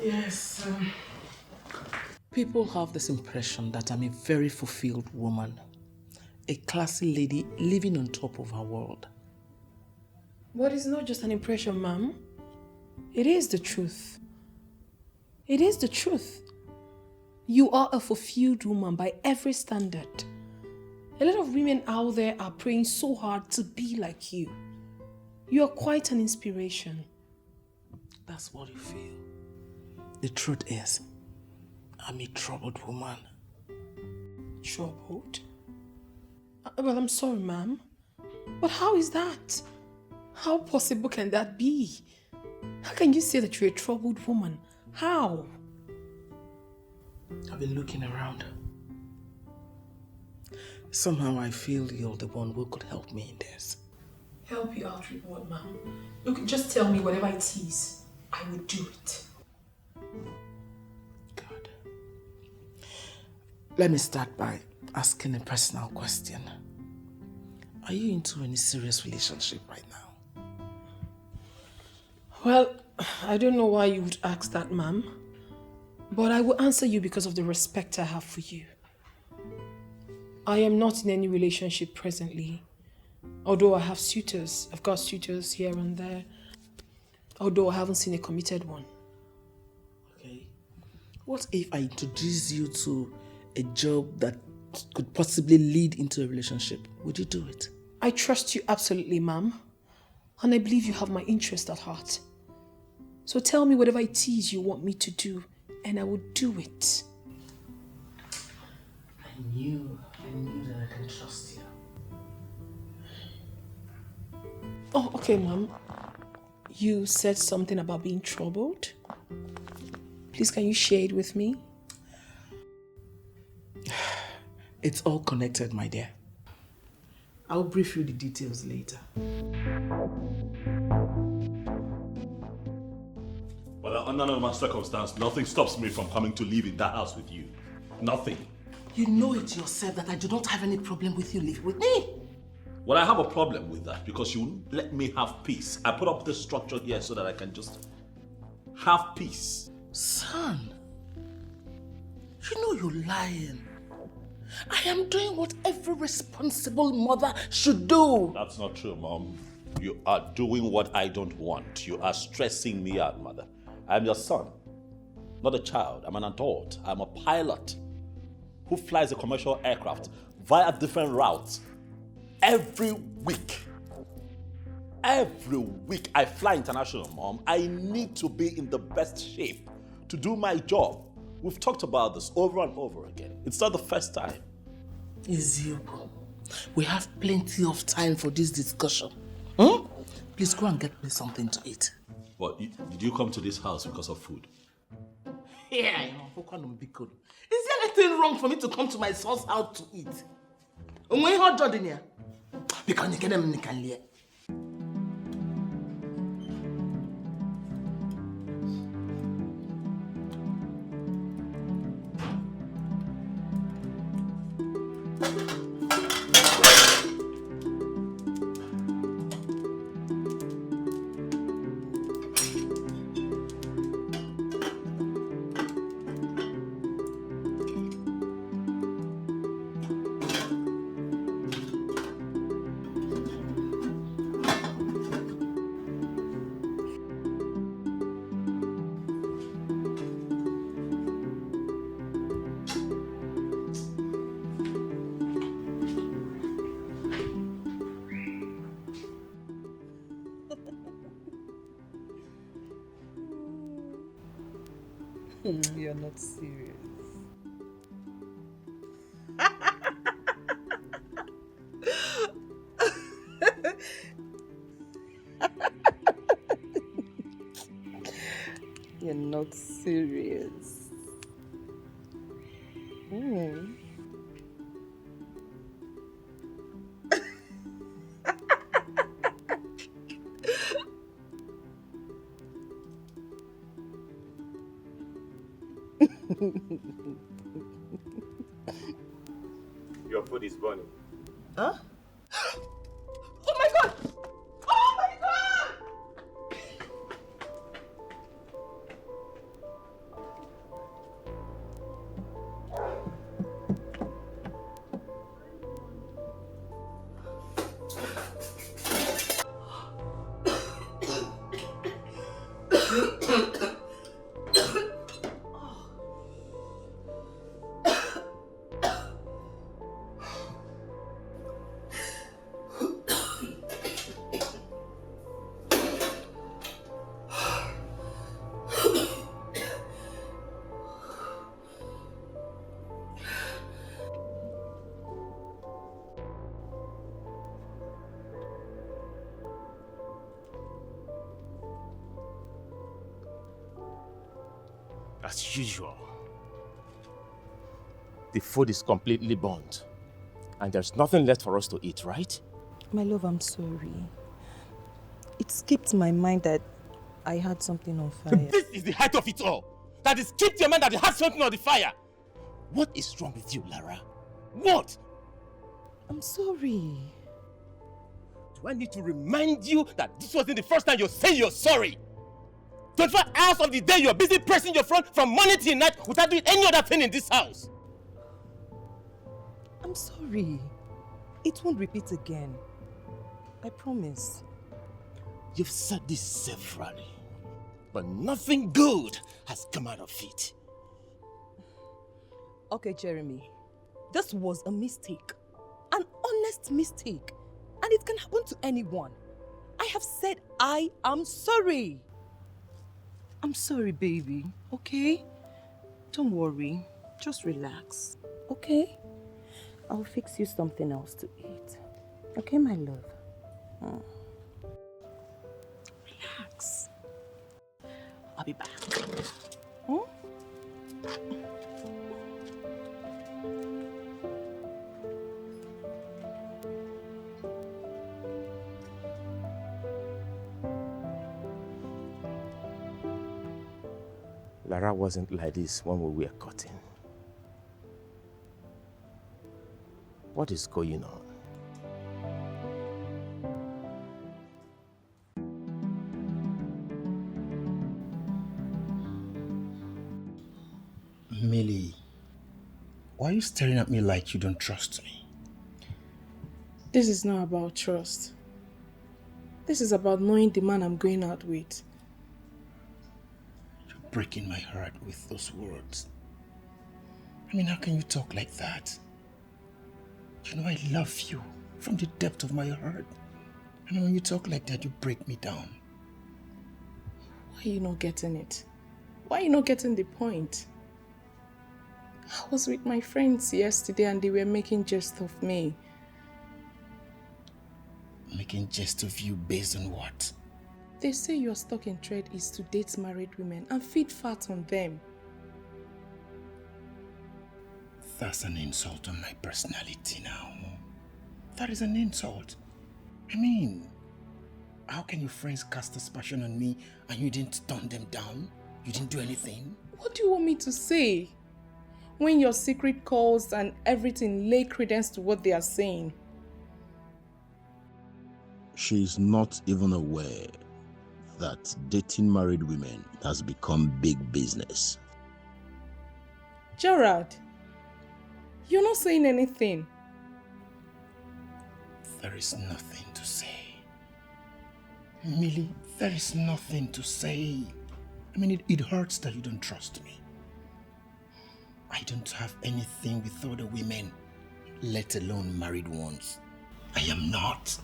Yes. People have this impression that I'm a very fulfilled woman. A classy lady living on top of her world. But it's not just an impression, ma'am. It is the truth. It is the truth. You are a fulfilled woman by every standard. A lot of women out there are praying so hard to be like you. You are quite an inspiration. That's what you feel. The truth is, I'm a troubled woman. Troubled? Well, I'm sorry, ma'am. But how is that? How possible can that be? How can you say that you're a troubled woman? How? I've been looking around. Somehow I feel you're the one who could help me in this. Help you out with what, ma'am? Look, just tell me whatever it is. I will do it. Good. Let me start by asking a personal question. Are you into any serious relationship right now? Well, I don't know why you would ask that, ma'am. But I will answer you because of the respect I have for you. I am not in any relationship presently. Although I have suitors. I've got suitors here and there. Although I haven't seen a committed one. Okay. What if I introduce you to a job that could possibly lead into a relationship? Would you do it? I trust you absolutely, ma'am. And I believe you have my interest at heart. So tell me whatever it is you want me to do, and I will do it. I knew that I can trust you. Oh, okay, ma'am. You said something about being troubled. Please, can you share it with me? It's all connected, my dear. I'll brief you the details later. Well, under normal circumstance, nothing stops me from coming to live in that house with you. Nothing. You know it yourself that I do not have any problem with you living with me. Well, I have a problem with that because you won't let me have peace. I put up this structure here so that I can just have peace. Son, you know you're lying. I am doing what every responsible mother should do. That's not true, Mom. You are doing what I don't want. You are stressing me out, Mother. I'm your son, not a child. I'm an adult. I'm a pilot who flies a commercial aircraft via different routes every week. Every week I fly international, Mom. I need to be in the best shape to do my job. We've talked about this over and over again. It's not the first time. Etiko, we have plenty of time for this discussion. Please go and get me something to eat. What, did you come to this house because of food? Yeah, is there anything wrong for me to come to my son's house to eat? Because you can You're not serious. You're not serious. Your food is burning. Huh? Oh my God! Oh my God! As usual. The food is completely burnt. And there's nothing left for us to eat, right? My love, I'm sorry. It skipped my mind that I had something on fire. This is the height of it all. That it skipped your mind that you had something on the fire. What is wrong with you, Lara? What? I'm sorry. Do I need to remind you that this wasn't the first time you're saying you're sorry? 24 hours of the day you're busy pressing your front from morning till night without doing any other thing in this house. I'm sorry. It won't repeat again. I promise. You've said this severally, but nothing good has come out of it. Okay, Jeremy. This was a mistake. An honest mistake. And it can happen to anyone. I have said I am sorry. I'm sorry, baby. Okay? Don't worry. Just relax. Okay? I'll fix you something else to eat. Okay, my love? Relax. I'll be back. Lara wasn't like this when we were cutting. What is going on? Millie, why are you staring at me like you don't trust me? This is not about trust. This is about knowing the man I'm going out with. You're breaking my heart with those words. I mean, how can you talk like that? You know I love you from the depth of my heart. And when you talk like that, you break me down. Why are you not getting it? Why are you not getting the point? I was with my friends yesterday and they were making jest of me. Making jest of you based on what? They say your stock in trade is to date married women and feed fat on them. That's an insult on my personality now. That is an insult. I mean, how can your friends cast aspersion on me and you didn't turn them down? You didn't do anything? What do you want me to say? When your secret calls and everything lay credence to what they are saying. She's not even aware that dating married women has become big business. Gerard, you're not saying anything. There is nothing to say. Millie, there is nothing to say. I mean, it hurts that you don't trust me. I don't have anything with other women, let alone married ones. I am not.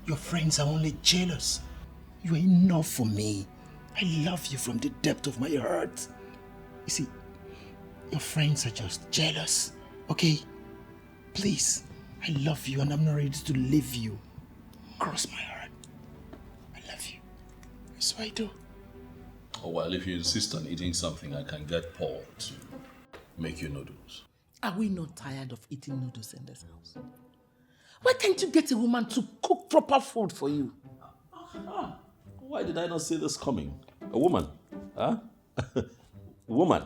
Your friends are only jealous. You are enough for me. I love you from the depth of my heart. You see, your friends are just jealous, okay? Please, I love you and I'm not ready to leave you. Cross my heart. I love you. That's what I do. Oh, well, if you insist on eating something, I can get Paul to make you noodles. Are we not tired of eating noodles in this house? Why can't you get a woman to cook proper food for you? Why did I not see this coming? A woman, huh? Woman.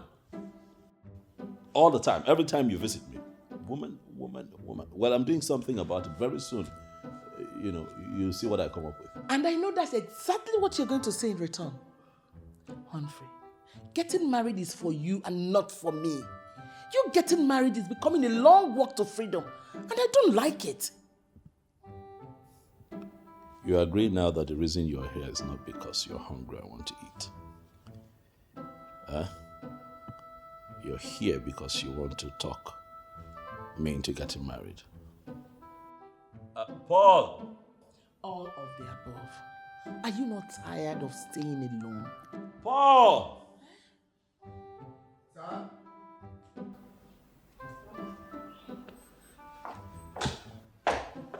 All the time, every time you visit me. Woman, woman, woman. Well, I'm doing something about it very soon. You'll see what I come up with. And I know that's exactly what you're going to say in return. Humphrey, getting married is for you and not for me. You getting married is becoming a long walk to freedom, and I don't like it. You agree now that the reason you're here is not because you're hungry and want to eat. Huh? You're here because you want to talk me into getting married. Paul! All of the above. Are you not tired of staying alone? Paul! Sir?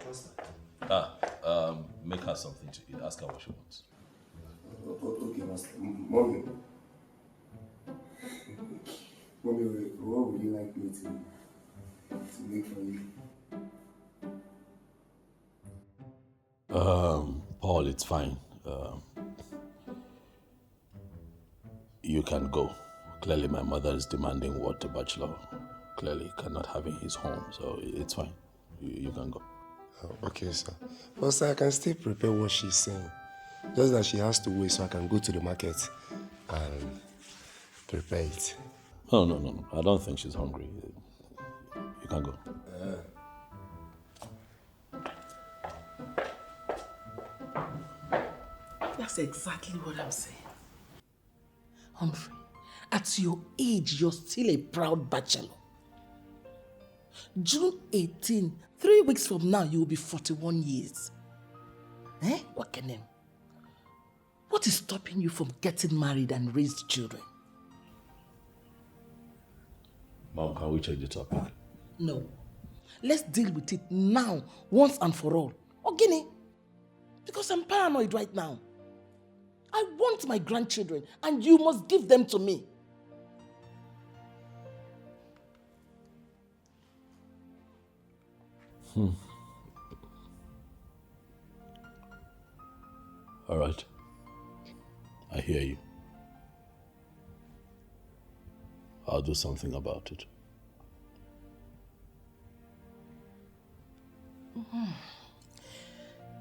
What's that? Make her something to eat. Ask her what she wants. Okay, Master. Mommy. like me to make for you? Paul, it's fine. You can go. Clearly, my mother is demanding what a bachelor clearly cannot have in his home, so it's fine. You can go. Oh, okay, sir. But sir, I can still prepare what she's saying. Just that she has to wait so I can go to the market and prepare it. No. I don't think she's hungry. You can go. That's exactly what I'm saying. Humphrey, at your age, you're still a proud bachelor. June 18, 3 weeks from now, you will be 41 years. Wakenem? What is stopping you from getting married and raise children? Mom, can we change the topic? No. Let's deal with it now, once and for all. Ogini, because I'm paranoid right now. I want my grandchildren, and you must give them to me. All right. I hear you. I'll do something about it.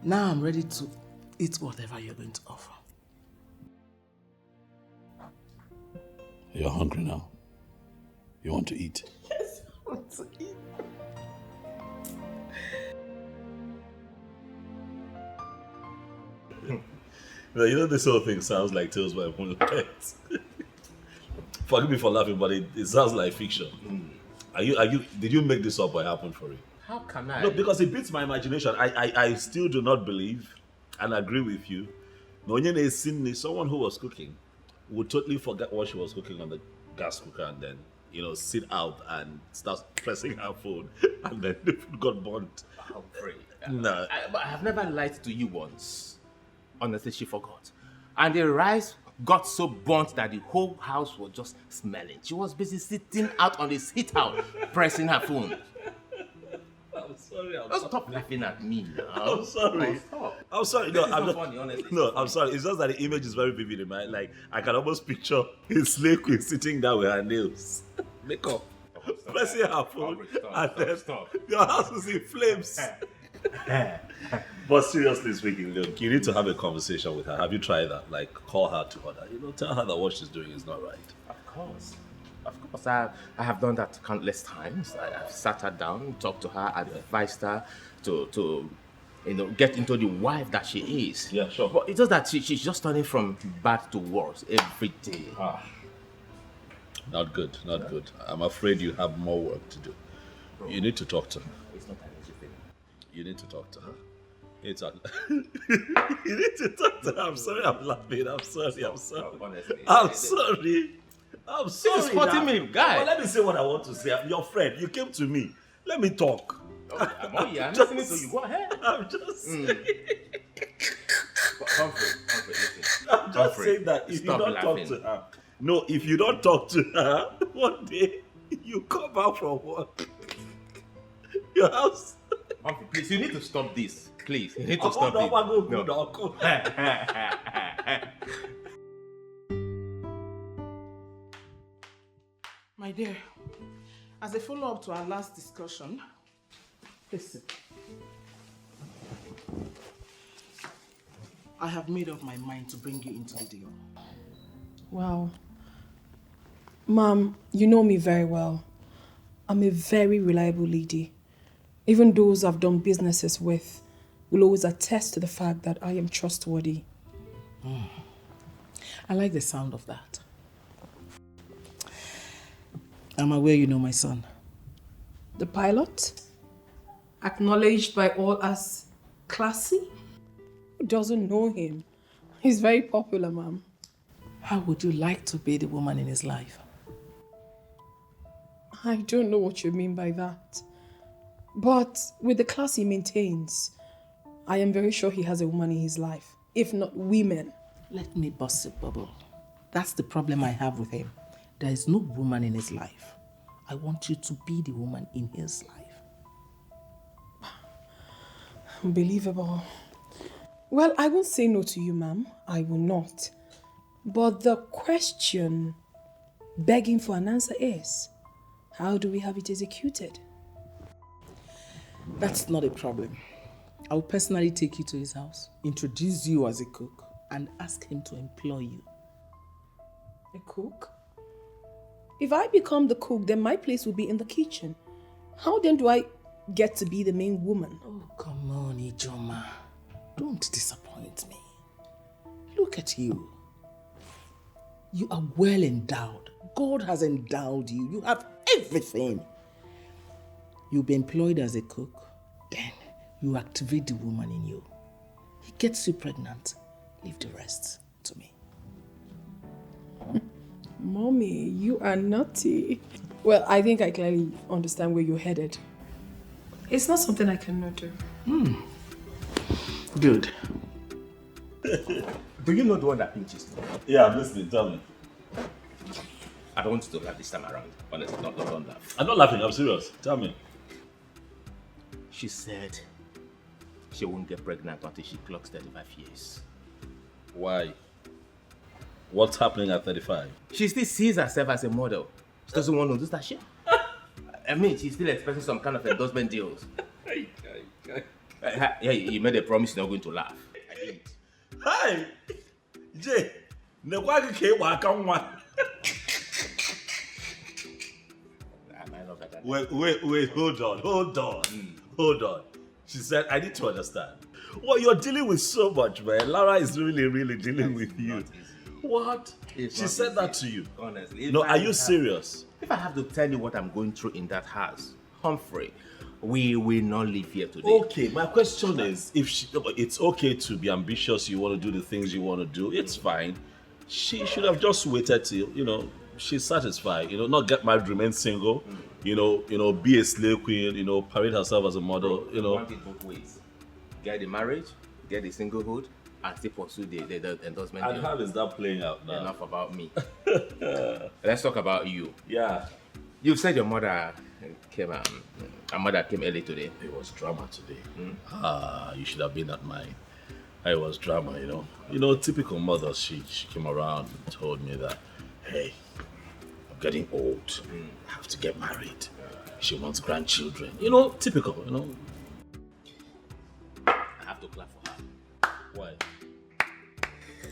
Now I'm ready to eat whatever you're going to offer. You're hungry now. You want to eat? Yes, I want to eat. You know, this whole thing sounds like Tales by Moonlight. Forgive me for laughing, but it sounds like fiction. Did you make this up or happen for you? How can I? No, because it beats my imagination. I still do not believe and agree with you. Nonyene is someone who was cooking would totally forget what she was cooking on the gas cooker and then, sit out and start pressing her phone and then the food got burnt. Humphrey. No. I have never lied to you once. Honestly, she forgot. And the rice got so burnt that the whole house was just smelling. She was busy sitting out on the sit out, pressing her phone. I'm sorry. Don't stop laughing at me now. I'm sorry. Stop. I'm sorry. No, This is I'm not not funny, honestly. No, I'm sorry. It's just that the image is very vivid in my mind. Like, I can almost picture a slave queen sitting down with her nails, makeup, pressing her phone, and then your house is in flames. But seriously speaking, look, you need to have a conversation with her. Have you tried that? Like, call her to order. Tell her that what she's doing is not right. Of course. I have done that countless times. I have sat her down, talked to her, advised her to get into the wife that she is. Yeah, sure. But it's just that she's just turning from bad to worse every day. Not good. I'm afraid you have more work to do. You need to talk to her. It's not an easy thing. You need to talk to her. You need to talk to her. I'm sorry I'm laughing. I'm sorry. Honestly. I'm sorry. This is hurting me, guy. Well, let me say what I want to say. I'm your friend. You came to me. Let me talk. I'm listening to you. Go ahead. I'm just saying. Humphrey, listen. I'm just saying that if you don't talk to her. No, if you don't talk to her, one day you come out from work. Your house. Humphrey, please, you need to stop this. Please, you need to stop this. No. My dear, as a follow-up to our last discussion, listen. I have made up my mind to bring you into the deal. Wow. Mom, you know me very well. I'm a very reliable lady. Even those I've done businesses with will always attest to the fact that I am trustworthy. I like the sound of that. I'm aware you know my son. The pilot? Acknowledged by all as classy? Who doesn't know him? He's very popular, Mom. How would you like to be the woman in his life? I don't know what you mean by that. But with the class he maintains, I am very sure he has a woman in his life, if not women. Let me bust a bubble. That's the problem I have with him. There is no woman in his life. I want you to be the woman in his life. Unbelievable. Well, I won't say no to you, ma'am. I will not. But the question begging for an answer is, how do we have it executed? That's not a problem. I will personally take you to his house, introduce you as a cook, and ask him to employ you. A cook? If I become the cook, then my place will be in the kitchen. How then do I get to be the main woman? Oh, come on, Ijoma. Don't disappoint me. Look at you. You are well endowed. God has endowed you. You have everything. You'll be employed as a cook. Then you activate the woman in you. He gets you pregnant. Leave the rest to me. Mommy, you are naughty. Well, I think I clearly understand where you're headed. It's not something I cannot do. Good. Do you know the one that pinches me? Yeah, I'm listening. Tell me. I don't want you to laugh this time around. Honestly, don't laugh. I'm not laughing. I'm serious. Tell me. She said she won't get pregnant until she clocks 35 years. Why? What's happening at 35? She still sees herself as a model. She doesn't want to do that shit. I mean, she's still expecting some kind of endorsement deals. Yeah, you made a promise you're not going to laugh. I didn't. Hi! Jay, Nekwagi came back on one. Wait, hold on. She said, I need to understand. Well, you're dealing with so much, man. Lara is really dealing with you. What? She said that to you? Honestly. No, are you serious? If I have to tell you what I'm going through in that house, Humphrey, we will not live here today. Okay, my question is, it's okay to be ambitious, you want to do the things you want to do, it's fine. She should have just waited till, she's satisfied, not get married, remain single, be a slave queen, parade herself as a model, You want it both ways. Get the marriage, get the singlehood, and still pursue the endorsement. And how is that playing out now? Enough about me. Let's talk about you. Yeah. You've said your mother came early today. It was drama today. You should have been at mine. It was drama, typical mother. She came around and told me that, hey, I'm getting old. I have to get married. She wants grandchildren. Typical, I have to clap for her. Why?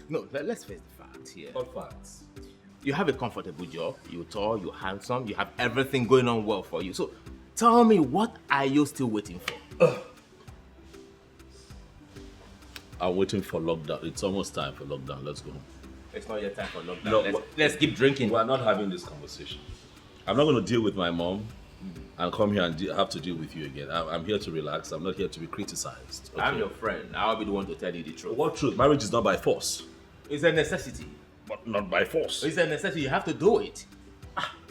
No, let's face the facts here. What facts? You have a comfortable job, you're tall, you're handsome, you have everything going on well for you. So tell me, what are you still waiting for? I'm waiting for lockdown. It's almost time for lockdown. Let's go. It's not yet time for lockdown. No, let's keep drinking. We're not having this conversation. I'm not going to deal with my mom and come here and have to deal with you again. I'm here to relax. I'm not here to be criticized. Okay? I'm your friend. I'll be the one to tell you the truth. What truth? Marriage is not by force. It's a necessity. But not by force. It's a necessity. You have to do it.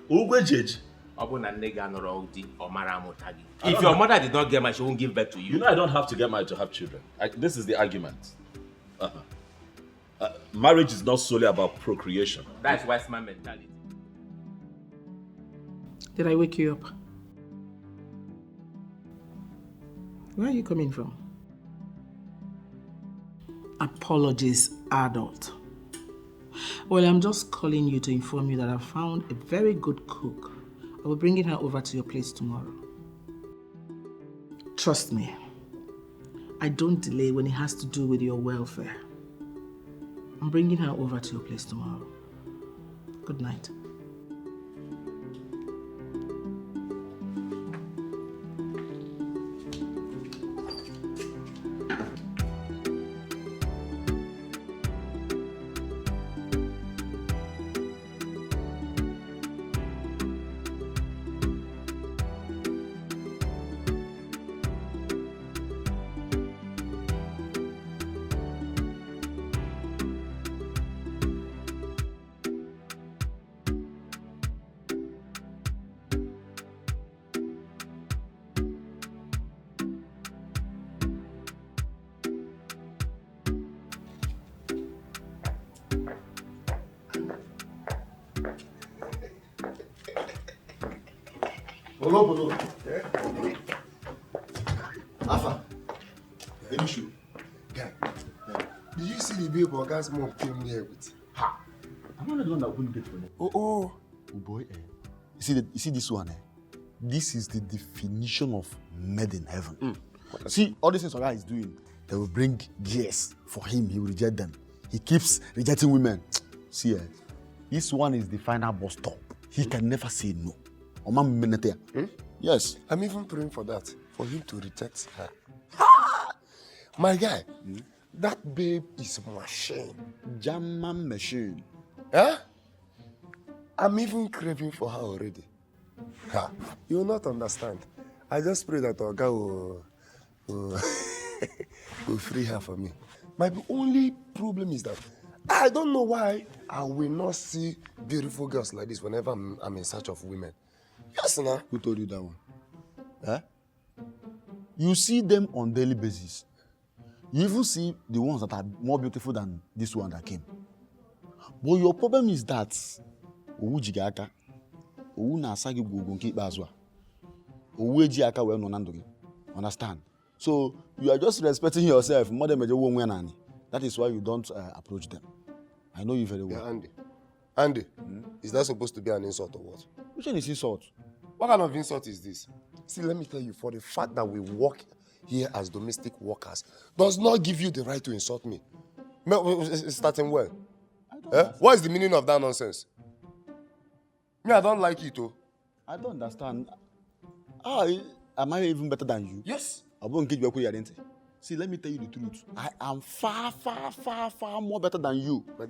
Ugwejeji. If your mother did not get married, she won't give birth to you. I don't have to get married to have children. This is the argument. Marriage is not solely about procreation. That's wise man mentality. Did I wake you up? Where are you coming from? Apologies, adult. Well, I'm just calling you to inform you that I found a very good cook. I will bring her over to your place tomorrow. Trust me, I don't delay when it has to do with your welfare. I'm bringing her over to your place tomorrow. Good night. Bolo. Alpha. Any shoe? Guy, did you see the babe Oga's mom came here with? Ha! I'm not the one that opened the gate for them. Oh boy, You see this one, This is the definition of made in heaven. See, all these things Oga is doing, they will bring gears for him, he will reject them. He keeps rejecting women. See, this one is the final bus stop. He can never say no. Yes. I'm even praying for that, for him to reject her. My guy, that babe is a machine. German machine. Huh? I'm even craving for her already. Ha. You will not understand. I just pray that Oga will free her for me. My only problem is that I don't know why I will not see beautiful girls like this whenever I'm in search of women. Yes, nah. Who told you that one? Huh? You see them on daily basis. You even see the ones that are more beautiful than this one that came. But your problem is that understand? So you are just respecting yourself more than that is why you don't approach them. I know you very well. Yeah, Andy, is that supposed to be an insult or what? Which one is insult? What kind of insult is this? See, let me tell you, for the fact that we work here as domestic workers does not give you the right to insult me. It's starting well. What is the meaning of that nonsense? Me, I don't like it, oh. I don't understand. Am I even better than you? Yes. I won't get your identity. See, let me tell you the truth. I am far more better than you. Let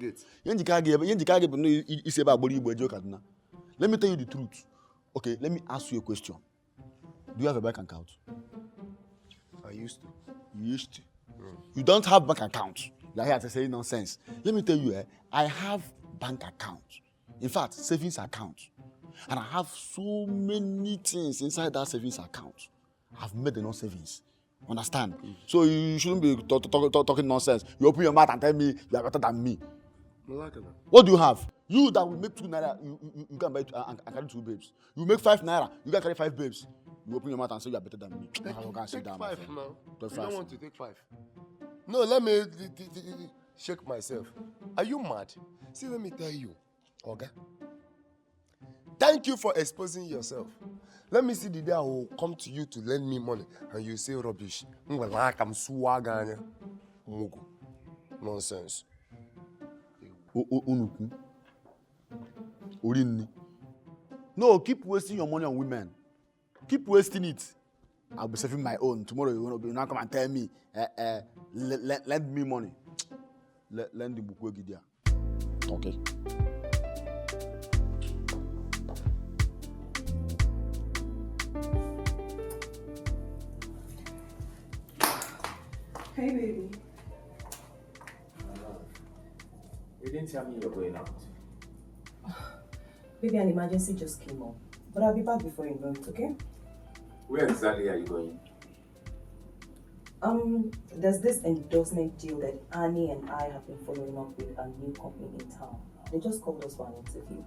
me tell you the truth. Okay, let me ask you a question. Do you have a bank account? I used to. You used to? You don't have bank account. You're here to say nonsense. Let me tell you, I have bank account. In fact, savings account. And I have so many things inside that savings account. I've made enough savings. Understand? So you shouldn't be talking nonsense. You open your mouth and tell me you are better than me. What do you have? You that will make 2 naira, you can buy and carry 2 babes. You make 5 naira, you can carry 5 babes. You open your mouth and say you are better than me. Take 5 now. You don't want to take 5. No, let me shake myself. Are you mad? See, let me tell you, Oga. Thank you for exposing yourself. Let me see the day I will come to you to lend me money and you say rubbish. Nonsense. No, keep wasting your money on women. Keep wasting it. I'll be saving my own. Tomorrow you're going to come and tell me, lend me money. Lend the book. Okay. Hey, baby. You didn't tell me you were going out. Baby, an emergency just came up. But I'll be back before you know it, okay? Where exactly are you going? There's this endorsement deal that Ini and I have been following up with a new company in town. They just called us for an interview.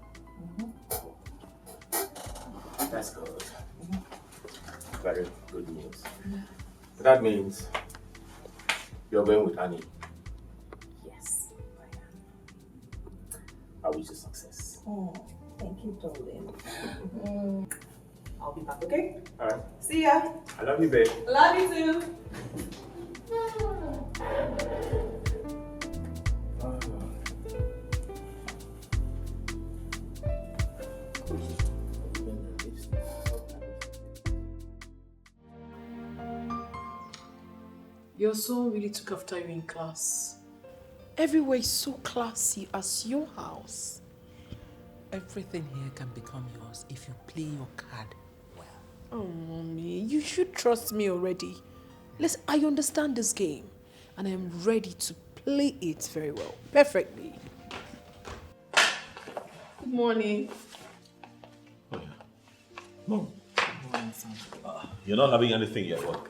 That's good. Very good news. So that means you're going with Ini. Yes, I am. I wish you success. Oh, thank you, darling. I'll be back, okay? Alright. See ya. I love you, babe. Love you too. Your son really took after you in class. Everywhere is so classy as your house. Everything here can become yours if you play your card well. Oh, Mommy, you should trust me already. Listen, I understand this game, and I am ready to play it very well, perfectly. Good morning. Oh, yeah. Mom. You're not having anything yet, what?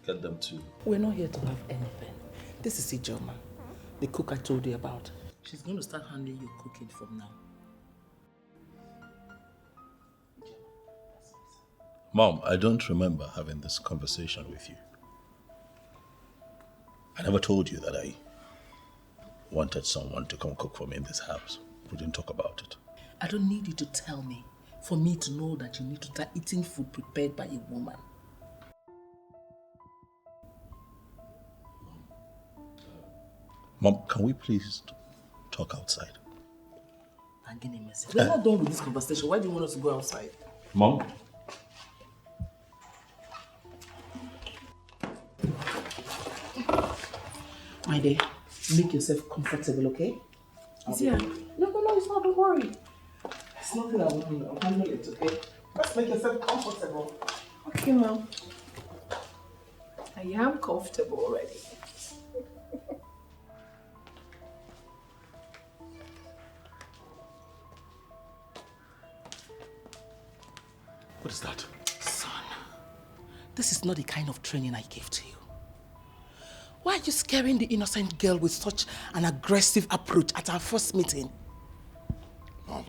Get them too. We're not here to have anything. This is Ijoma, the cook I told you about. She's going to start handling your cooking from now. Mom, I don't remember having this conversation with you. I never told you that I wanted someone to come cook for me in this house. We didn't talk about it. I don't need you to tell me for me to know that you need to start eating food prepared by a woman. Mom, can we please talk outside? We're not done with this conversation. Why do you want us to go outside? Mom? My dear, make yourself comfortable, okay? Yeah. No, it's not. Don't worry. It's nothing I want to handle it, okay? Just make yourself comfortable. Okay, Mom. I am comfortable already. What is that? Son, this is not the kind of training I gave to you. Why are you scaring the innocent girl with such an aggressive approach at our first meeting? Mom,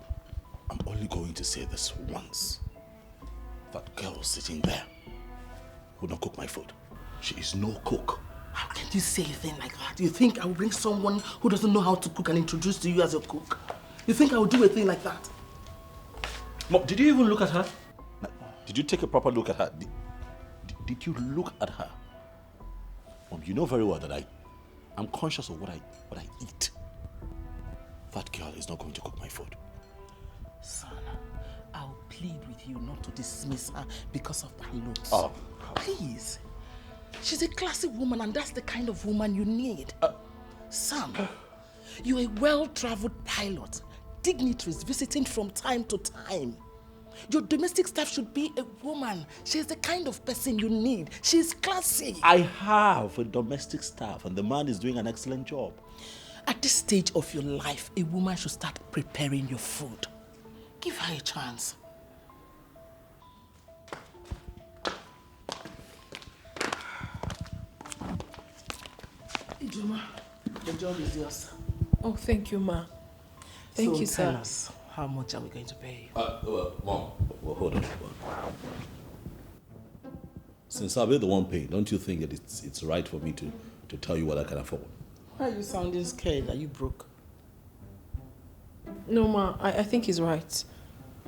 I'm only going to say this once. That girl sitting there would not cook my food. She is no cook. How can you say a thing like that? You think I will bring someone who doesn't know how to cook and introduce to you as a cook? You think I will do a thing like that? Mom, did you even look at her? Did you take a proper look at her? Did you look at her? Mom, you know very well that I'm conscious of what I eat. That girl is not going to cook my food. Son, I'll plead with you not to dismiss her because of her looks. Oh. Please. She's a classy woman and that's the kind of woman you need. Sam, you're a well-traveled pilot. Dignitaries visiting from time to time. Your domestic staff should be a woman. She's the kind of person you need. She's classy. I have a domestic staff and the man is doing an excellent job. At this stage of your life, a woman should start preparing your food. Give her a chance. Ijoma, the job is yours. Oh, thank you, Ma. Thank you, sir. Tell us, how much are we going to pay you? Mom, hold on. Since I'll be the one paying, don't you think that it's right for me to tell you what I can afford? Why are you sounding scared? Are you broke? No, Ma, I think he's right.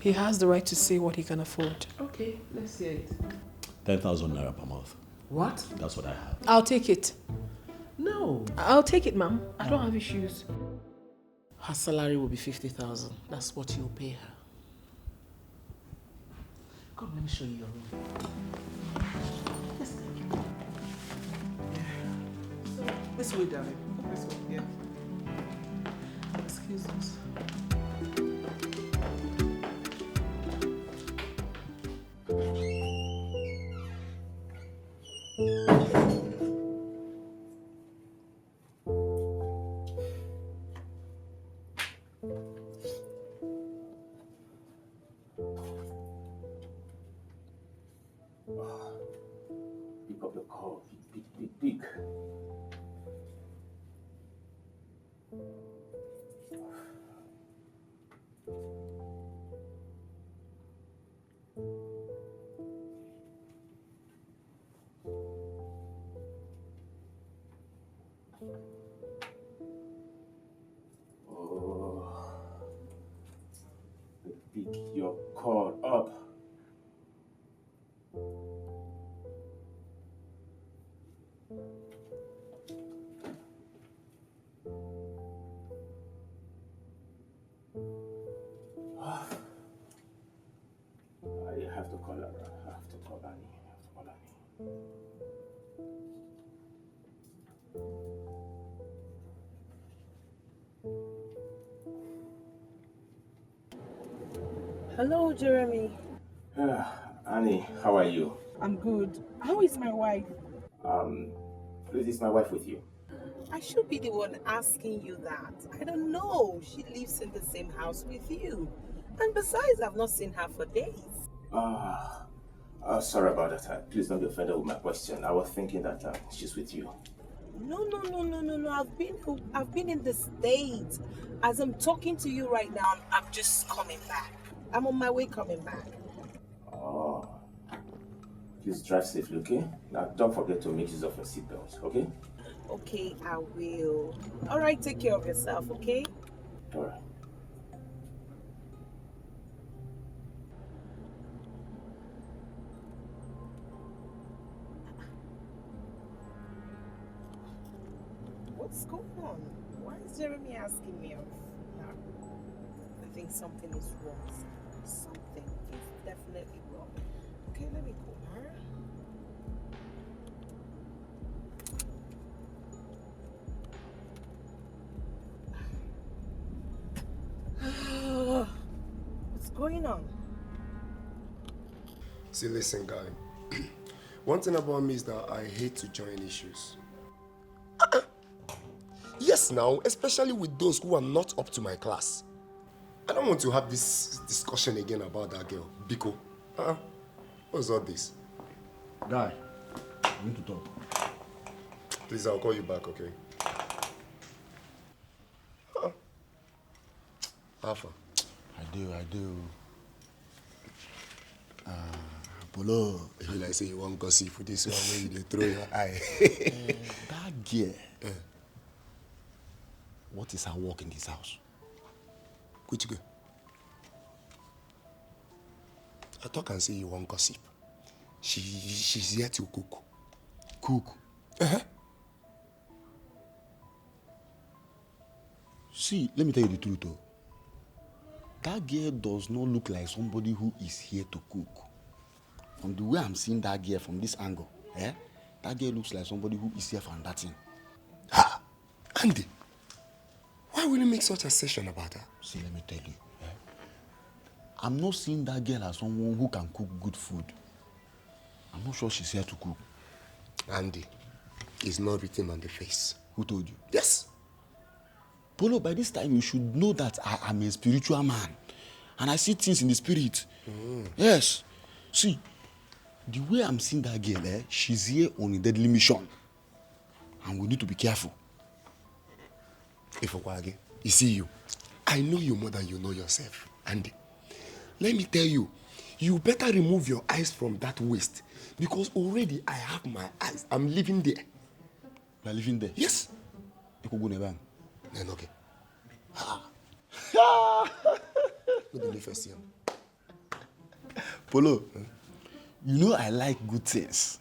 He has the right to say what he can afford. Okay, let's hear it. 10,000 naira per month. What? That's what I have. I'll take it. No. I'll take it, Ma'am. I don't have issues. Her salary will be 50,000. That's what you'll pay her. Come, let me show you your room. Yes, thank you. So, this way, darling. This way, yeah. Excuse us. Pick up the call. Pick. Pick your call up. I have to call her. I have to call Annie. Hello, Jeremy. Annie, how are you? I'm good. How is my wife? Is my wife with you? I should be the one asking you that. I don't know. She lives in the same house with you. And besides, I've not seen her for days. Sorry about that. Please don't be offended with my question. I was thinking that she's with you. No. I've been in the States. As I'm talking to you right now, I'm just coming back. I'm on my way coming back. Oh, Please drive safely, okay? Now don't forget to make use of your seatbelt, okay? Okay, I will. All right, take care of yourself, okay? All right. What's going on? Why is Jeremy asking me off now? I think something is wrong. Something is definitely wrong. Okay, let me call her. What's going on? See, listen, guy. One thing about me is that I hate to join issues. Yes, now, especially with those who are not up to my class. I don't want to have this discussion again about that girl, Biko. What's all this? Guy, we need to talk. Please, I'll call you back, okay? Alpha. I do. Polo. If you like say you want gossip for this one, where you dey throw your eye. That girl. What is her work in this house? Which girl? I talk and say you want gossip. She's here to cook. Cook? See, let me tell you the truth though. That girl does not look like somebody who is here to cook. From the way I'm seeing that girl from this angle, that girl looks like somebody who is here for that thing. Andy, why will you make such a assertion about her? See, let me tell you. I'm not seeing that girl as someone who can cook good food. I'm not sure she's here to cook. Andy, it's not written on the face. Who told you? Yes. Polo, by this time you should know that I am a spiritual man. And I see things in the spirit. Yes. See, the way I'm seeing that girl, she's here on a deadly mission. And we need to be careful. Ifekwage, you see you. I know you more than you know yourself, Andy. Let me tell you, you better remove your eyes from that waist. Because already I have my eyes. I'm living there. You are living there? Yes. You could go never. Then okay. Look at the first year. Polo, you know I like good things.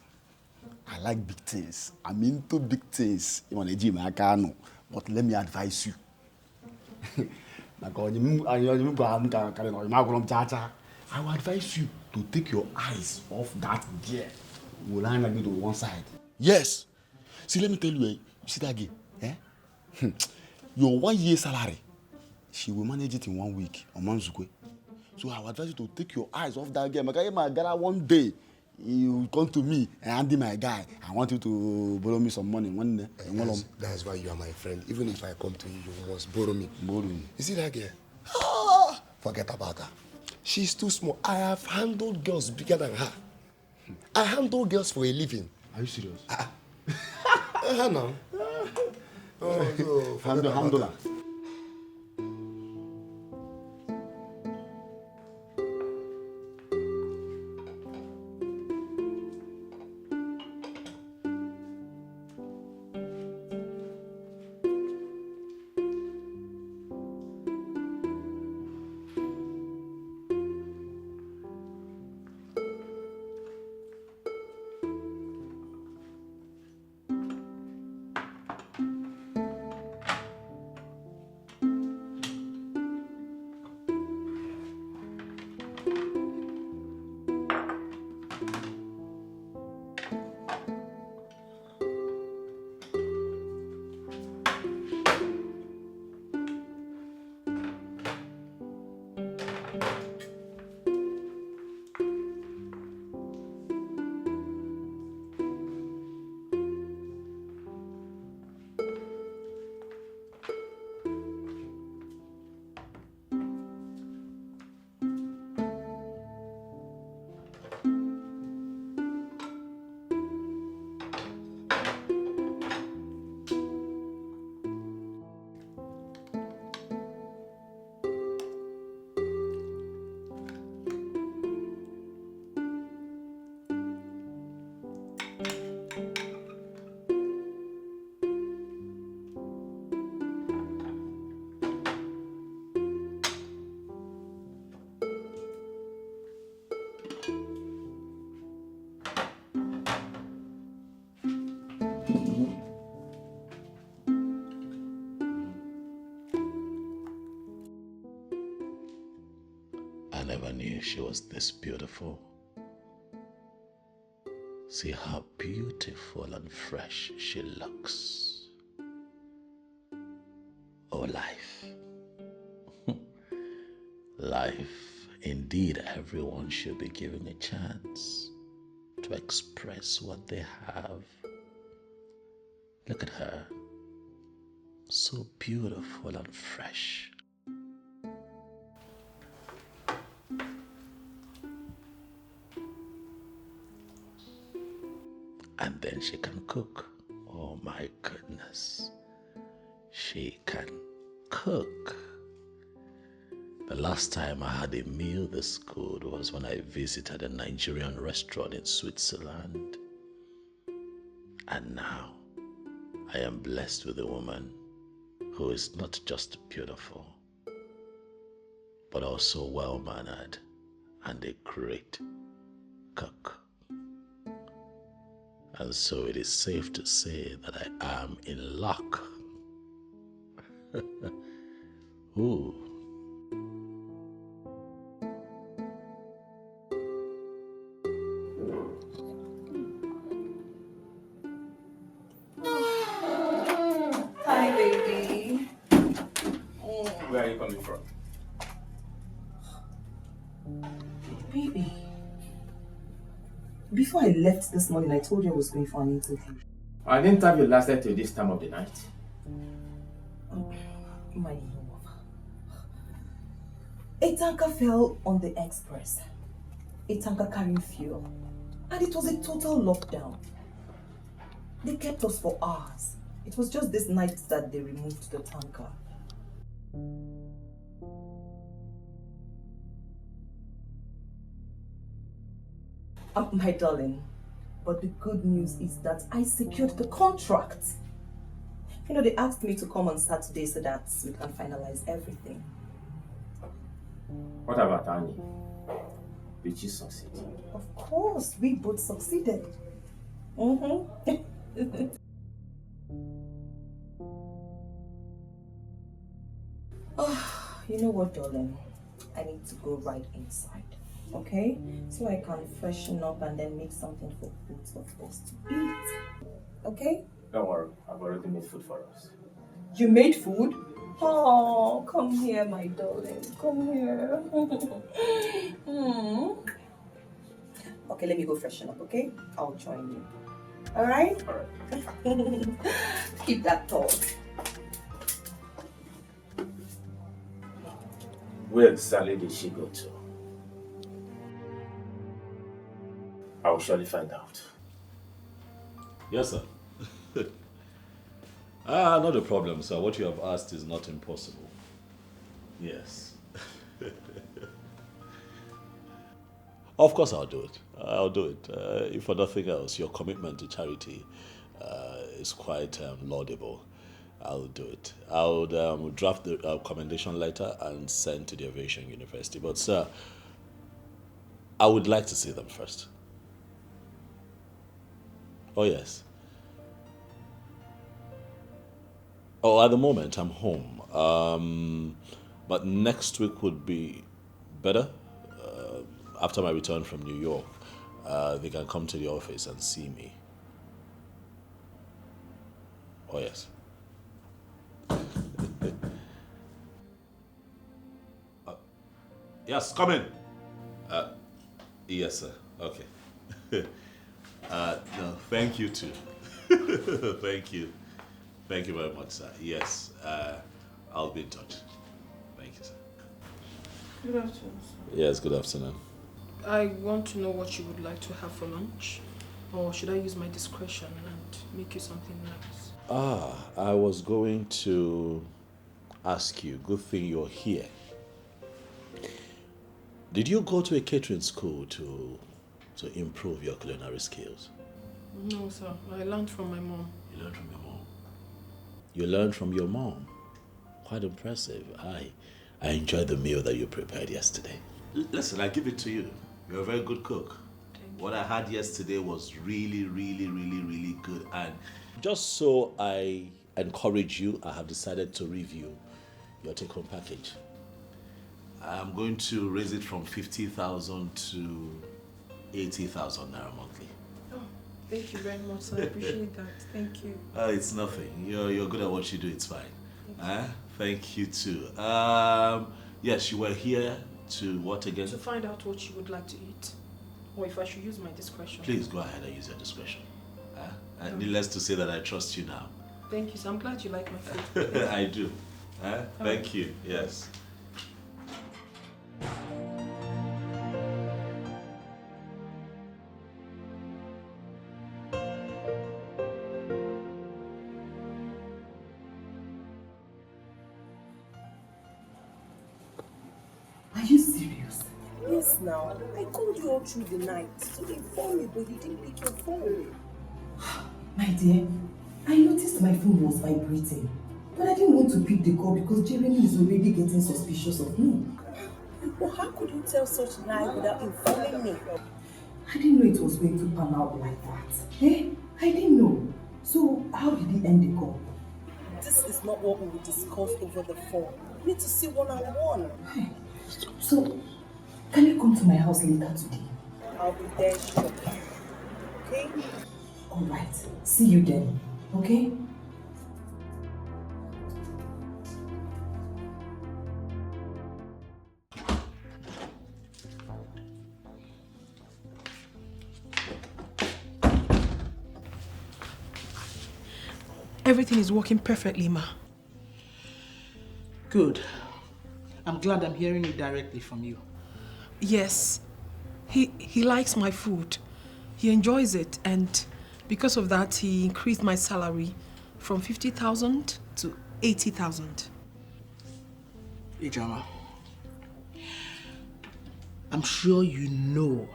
I like big things. I'm into big things. You want to gym, I can't. But let me advise you. I will advise you to take your eyes off that girl. Will I like you to one side? Yes. See, let me tell you, you see that girl? Your 1 year salary, she will manage it in 1 week on Manzukwe. So I will advise you to take your eyes off that girl. My guy, one day, you come to me and Andy, my guy, I want you to borrow me some money. That's why you are my friend. Even if I come to you, you must borrow me. Borrow me. You see that girl? Forget about her. She's too small. I have handled girls bigger than her. I handle girls for a living. Are you serious? No. Handler. I never knew she was this beautiful. See how beautiful and fresh she looks. Oh, life. Life. Indeed, everyone should be given a chance to express what they have. Look at her. So beautiful and fresh. And then she can cook. Oh my goodness. She can cook. The last time I had a meal this good was when I visited a Nigerian restaurant in Switzerland. And now I am blessed with a woman who is not just beautiful, but also well-mannered and a great cook. And so it is safe to say that I am in luck. Ooh. Hi, baby. Where are you coming from? Baby. Before I left this morning, I told you I was going for an interview. An interview lasted till this time of the night. Oh, my love. A tanker fell on the express. A tanker carrying fuel. And it was a total lockdown. They kept us for hours. It was just this night that they removed the tanker. My darling, but the good news is that I secured the contract. You know, they asked me to come on Saturday so that we can finalize everything. What about Annie? Did she succeed? Of course, we both succeeded. Oh, you know what, darling? I need to go right inside, okay? So I can freshen up and then make something for both of us to eat. Okay? Don't worry, I've already made food for us. You made food? Oh, come here, my darling. Come here. Okay, let me go freshen up, okay? I'll join you. Alright? Alright. Keep that thought. Where exactly did she go to? I will surely find out. Yes, sir. Not a problem, sir. What you have asked is not impossible. Yes. Of course I'll do it. I'll do it. If for nothing else, your commitment to charity is quite laudable. I'll do it. I'll draft the commendation letter and send to the Aviation University. But sir, I would like to see them first. Oh yes. Oh, at the moment I'm home. But next week would be better. After my return from New York, they can come to the office and see me. Oh yes. Yes, come in. Yes, sir. Okay. No, thank you too. Thank you. Thank you very much, sir. Yes, I'll be in touch. Thank you, sir. Good afternoon, sir. Yes, good afternoon. I want to know what you would like to have for lunch. Or should I use my discretion and make you something nice? I was going to ask you, good thing you're here. Did you go to a catering school to improve your culinary skills? No, sir. I learned from my mom. You learned from your mom? You learned from your mom? Quite impressive. I enjoyed the meal that you prepared yesterday. Listen, I give it to you. You're a very good cook. What I had yesterday was really, really, really, really good. And just so I encourage you, I have decided to review your take-home package. I'm going to raise it from 50,000 to 80,000 naira monthly. Oh, thank you very much, sir. I appreciate that. Thank you. It's nothing. You're good at what you do. It's fine. Thank you too. Yes, you were here to what again? To find out what you would like to eat. Or if I should use my discretion. Please go ahead and use your discretion. Needless to say that I trust you now. Thank you, sir. I'm glad you like my food. I do. Thank you. Yes. Are you serious? Yes, now. I called you all through the night to inform you, but you didn't pick your phone. My dear, I noticed my phone was vibrating, but I didn't want to pick the call because Jeremy is already getting suspicious of me. Well, how could you tell such lie without informing me? I didn't know it was going to pan out like that. I didn't know. So, how did he end the call? This is not what we will discuss over the phone. We need to see one-on-one. So, can you come to my house later today? I'll be there shortly. Okay? Alright, see you then, okay? Everything is working perfectly, ma. Good. I'm glad I'm hearing it directly from you. Yes. He likes my food. He enjoys it, and because of that, he increased my salary from 50,000 to 80,000. Ijama, I'm sure you know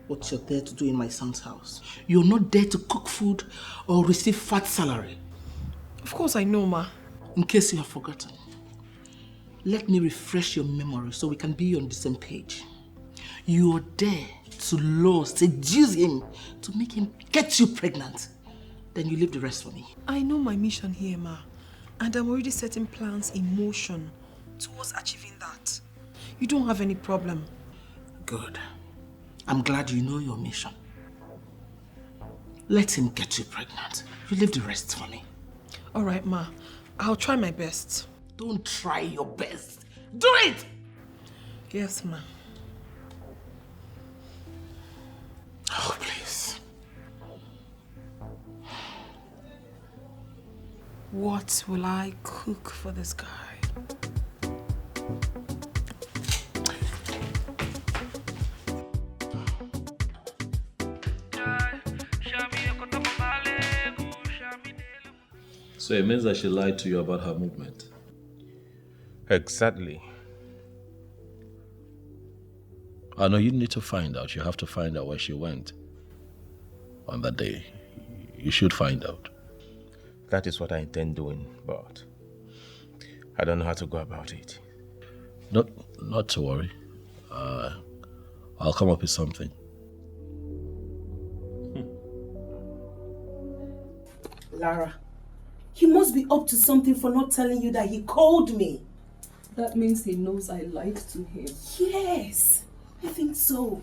what you're there to do in my son's house. You're not there to cook food or receive fat salary. Of course I know, ma. In case you have forgotten, let me refresh your memory so we can be on the same page. You're there to lure, seduce him, to make him get you pregnant. Then you leave the rest for me. I know my mission here, ma. And I'm already setting plans in motion towards achieving that. You don't have any problem. Good. I'm glad you know your mission. Let him get you pregnant. You leave the rest for me. All right, ma. I'll try my best. Don't try your best. Do it! Yes, ma. Oh, please. What will I cook for this guy? So it means that she lied to you about her movement. Exactly. I know you need to find out. You have to find out where she went on that day. You should find out. That is what I intend doing, but I don't know how to go about it. Not to worry. I'll come up with something. Lara, he must be up to something for not telling you that he called me. That means he knows I lied to him. Yes, I think so.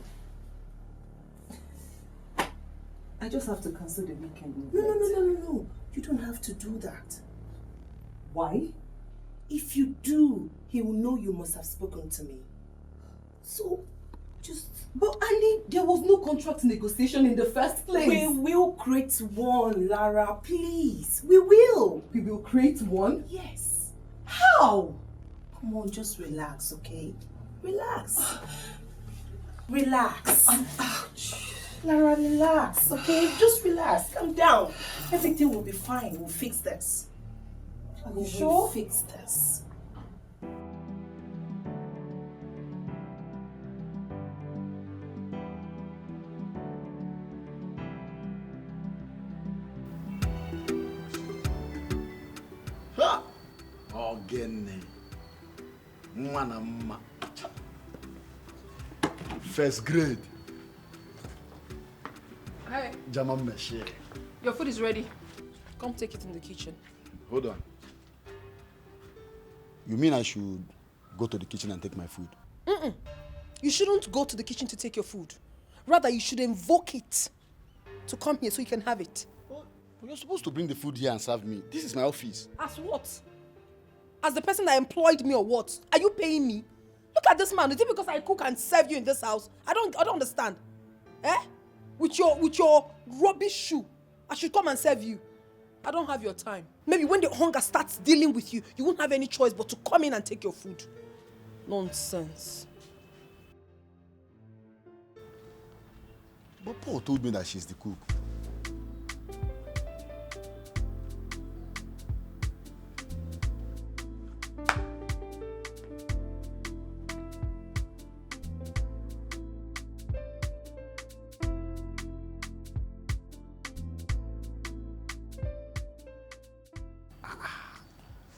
I just have to cancel the weekend. No. You don't have to do that. Why? If you do, he will know you must have spoken to me. So, just... But Annie, there was no contract negotiation in the first place. We will create one, Lara, please. We will. We will create one? Yes. How? Come on, just relax, okay? Relax. Relax. Ouch. Lara, relax, okay? Just relax. Calm down. Everything will be fine. We'll fix this. Are you We'll sure? fix this. Ha! Ogene. Mwana mma. First grade. Hi. Jama Meshe. Your food is ready. Come take it in the kitchen. Hold on. You mean I should go to the kitchen and take my food? You shouldn't go to the kitchen to take your food. Rather, you should invoke it to come here so you can have it. But you're supposed to bring the food here and serve me. This is my office. As what? As the person that employed me or what? Are you paying me? Look at this man. Is it because I cook and serve you in this house? I don't understand. Eh? With your rubbish shoe, I should come and serve you. I don't have your time. Maybe when the hunger starts dealing with you, you won't have any choice but to come in and take your food. Nonsense. But Paul told me that she's the cook.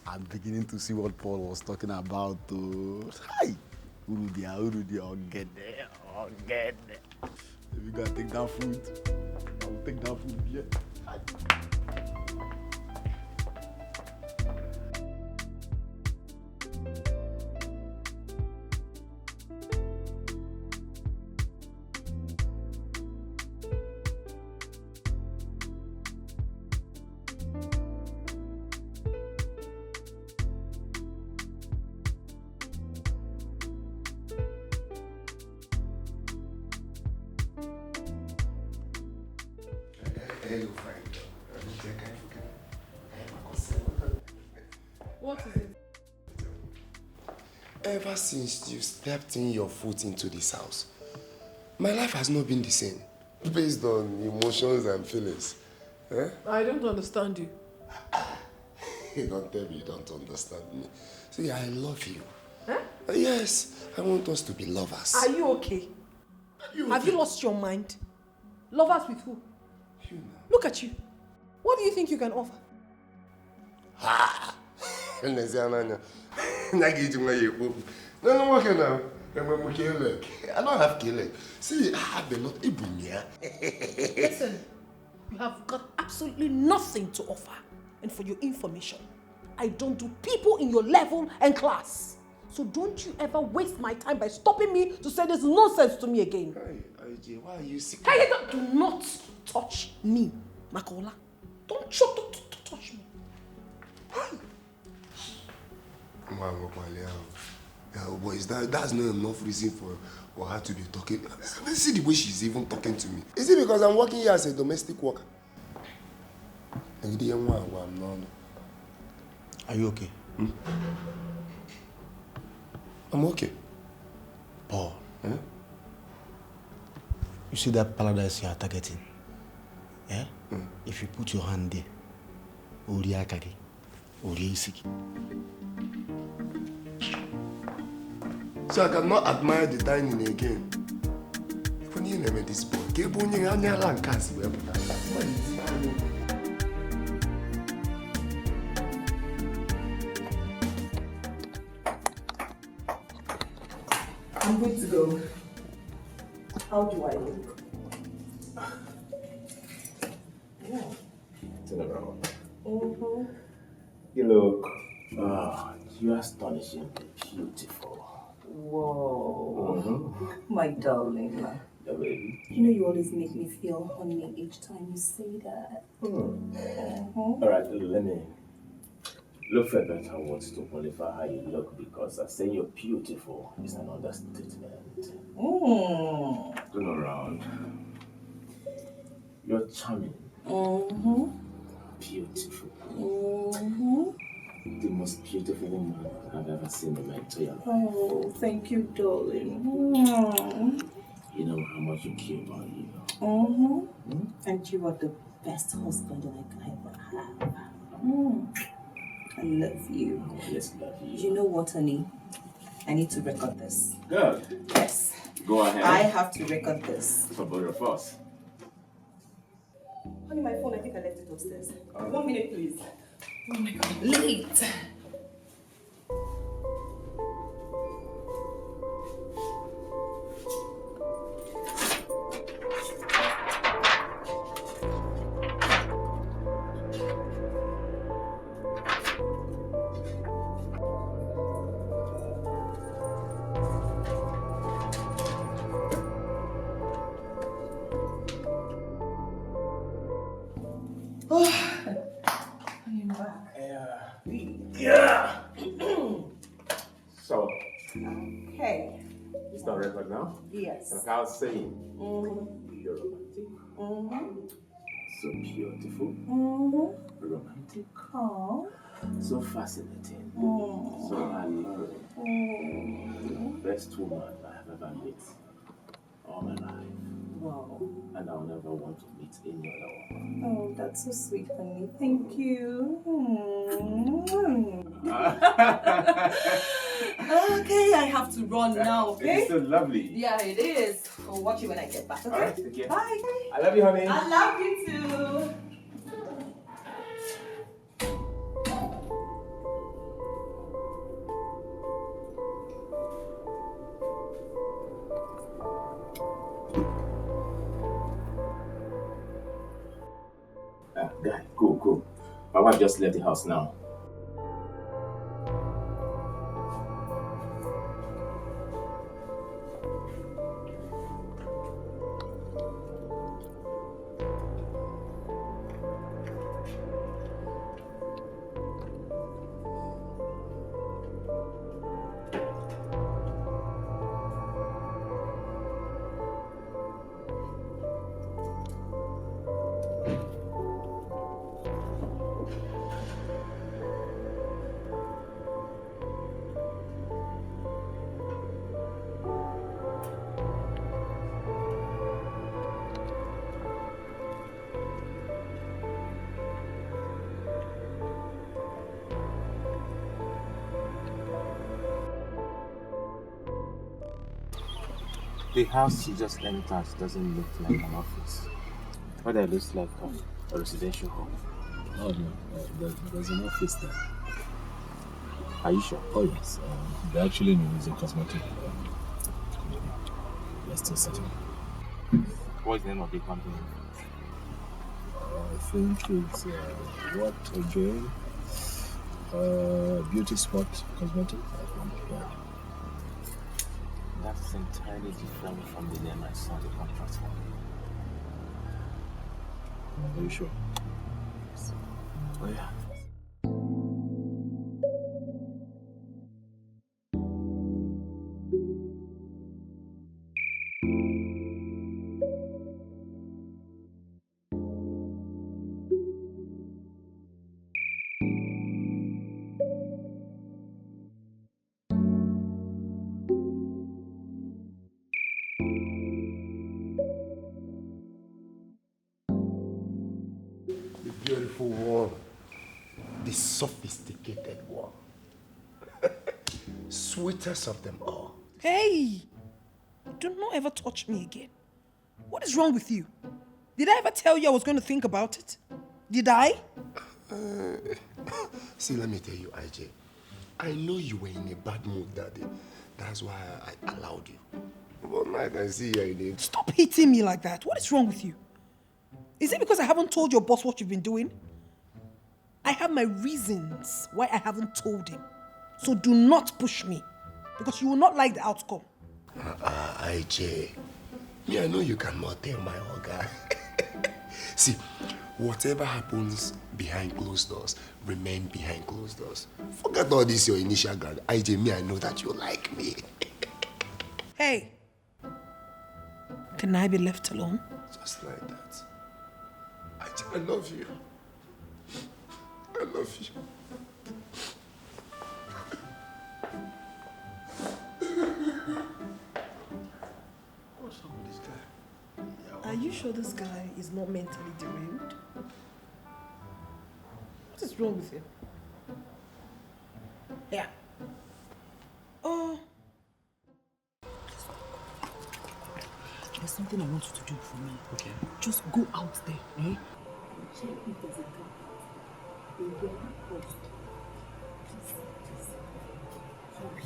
I'm beginning to see what Paul was talking about. Hi! Urudia, get there. If you gotta take that food, I'll take that food, yeah. Hi. What is it? Ever since you stepped in your foot into this house, my life has not been the same, based on emotions and feelings. Eh? I don't understand you. Don't tell me you don't understand me. See, I love you. Huh? Yes, I want us to be lovers. Are you okay? Have you lost your mind? Lovers with who? You know. Look at you. What do you think you can offer? Ha! I don't have killing. See, I have a lot. Listen, you have got absolutely nothing to offer. And for your information, I don't do people in your level and class. So don't you ever waste my time by stopping me to say this nonsense to me again. Hey, why are you sick? Hey, do not touch me, Makola. Don't touch me. Yeah, boys, that's not enough reason for her to be talking. See the way she's even talking to me. Is it because I'm working here as a domestic worker? Are you okay? I'm okay. Paul, you see that paradise you are targeting? Yeah? If you put your hand there, Uriakagi, Uriisiki. So I cannot admire the dining again. When you name this boy, I'm good to go. How do I look? Turn around. Mm-hmm. You look, you're astonishingly beautiful. Whoa. My darling. Yeah, baby. You know you always make me feel honey each time you say that. All right, let me look for better words to qualify how you look, because I say you're beautiful is an understatement. Turn around. You're charming. Beautiful. The most beautiful woman I've ever seen in my entire life. Oh, thank you, darling. You know how much you care about you. And you are the best husband that I can ever have. I love you. I always love you. You know what, honey? I need to record this. Good. Yes. Go ahead. I have to record this. For both of us. Honey, my phone, I think I left it upstairs. 1 minute, please. Oh my God, late. It's not record now? Yes. Like I was saying, you're romantic. So beautiful. Romantic. Oh. So fascinating. So alluring. The best woman I have ever met all my life. Wow. And I'll never want to meet any other woman. Oh, that's so sweet, honey. Thank you. Okay, I have to run now, okay? It's so lovely. Yeah, it is. I'll watch you when I get back, okay? Alright, take care. Bye. I love you, honey. I love you too. Guy, cool. My wife just left the house now. The house you just entered doesn't look like an office. What it looks like a residential home. Oh no, there's an office there. Are you sure? Oh yes, they actually know it's a cosmetic company. They're still setting up. What is the name of the company? I think it's what again? Beauty Spot Cosmetics, I think, yeah. That's entirely different from the name I saw the contract for. Are you sure? Oh yeah. Beautiful one. The sophisticated one. Sweetest of them all. Hey! Do not ever touch me again. What is wrong with you? Did I ever tell you I was going to think about it? Did I? See, let me tell you, IJ. I know you were in a bad mood that day. That's why I allowed you. But now I can see you're in it. Stop hitting me like that. What is wrong with you? Is it because I haven't told your boss what you've been doing? I have my reasons why I haven't told him. So do not push me, because you will not like the outcome. IJ, me, I know you cannot tell my Oga. See, whatever happens behind closed doors, remain behind closed doors. Forget all this, your initial ground. IJ, me, I know that you like me. Hey, can I be left alone? Just like that. I love you. I love you. What's wrong with this guy? Are you sure this guy is not mentally derailed? What is wrong with him? Yeah. Oh. There's something I want you to do for me. Okay. Just go out there, eh? Check if there's a car. They get post. Please. Hurry.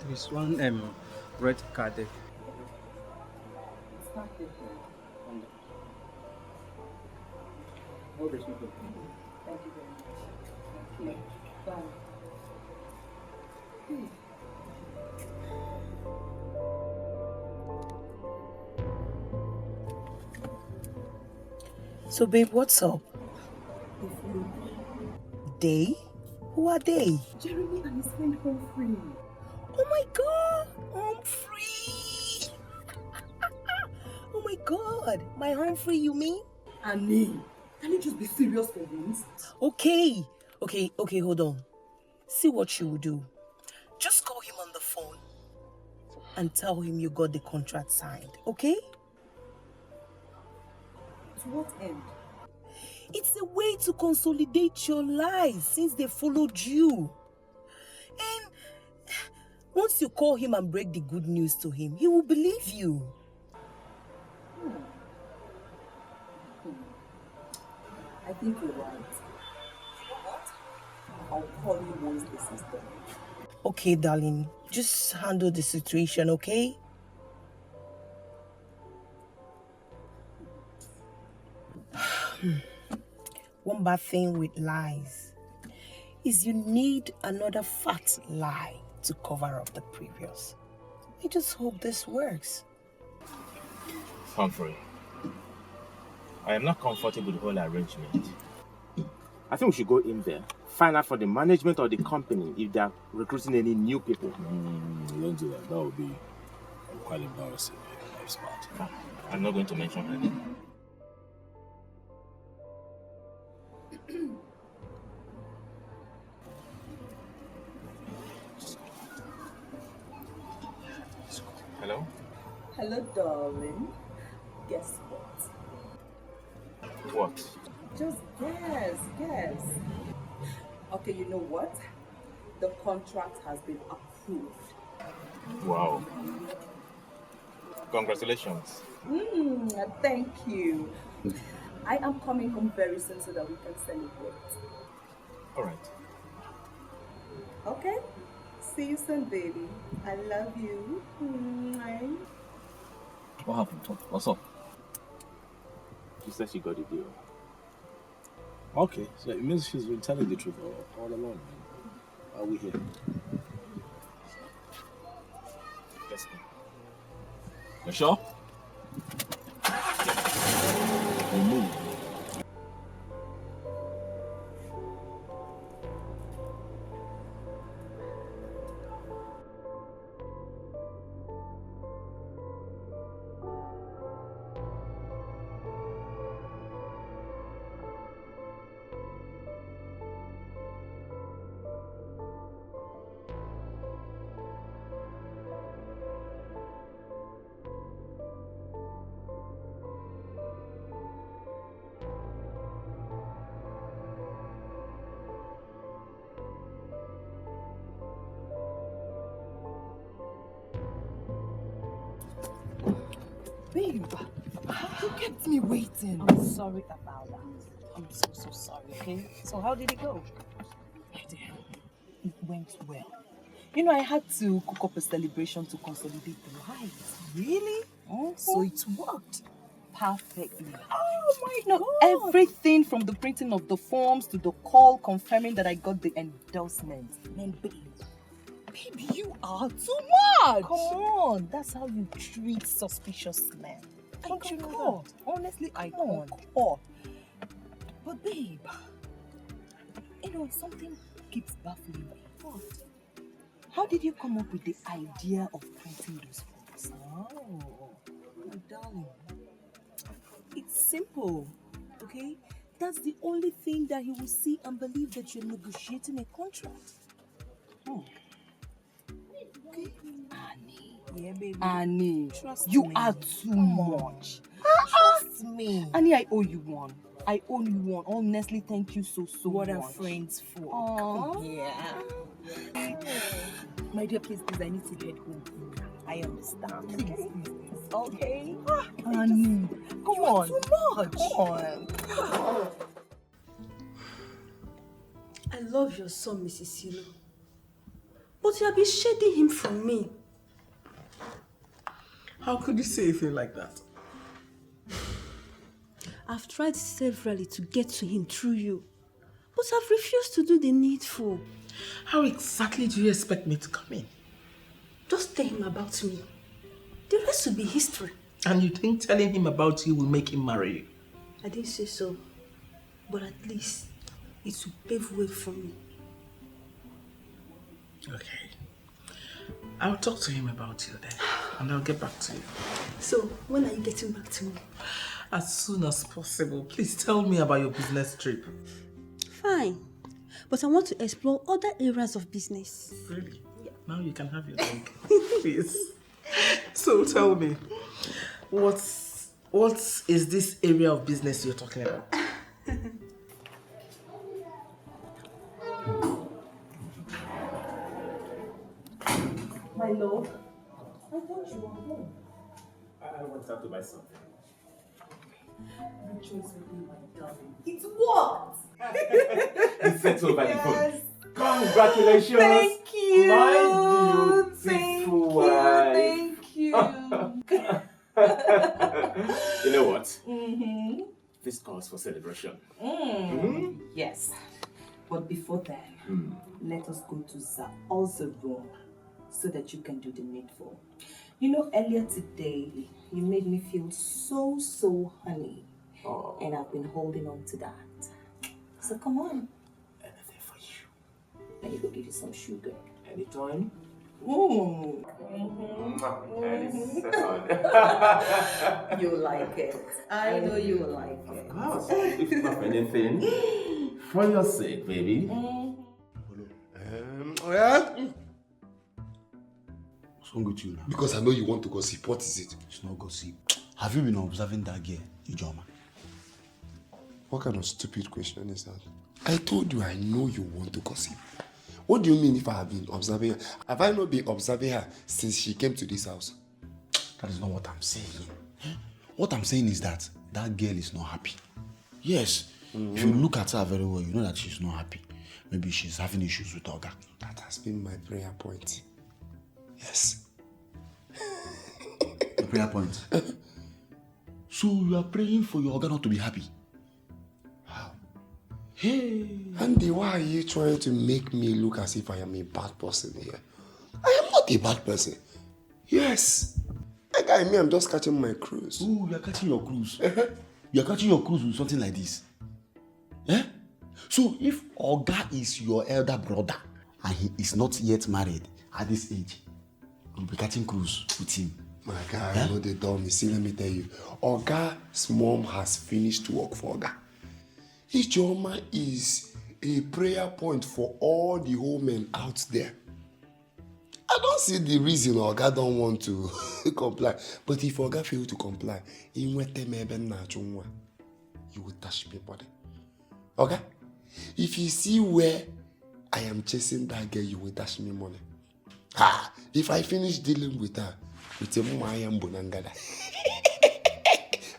There is one red card there. Oh, there's no problem. Thank you very much. Bye. So, babe, what's up? They? Who are they? Jeremy and his friend Humphrey. Oh my god! Humphrey! Oh my god! My Humphrey, you mean? Annie, can you just be serious for once? Okay, hold on. See what you will do. Just call him on the phone and tell him you got the contract signed, okay? To what end? It's a way to consolidate your lies since they followed you. And once you call him and break the good news to him, he will believe you. I think you're right. You know what? I'll call you once this is done. Okay, darling. Just handle the situation, okay? One bad thing with lies is you need another fat lie to cover up the previous. I just hope this works. Humphrey, I am not comfortable with the whole arrangement. I think we should go in there, find out from the management of the company if they are recruiting any new people. Don't do that. That would be quite embarrassing. Nice part. I'm not going to mention her name. Hello? Hello, darling. Guess what? What? Just guess. Okay, you know what? The contract has been approved. Wow. Congratulations. Thank you. I am coming home very soon so that we can celebrate. All right. Okay? See you soon, baby. I love you. Mwah. What happened? What's up? She said she got a deal. Okay, so it means she's been telling the truth all along. Are we here? Yes, ma'am. You sure? You move. Babe, you kept me waiting. I'm sorry about that. I'm so sorry, okay? So how did it go? It went well. You know, I had to cook up a celebration to consolidate the lives. Really? So it worked perfectly. Oh my God! Everything from the printing of the forms to the call confirming that I got the endorsement. Man, babe, you are too much! Come on, that's how you treat suspicious men. Don't you know that? Honestly, I Come concur. But babe, you know, something keeps baffling me. What? How did you come up with the idea of printing those forms? Oh, My darling, it's simple, okay? That's the only thing that he will see and believe that you're negotiating a contract. Okay? Annie. Yeah, baby. Annie, Trust you me. are too much. Trust me. Annie, I owe you one. Honestly, thank you so What much. are friends for? Aww. Yeah. My dear, please, I need to head home. I understand. Please. Okay. Annie, Come on. too much. Come on. I love your son, Mrs. Silo. But you have been shading him from me. How could you say a thing like that? I've tried severally to get to him through you, but I've refused to do the needful. How exactly do you expect me to come in? Just tell him about me. The rest will be history. And you think telling him about you will make him marry you? I didn't say so, but at least it will pave way for me. Okay. I'll talk to him about you then, and I'll get back to you. So, when are you getting back to me? As soon as possible. Please tell me about your business trip. Fine. But I want to explore other areas of business. Really? Yeah. Now you can have your drink. Please. So tell me, what is this area of business you're talking about? My lord, I thought you were home. I went out to buy something. Rejoice with me, my darling. It worked! It's settled by the phone. Congratulations! Thank you! My beautiful wife! Thank you! You know what? Mm-hmm. This calls for celebration. Yes. But before then, let us go to Zao's room so that you can do the needful. You know, earlier today, you made me feel so honey. Oh. And I've been holding on to that. So come on. Anything for you. Let me go give you some sugar. Anytime. Mm. You like it. I know you will like it. Of course. If not anything, for your sake, baby. What's wrong with you now? Because I know you want to gossip. What is it? It's not gossip. Have you been observing that girl, Ijoma? What kind of stupid question is that? I told you I know you want to gossip. What do you mean if I have been observing her? Have I not been observing her since she came to this house? That is not what I'm saying. What I'm saying is that girl is not happy. Yes. If you look at her very well, you know that she's not happy. Maybe she's having issues with Oga. That has been my prayer point. Yes. The prayer point? So you are praying for your Oga not to be happy? How? Hey. Andy, why are you trying to make me look as if I am a bad person here? I am not a bad person. Yes. That guy, me, I'm just catching my cruise. Oh, you are catching your cruise. You are catching your cruise with something like this. Eh? So if Oga is your elder brother and he is not yet married at this age, you'll be catching cruise with him. My guy, I know they told me. See, let me tell you. Oga's mom has finished work for Oga. Ijoma is a prayer point for all the women out there. I don't see the reason Oga don't want to comply. But if Oga fail to comply, you will touch me body. Okay? If you see where I am chasing that girl, you will dash me money. If I finish dealing with her, with a I am Bonangada.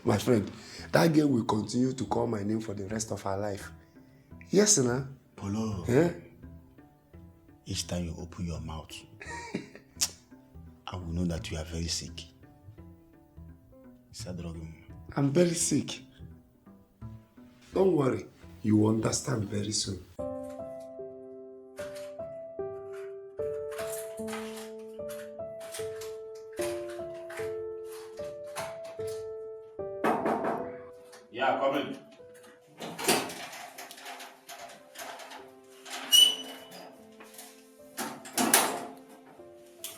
My friend, that girl will continue to call my name for the rest of her life. Yes, na? Polo. Each time you open your mouth, I will know that you are very sick. I'm very sick. Don't worry. You will understand very soon. Yeah, come in.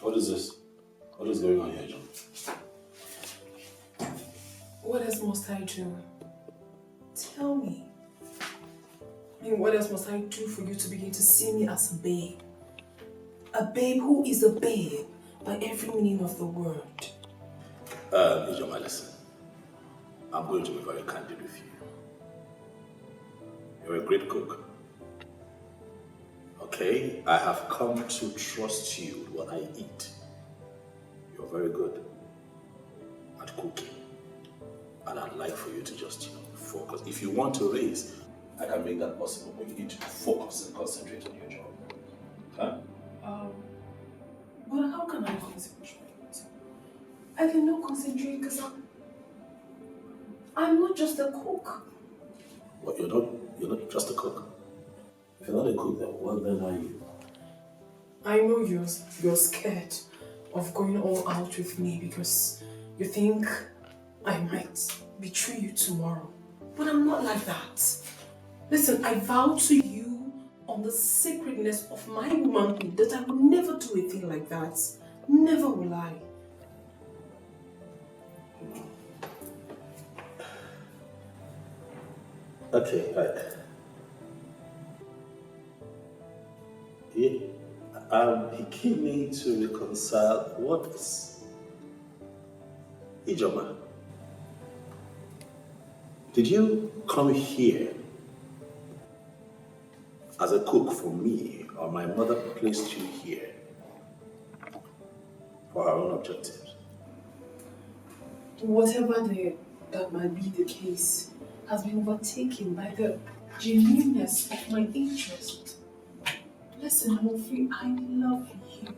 What is this? What is going on here, John? What else must I do? Tell me. I mean, what else must I do for you to begin to see me as a babe? A babe who is a babe by every meaning of the word. Ijoma, listen. I'm going to be very candid with you. You're a great cook. Okay? I have come to trust you with what I eat. You're very good at cooking. And I'd like for you to just, focus. If you want to raise, I can make that possible, but you need to focus and concentrate on your job. Huh? can I concentrate? I cannot concentrate because I'm not just a cook. What, you're not just a cook? If you're not a cook, then what then are you? I know you're scared of going all out with me because you think I might betray you tomorrow. But I'm not like that. Listen, I vow to you on the sacredness of my womanhood that I will never do a thing like that. Never will I. Okay, right. He came in to reconcile what is Ijoma. Did you come here as a cook for me, or my mother placed you here for her own objectives? Whatever that might be the case has been overtaken by the genuineness of my interest. Listen, Humphrey, I love you.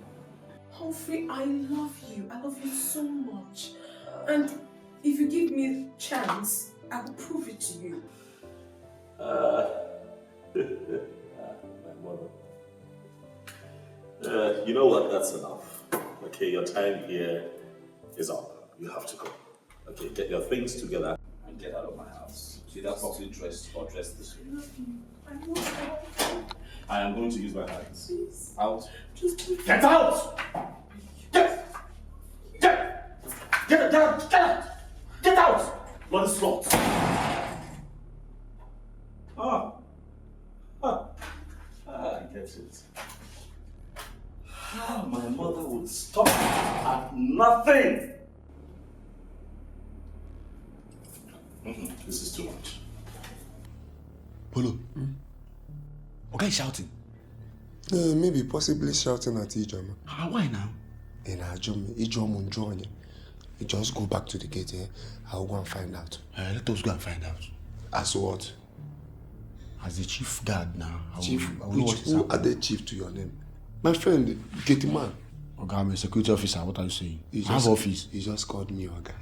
Humphrey, I love you. I love you so much. And if you give me a chance, I will prove it to you. My mother. You know what? That's enough. Okay, your time here is up. You have to go. Okay, get your things together and get out of my house. See that properly dressed or dressed this way. I love you. I love you. I am going to use my hands. Please. Out. Just please. Get out! Get out! Get out! Bloody slut! I get it. How my mother would stop at nothing! This is too much. Polo. Okay, shouting. Maybe possibly shouting at Ijoma. Why now? And Ijoma, you just go back to the gate here. I'll go and find out. Let us go and find out. As what? As the chief guard now. Who are the chief to your name? My friend, Gate man. Okay, I'm a security officer. What are you saying? I have office. He just called me, Oga.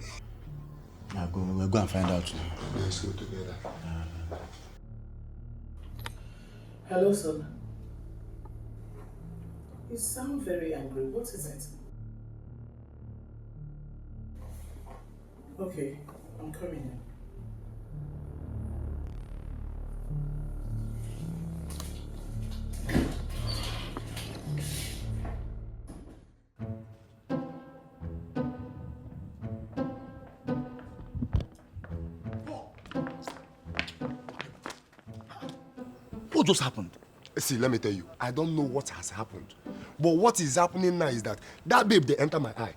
We'll go and find out now. Let's go together. Hello, son. You sound very angry. What is it? Okay, I'm coming in. What just happened? See, let me tell you, I don't know what has happened. But what is happening now is that babe, they enter my eye.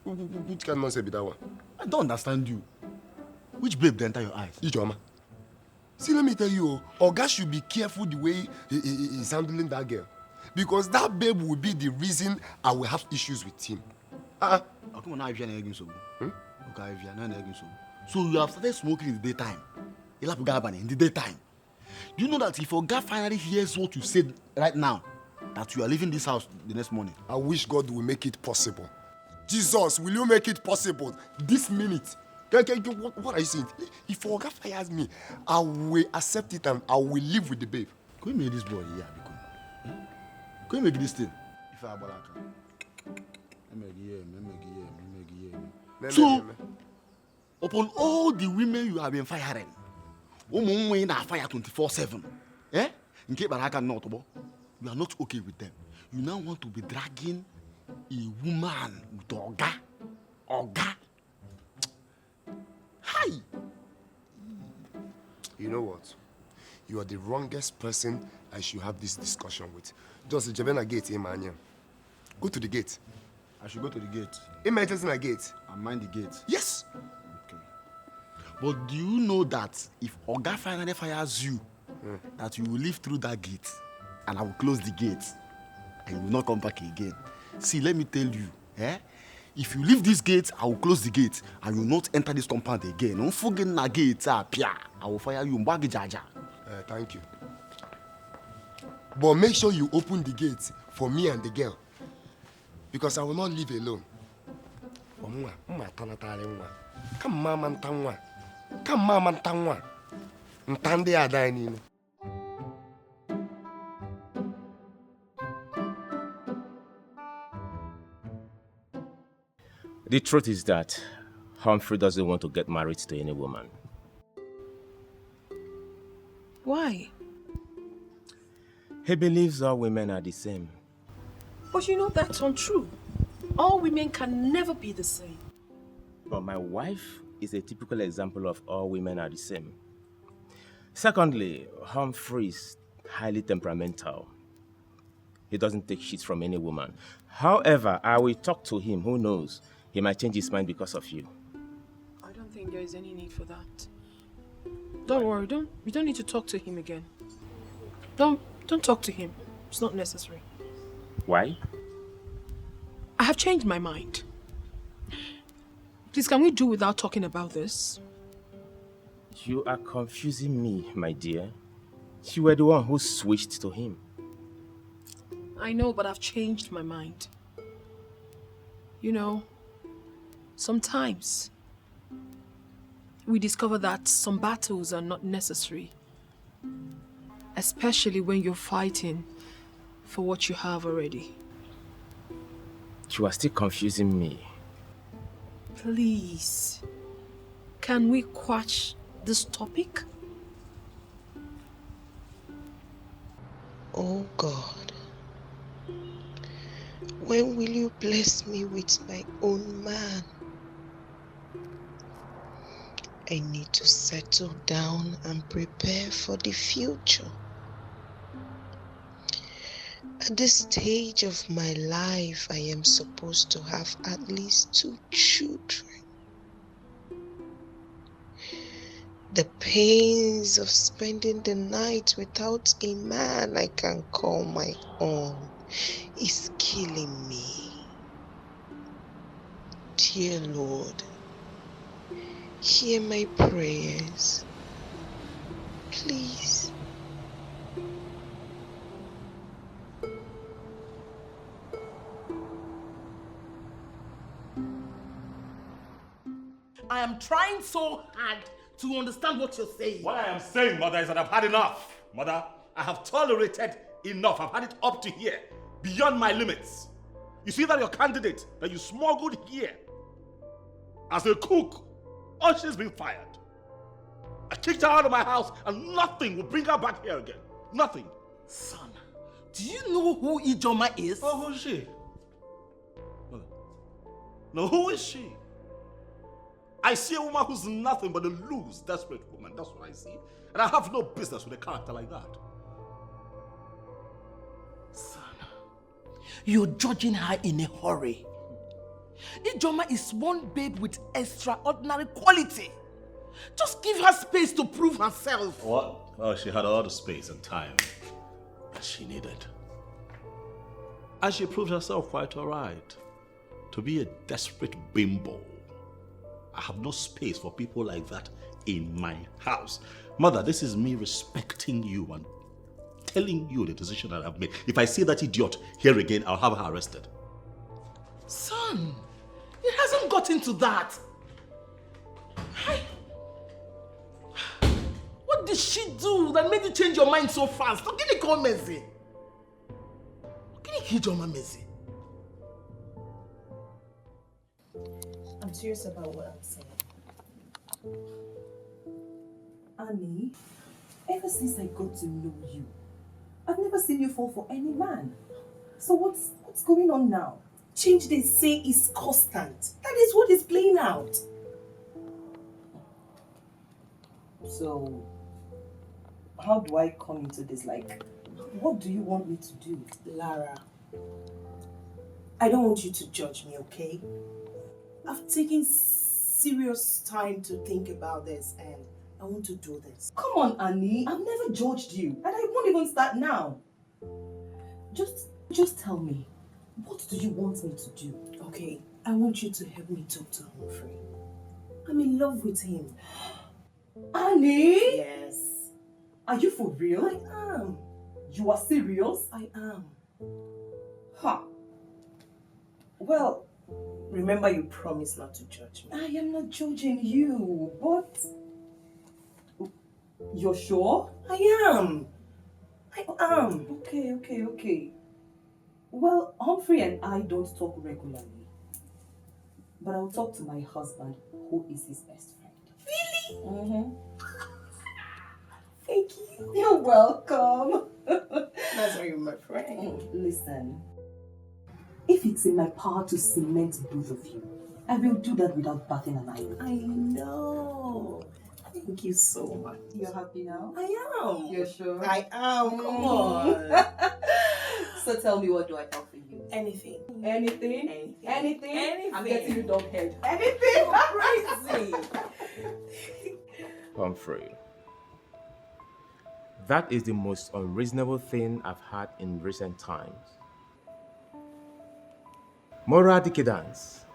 Which kind of nonsense be that one? I don't understand you. Which babe they enter your eyes? Ijoma. See, let me tell you, Oga should be careful the way he's handling that girl. Because that babe will be the reason I will have issues with him. So you have started smoking in the daytime. In the daytime. Do you know that if Oga finally hears what you said right now, that you are leaving this house the next morning? I wish God will make it possible. Jesus, will you make it possible this minute? What are you saying? If Oga fires me, I will accept it and I will live with the babe. Can you make this boy here? Can you make this thing? If I So, upon all the women you have been firing, women are fire 24/7. Eh? In case you are not okay with them. You now want to be dragging a woman with Oga. Oga. Hi. You know what? You are the wrongest person I should have this discussion with. Just Jebena gate, man. Go to the gate. I should go to the gate. Emergency na gate. And mind the gate. Yes. Okay. But do you know that if Oga finally fires you, that you will live through that gate, and I will close the gate, and you will not come back again? See, let me tell you, if you leave this gate, I will close the gate, and you will not enter this compound again. Don't forget the gate, I will fire you. Thank you. But make sure you open the gate for me and the girl. because I will not live alone. Come, Mama, Ntangwa. Come, Mama, Ntangwa. Ntande Adainino. The truth is that Humphrey doesn't want to get married to any woman. Why? He believes all women are the same. But you know that's untrue. All women can never be the same. But my wife is a typical example of all women are the same. Secondly, Humphrey is highly temperamental. He doesn't take shit from any woman. However, I will talk to him. Who knows? He might change his mind because of you. I don't think there is any need for that. Don't worry, we don't need to talk to him again. Don't talk to him. It's not necessary. Why? I have changed my mind. Please, can we do without talking about this? You are confusing me, my dear. You were the one who switched to him. I know, but I've changed my mind. You know, sometimes we discover that some battles are not necessary, especially when you're fighting for what you have already. You are still confusing me. Please, can we quash this topic? Oh God, when will you bless me with my own man? I need to settle down and prepare for the future. At this stage of my life, I am supposed to have at least 2 children. The pains of spending the night without a man I can call my own is killing me. Dear Lord, hear my prayers, please. I am trying so hard to understand what you're saying. What I am saying, Mother, is that I've had enough. Mother, I have tolerated enough. I've had it up to here, beyond my limits. You see that your candidate that you smuggled here as a cook, oh, she's been fired. I kicked her out of my house and nothing will bring her back here again. Nothing. Son, do you know who Ijoma is? Oh, who is she? No, who is she? I see a woman who's nothing but a loose, desperate woman. That's what I see. And I have no business with a character like that. Son, you're judging her in a hurry. Ijoma is one babe with extraordinary quality. Just give her space to prove herself. What? Oh, she had all the space and time that she needed. And she proved herself quite all right. To be a desperate bimbo. I have no space for people like that in my house. Mother, this is me respecting you and telling you the decision that I've made. If I see that idiot here again, I'll have her arrested. Son, it hasn't gotten to that. What did she do that made you change your mind so fast? How can you call Messi? Can you kill Ijoma Messi? I'm serious about what I'm saying. Annie, ever since I got to know you, I've never seen you fall for any man. So what's going on now? Change they say is constant. That is what is playing out. So, how do I come into this? Like, what do you want me to do? Lara, I don't want you to judge me, okay? I've taken serious time to think about this and I want to do this. Come on, Annie. I've never judged you and I won't even start now. Just tell me, what do you want me to do? Okay, I want you to help me talk to Humphrey. I'm in love with him. Annie? Yes. Are you for real? I am. You are serious? I am. Ha. Well, Remember you promised not to judge me. I am not judging you, but... You're sure? I am. Okay. Well, Humphrey and I don't talk regularly. But I'll talk to my husband, who is his best friend. Really? Mm-hmm. Thank you. You're welcome. That's why you're my friend. Listen, if it's in my power to cement both of you, I will do that without batting an eye. I know. Thank you so much. You're happy now? I am. You're sure? I am. Come on. So tell me, what do I offer you? Anything. Anything? Anything? I'm getting you dog head. Anything? Crazy. Humphrey, that is the most unreasonable thing I've had in recent times. Moral decadence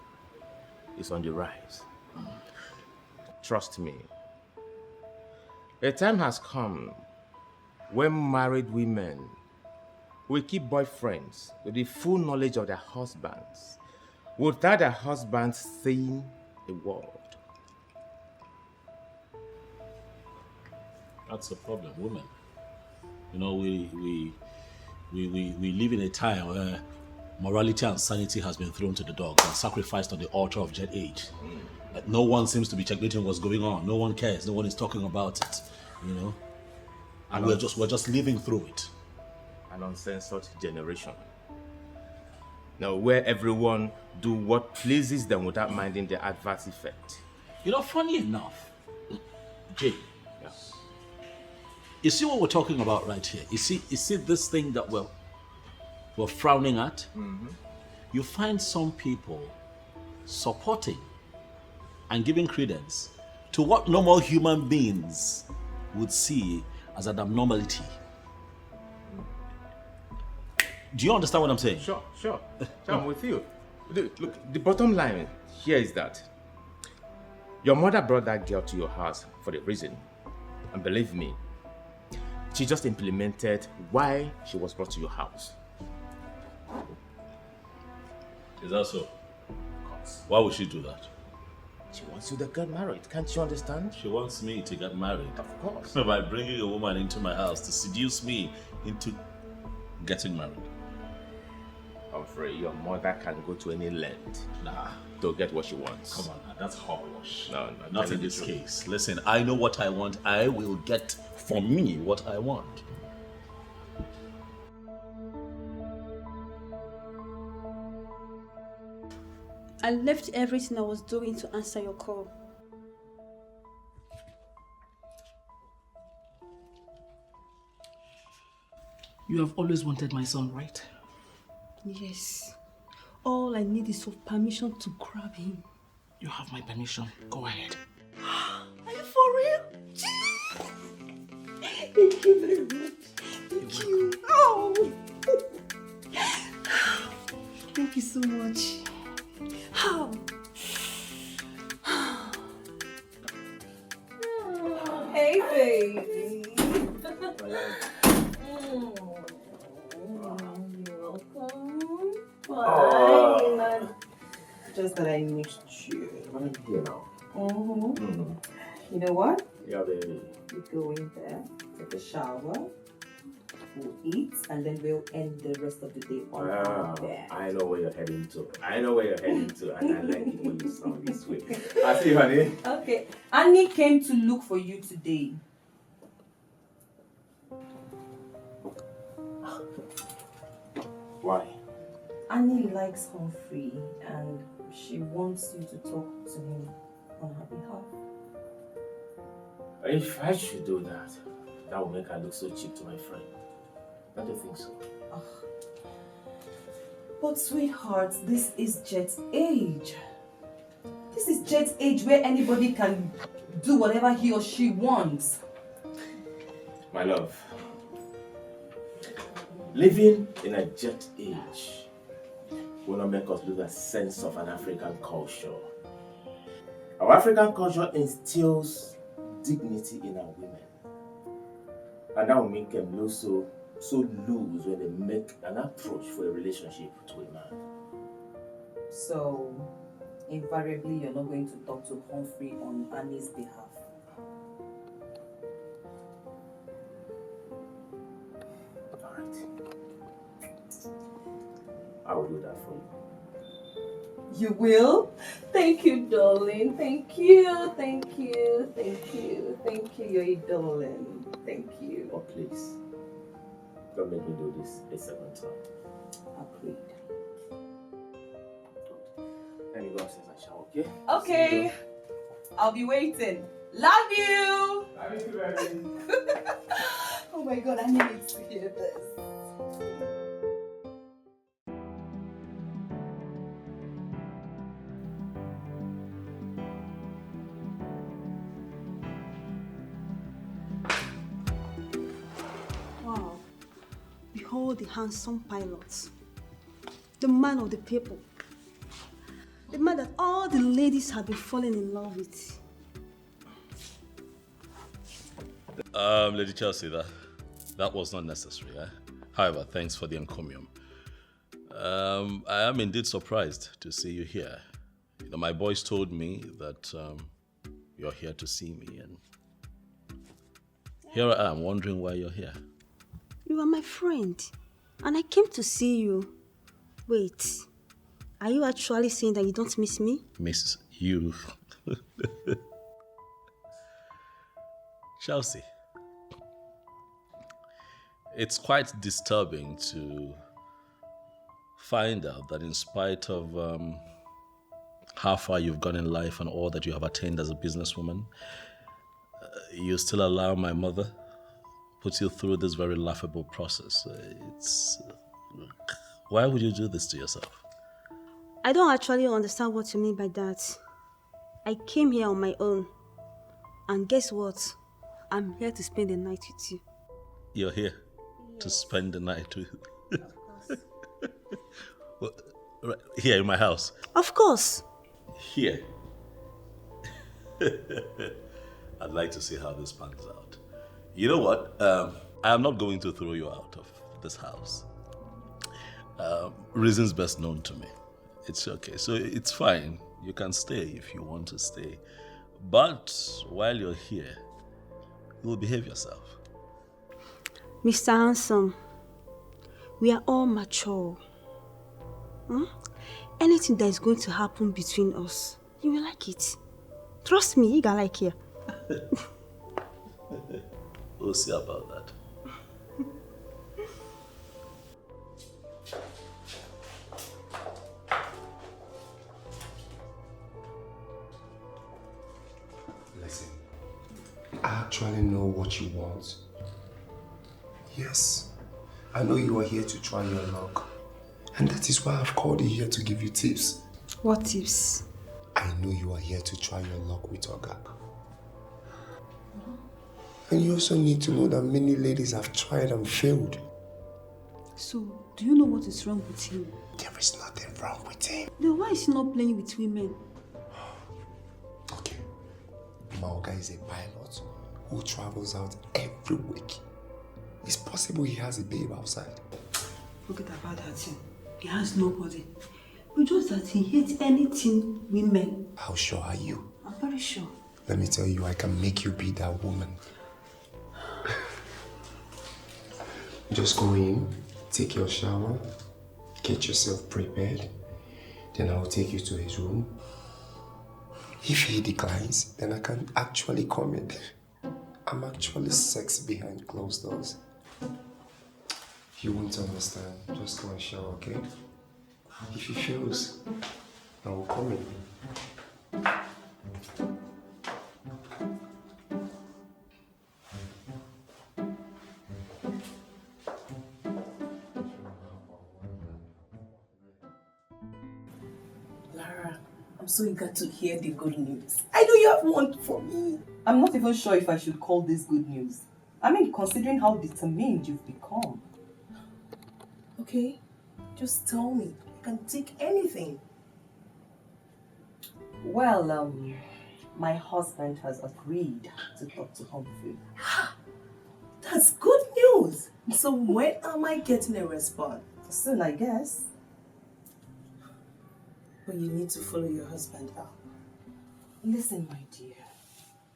is on the rise. Trust me. A time has come when married women will keep boyfriends with the full knowledge of their husbands without their husbands saying a word. That's the problem, women. You know, we live in a time where morality and sanity has been thrown to the dogs and sacrificed on the altar of jet age. No one seems to be checkmating what's going on. No one cares. No one is talking about it. You know, and we're just living through it. An uncensored generation. Now, where everyone do what pleases them without minding the adverse effect. You know, funny enough, Jay. You see what we're talking about right here? You see this thing that we're frowning at? Mm-hmm. You find some people supporting and giving credence to what normal human beings would see as an abnormality. Do you understand what I'm saying? Sure. I'm with you. Look, the bottom line here is that your mother brought that girl to your house for a reason. And believe me, she just implemented why she was brought to your house. Is that so? Why would she do that? She wants you to get married. Can't you understand? She wants me to get married. Of course. By bringing a woman into my house to seduce me into getting married. I'm afraid your mother can go to any length to get what she wants. Come on, now, that's hogwash. No, not in this case. Listen, I know what I want. I will get for me what I want. I left everything I was doing to answer your call. You have always wanted my son, right? Yes. All I need is your permission to grab him. You have my permission. Go ahead. Are you for real? Thank you very much. Thank you. Oh. Thank you so much. How? Hey, baby. You're welcome. Fine. Just that I missed you. I'm here now. You know what? Yeah, baby. We go in there, take a shower, we'll eat, and then we'll end the rest of the day on our bed. I know where you're heading to. And I like it when you sound this way. I see you, honey. Okay. Annie came to look for you today. Why? Annie likes Humphrey and she wants you to talk to him on her behalf. If I should do that, that would make her look so cheap to my friend. Don't you think so? But sweetheart, this is Jet's age. This is Jet's age where anybody can do whatever he or she wants. My love, living in a jet age will not make us lose a sense of an African culture. Our African culture instills dignity in our women. And that will make them look so loose when they make an approach for a relationship to a man. So, invariably, you're not going to talk to Humphrey on Annie's behalf. Alright. I will do that for you. You will? Thank you, darling. Thank you. Thank you. Thank you. Thank you. You're a darling. Thank you. Oh, please. Don't make me do this a second time. Agreed. Let me go upstairs and shower, okay? Okay. I'll be waiting. Love you. Love you too, baby. Oh my God, I need to hear this. Wow. Behold the handsome pilot. The man of the people. The man that all the ladies have been falling in love with. Lady Chelsea, that was not necessary. However, thanks for the encomium. I am indeed surprised to see you here. You know, my boys told me that you're here to see me, and here I am wondering why you're here. You are my friend, and I came to see you. Wait, are you actually saying that you don't miss me? Miss you. Chelsea, it's quite disturbing to find out that in spite of how far you've gone in life and all that you have attained as a businesswoman, you still allow my mother put you through this very laughable process. Why would you do this to yourself? I don't actually understand what you mean by that. I came here on my own. And guess what? I'm here to spend the night with you. You're here to spend the night with well, right here in my house? Of course. Here? I'd like to see how this pans out. You know what? I am not going to throw you out of this house. Reasons best known to me. It's okay. So it's fine. You can stay if you want to stay. But while you're here, you will behave yourself. Mr. Handsome, we are all mature. Anything that is going to happen between us, you will like it. Trust me, you gonna like it. We'll see about that. Listen, I actually know what you want. Yes, I know you are here to try your luck. And that is why I've called you here to give you tips. What tips? I know you are here to try your luck with Ogak. And you also need to know that many ladies have tried and failed. So, do you know what is wrong with him? There is nothing wrong with him. Then why is he not playing with women? Okay. Maoga is a pilot who travels out every week. It's possible he has a babe outside. Forget about that thing. He has nobody. But just that he hates anything women. How sure are you? I'm very sure. Let me tell you, I can make you be that woman. Just go in, take your shower, get yourself prepared. Then I will take you to his room. If he declines, then I can actually come in. I'm actually sexy behind closed doors. You won't understand. Just go and shower, okay? If he fails, I will come in. Lara, I'm so eager to hear the good news. I know you have one for me. I'm not even sure if I should call this good news. I mean, considering how determined you've become. Okay, just tell me. I can take anything. Well, my husband has agreed to talk to Humphrey. That's good news. So when am I getting a response? Soon, I guess. But you need to follow your husband out. Listen, my dear.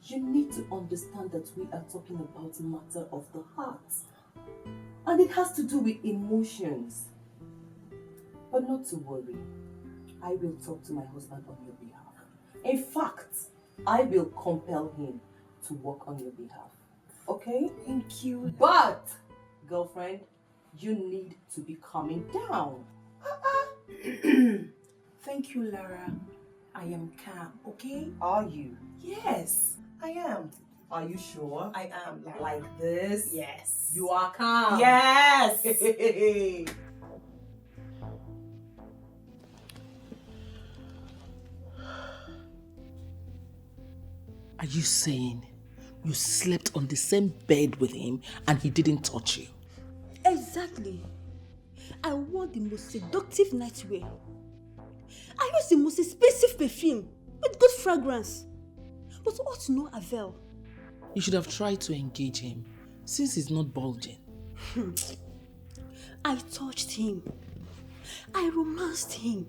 You need to understand that we are talking about matter of the heart. And it has to do with emotions. But not to worry. I will talk to my husband on your behalf. In fact, I will compel him to work on your behalf. Okay? Thank you. But, girlfriend, you need to be calming down. Thank you, Lara. I am calm, okay? Are you? Yes, I am. Are you sure? I am, Lara. Like this? Yes. You are calm? Yes! Are you saying you slept on the same bed with him and he didn't touch you? Exactly. I wore the most seductive nightwear. I used the most expensive perfume with good fragrance. But all to no avail. You should have tried to engage him since he's not bulging. I touched him. I romanced him.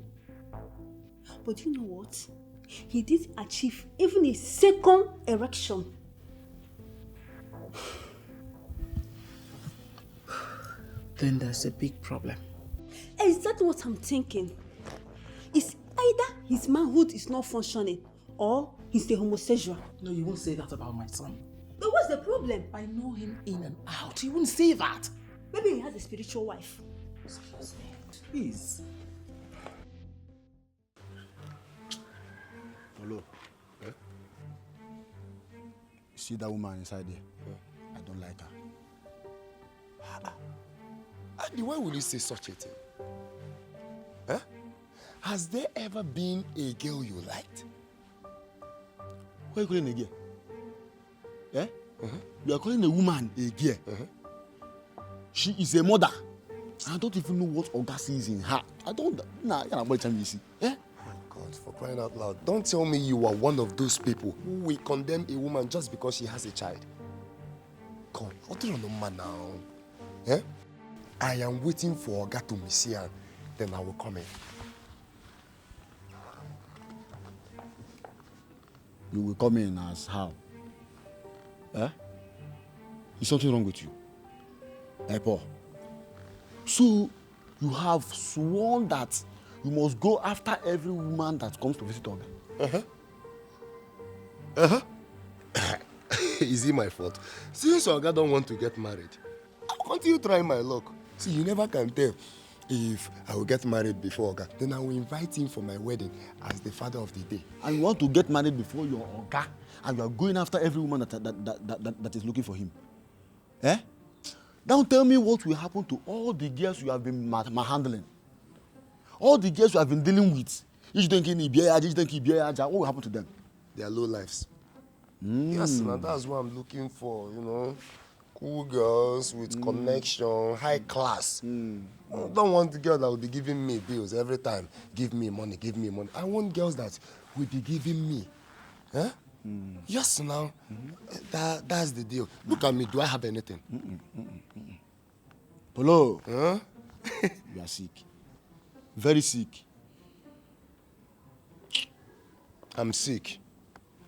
But you know what? He did achieve even a second erection. Then there's a big problem. Exactly what I'm thinking. It's either his manhood is not functioning or he's a homosexual. No, you won't say that about my son. But what's the problem? I know him in and out. You wouldn't say that. Maybe he has a spiritual wife. Excuse me. Please. Hello. Eh? You see that woman inside there? I don't like her. Andy, why would you say such a thing? Huh? Has there ever been a girl you liked? Why are you calling a girl? Eh? You are calling a woman a girl. She is a mother. I don't even know what August is in her. I don't. Nah, you can't tell me. Eh? God, for crying out loud. Don't tell me you are one of those people who will condemn a woman just because she has a child. God, what do you know, man now? Eh? I am waiting for Oga to miss her, then I will come in. You will come in as how? Eh? Is something wrong with you? Eh, Paul? So, you have sworn that you must go after every woman that comes to visit Oga? Is it my fault? Since Oga don't want to get married, I'll continue trying my luck. See, you never can tell. If I will get married before Oga, then I will invite him for my wedding as the father of the day. And you want to get married before your Oga, and you are going after every woman that is looking for him. Eh? Don't tell me what will happen to all the girls you have been handling. All the girls you have been dealing with. Each thinking what will happen to them? They are low lives. Yes, now that's what I'm looking for, you know. Cool girls with connection, high class. I don't want the girl that will be giving me bills every time. Give me money, give me money. I want girls that will be giving me. Huh? Yes, now. That's the deal. Look at me. Do I have anything? Polo. Huh? You are sick. Very sick. I'm sick.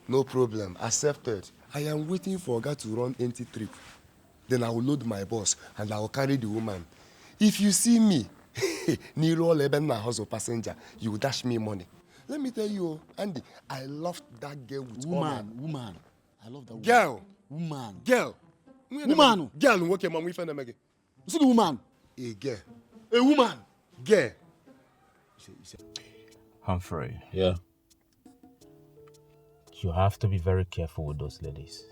No problem. Accepted. I am waiting for Oga to run empty trip. Then I will load my bus and I will carry the woman. If you see me, Niro Lebena house of passenger, you will dash me money. Let me tell you, Andy, I loved that girl with woman. I love that woman. Girl. Woman. Girl. Woman. Girl, what can we find them again? You see the woman? A girl. A woman. Girl. Humphrey. Yeah. You have to be very careful with those ladies.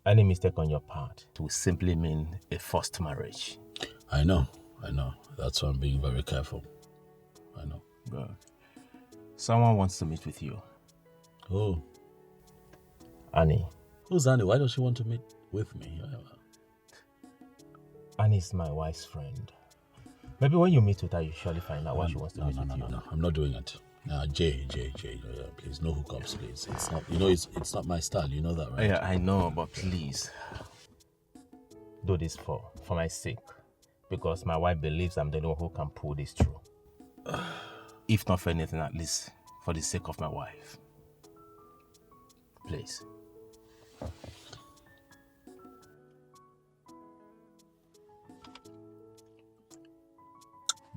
Any mistake on your part will simply mean a forced marriage. I know. That's why I'm being very careful. I know. Good. Someone wants to meet with you. Who? Annie. Who's Annie? Why does she want to meet with me? Annie's my wife's friend. Maybe when you meet with her, you surely find out why she wants to meet with you. No, I'm not doing it. Jay, please, no hookups, please. It's not, it's not my style. You know that, right? Yeah, I know, but please do this for my sake, because my wife believes I'm the one who can pull this through. If not for anything, at least for the sake of my wife. Please.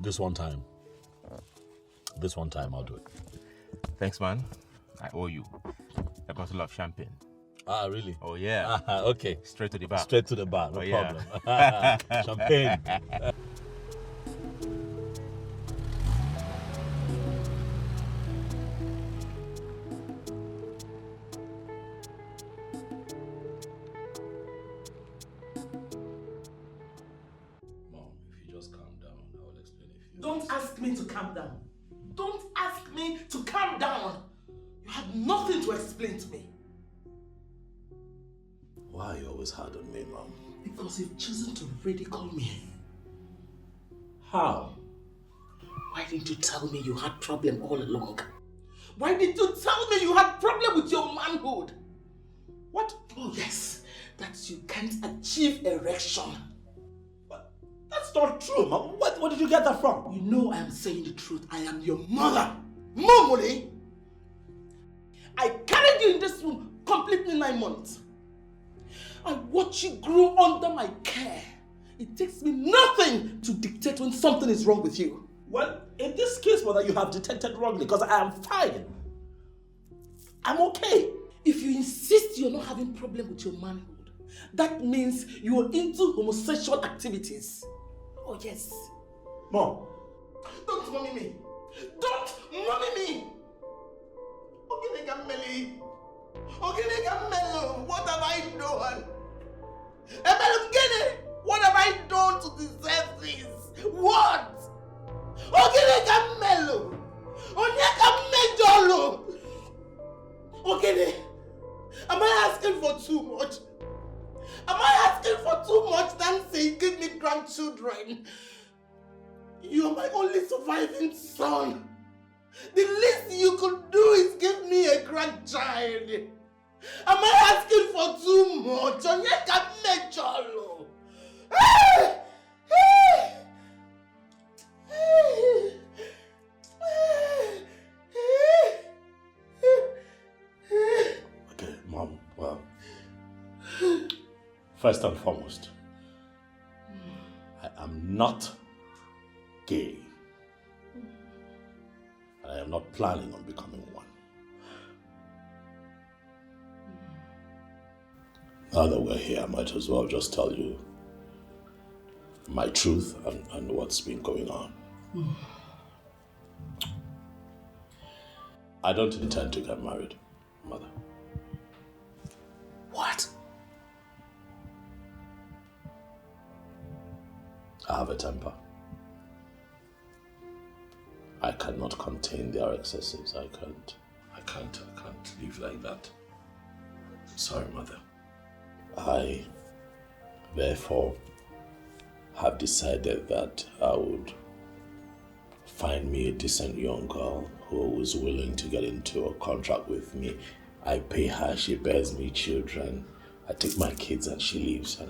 This one time I'll do it. Thanks, man. I owe you a bottle of champagne. Ah, really? Oh, yeah. Okay. Straight to the bar. Straight to the bar, no Oh, problem. Champagne. Don't ask me to calm down. Don't ask me to calm down. You have nothing to explain to me. Why are you always hard on me, Mom? Because you've chosen to ridicule me. How? Why didn't you tell me you had problem all along? Why did you tell me you had problem with your manhood? What? Oh yes, that you can't achieve erection. That's not true, Mom. What did you get that from? You know I am saying the truth. I am your mother. Momoli! I carried you in this room completely 9 months. I watched you grow under my care. It takes me nothing to dictate when something is wrong with you. Well, in this case, Mother, you have detected wrongly because I am fine. I'm okay. If you insist you're not having problem with your manhood, that means you're into homosexual activities. Oh yes. Mom. Don't mommy me. Don't mommy me. What have I done? What have I done to deserve this? What? Am I asking for too much? Am I asking for too much than saying give me grandchildren? You're my only surviving son. The least you could do is give me a grandchild. Am I asking for too much? Okay, Mom, well, first and foremost, I am not gay. I am not planning on becoming one. Now that we're here, I might as well just tell you my truth and what's been going on. I don't intend to get married, Mother. What? I have a temper. I cannot contain their excesses. I can't live like that. Sorry, Mother. I, therefore, have decided that I would find me a decent young girl who is willing to get into a contract with me. I pay her, she bears me children. I take my kids and she leaves, and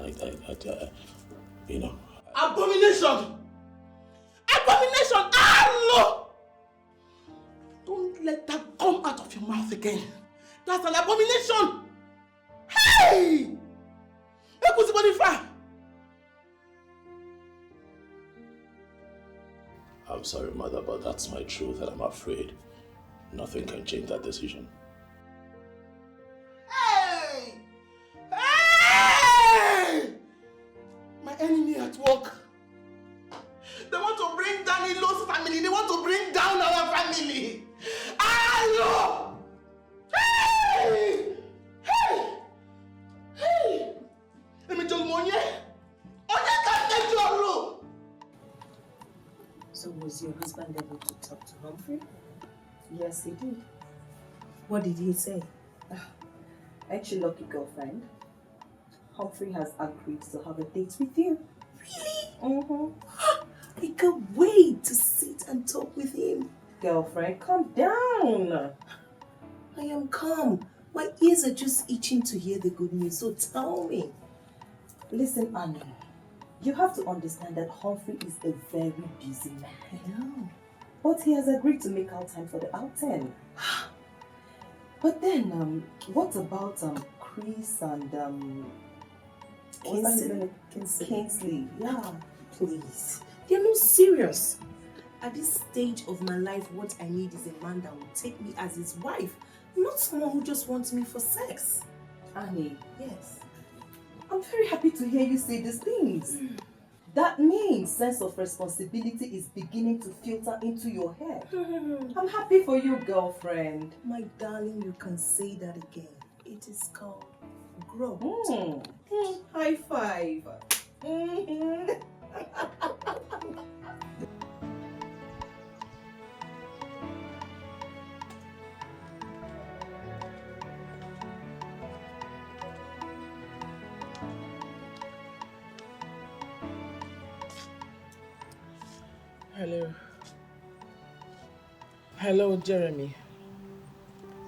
you know. Abomination! Abomination! Ah, no! Don't let that come out of your mouth again. That's an abomination! Hey! I'm sorry, Mother, but that's my truth, and I'm afraid nothing can change that decision. Hey! Hey! My enemy at work. They want to bring down Ilo's family. They want to bring down our family. Hello! Hey! Hey! Hey! So was your husband able to talk to Humphrey? Yes, he did. What did he say? Ain't you lucky, girlfriend? Humphrey has agreed to have a date with you. Really? I can't wait to sit and talk with him. Girlfriend, calm down. I am calm. My ears are just itching to hear the good news, so tell me. Listen, Annie. You have to understand that Humphrey is a very busy man. I know. But he has agreed to make out time for the outing. But then, what about Chris and Kingsley? Yeah. Please. They're not serious. At this stage of my life, what I need is a man that will take me as his wife, not someone who just wants me for sex. Annie, Yes. I'm very happy to hear you say these things. That means sense of responsibility is beginning to filter into your head. I'm happy for you, girlfriend. My darling, you can say that again. It is called growth. High five. Hello. Hello, Jeremy.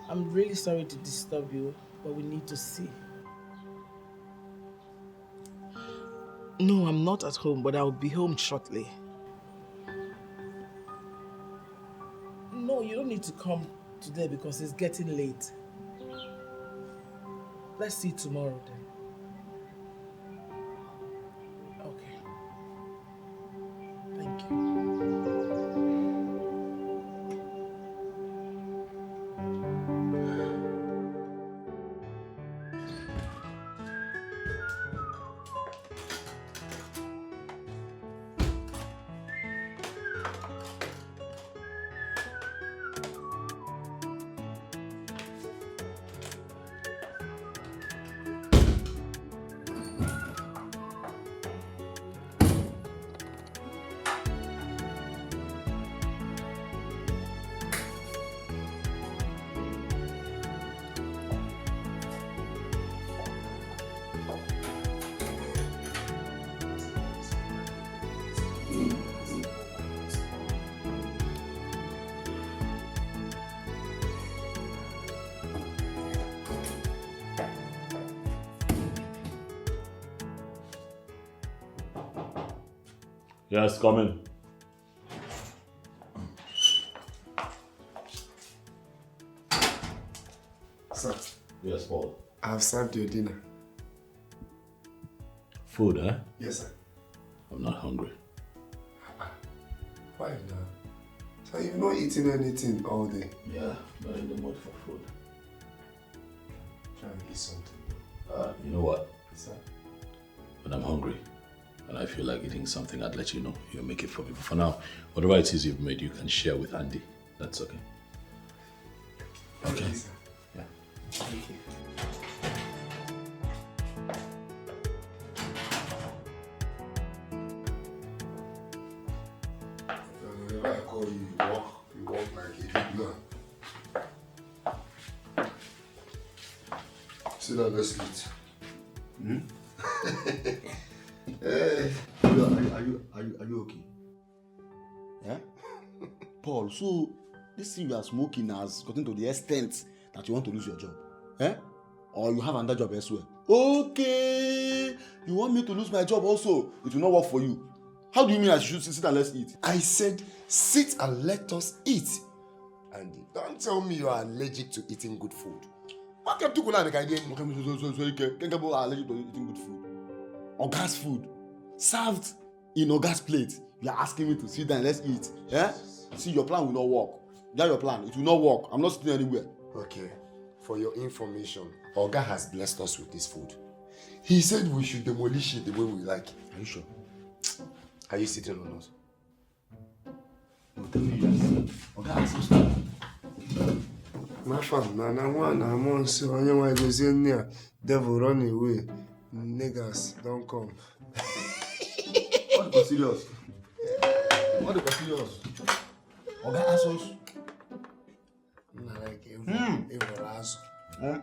I'm really sorry to disturb you, but we need to see. No, I'm not at home, but I'll be home shortly. No, you don't need to come today because it's getting late. Let's see tomorrow then. Okay. Thank you. Yes, come in. Sir. Yes, Paul. I have served your dinner. Food, eh? Yes, sir. I'm not hungry. Why now? So you've not eaten anything all day? Yeah, not in the mood for food. Try and eat something. You know what? Sir? When I'm hungry and I feel like eating something, I'd let you know. You'll make it for me. But for now, whatever it is you've made, you can share with Andy. That's okay. Okay. Sir. Yeah. Thank you. Whenever I call you, you walk like a big man. Sit down, let's eat. Hey, are you okay? Yeah? Paul, so this thing you are smoking has gotten to the extent that you want to lose your job. Eh? Or you have another job elsewhere. Okay. You want me to lose my job also? It will not work for you. How do you mean I should sit and let's eat? I said sit and let us eat. And don't tell me you are allergic to eating good food. What can you do? Allergic to eating good food. Oga's food. Served in Oga's plate. You are asking me to sit down and let's eat. Yeah? See, your plan will not work. That's your plan. It will not work. I'm not sitting anywhere. Okay. For your information, Oga has blessed us with this food. He said we should demolish it the way we like. Are you sure? Are you sitting or not? No, tell me yes. Oga has some stuff. My fam, na one, I'm on so I know I go say near devil run away. Niggas don't come. What the serious? What the serious? Oga has us. Na like evil ass. Oga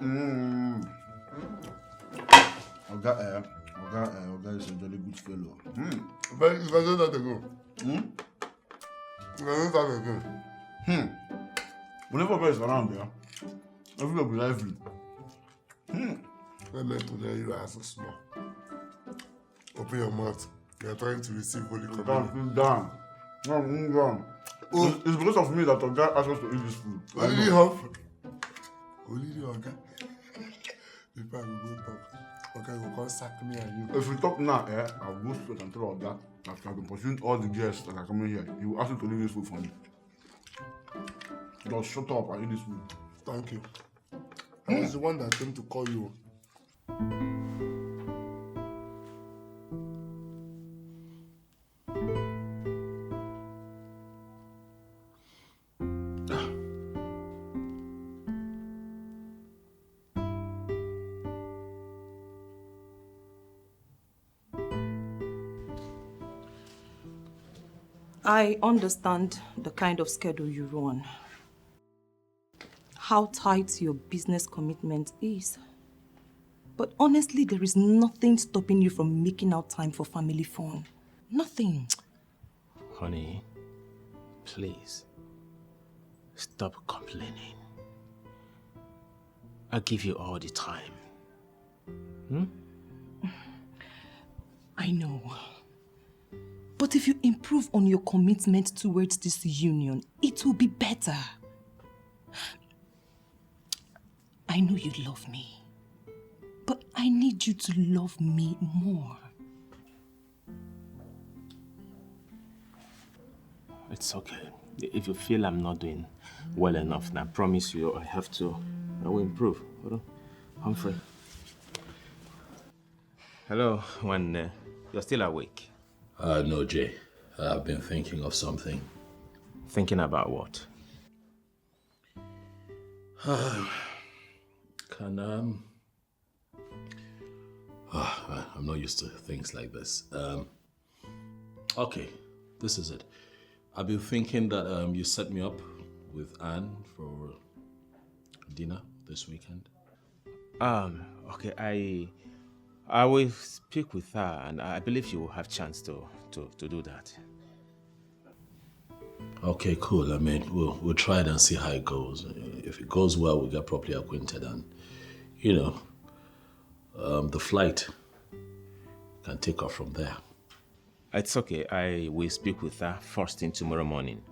is a jolly good fellow. But if I say that again. If I say that again. Whenever Oga is around there, everybody will be lively. Let me put you as a small. Open your mouth. You are trying to receive Holy Communion. Down. It's because of me that Oga asked us to eat this food. Only Humphrey. Only Oga. If I will go talk, Oga will come sack me and you. If we talk now, I'll go straight and tell Oga that I've been pursuing all the guests that are coming here. He will ask you to leave this food for me. Just shut up and eat this food. Thank you. I was the one that came to call you. I understand the kind of schedule you run, how tight your business commitment is. But honestly, there is nothing stopping you from making out time for family fun. Nothing. Honey, please, stop complaining. I'll give you all the time. I know. But if you improve on your commitment towards this union, it will be better. I know you love me, but I need you to love me more. It's okay. If you feel I'm not doing well enough, then I promise you I will improve. Hold on. Humphrey. Hello, when you're still awake. No, Jay. I've been thinking of something. Thinking about what? I'm not used to things like this. Okay, this is it. I've been thinking that you set me up with Anne for dinner this weekend. Okay, I will speak with her, and I believe she will have chance to do that. Okay, cool. I mean, we'll try it and see how it goes. If it goes well, we'll get properly acquainted, and the flight can take off from there. It's okay. I will speak with her first thing tomorrow morning.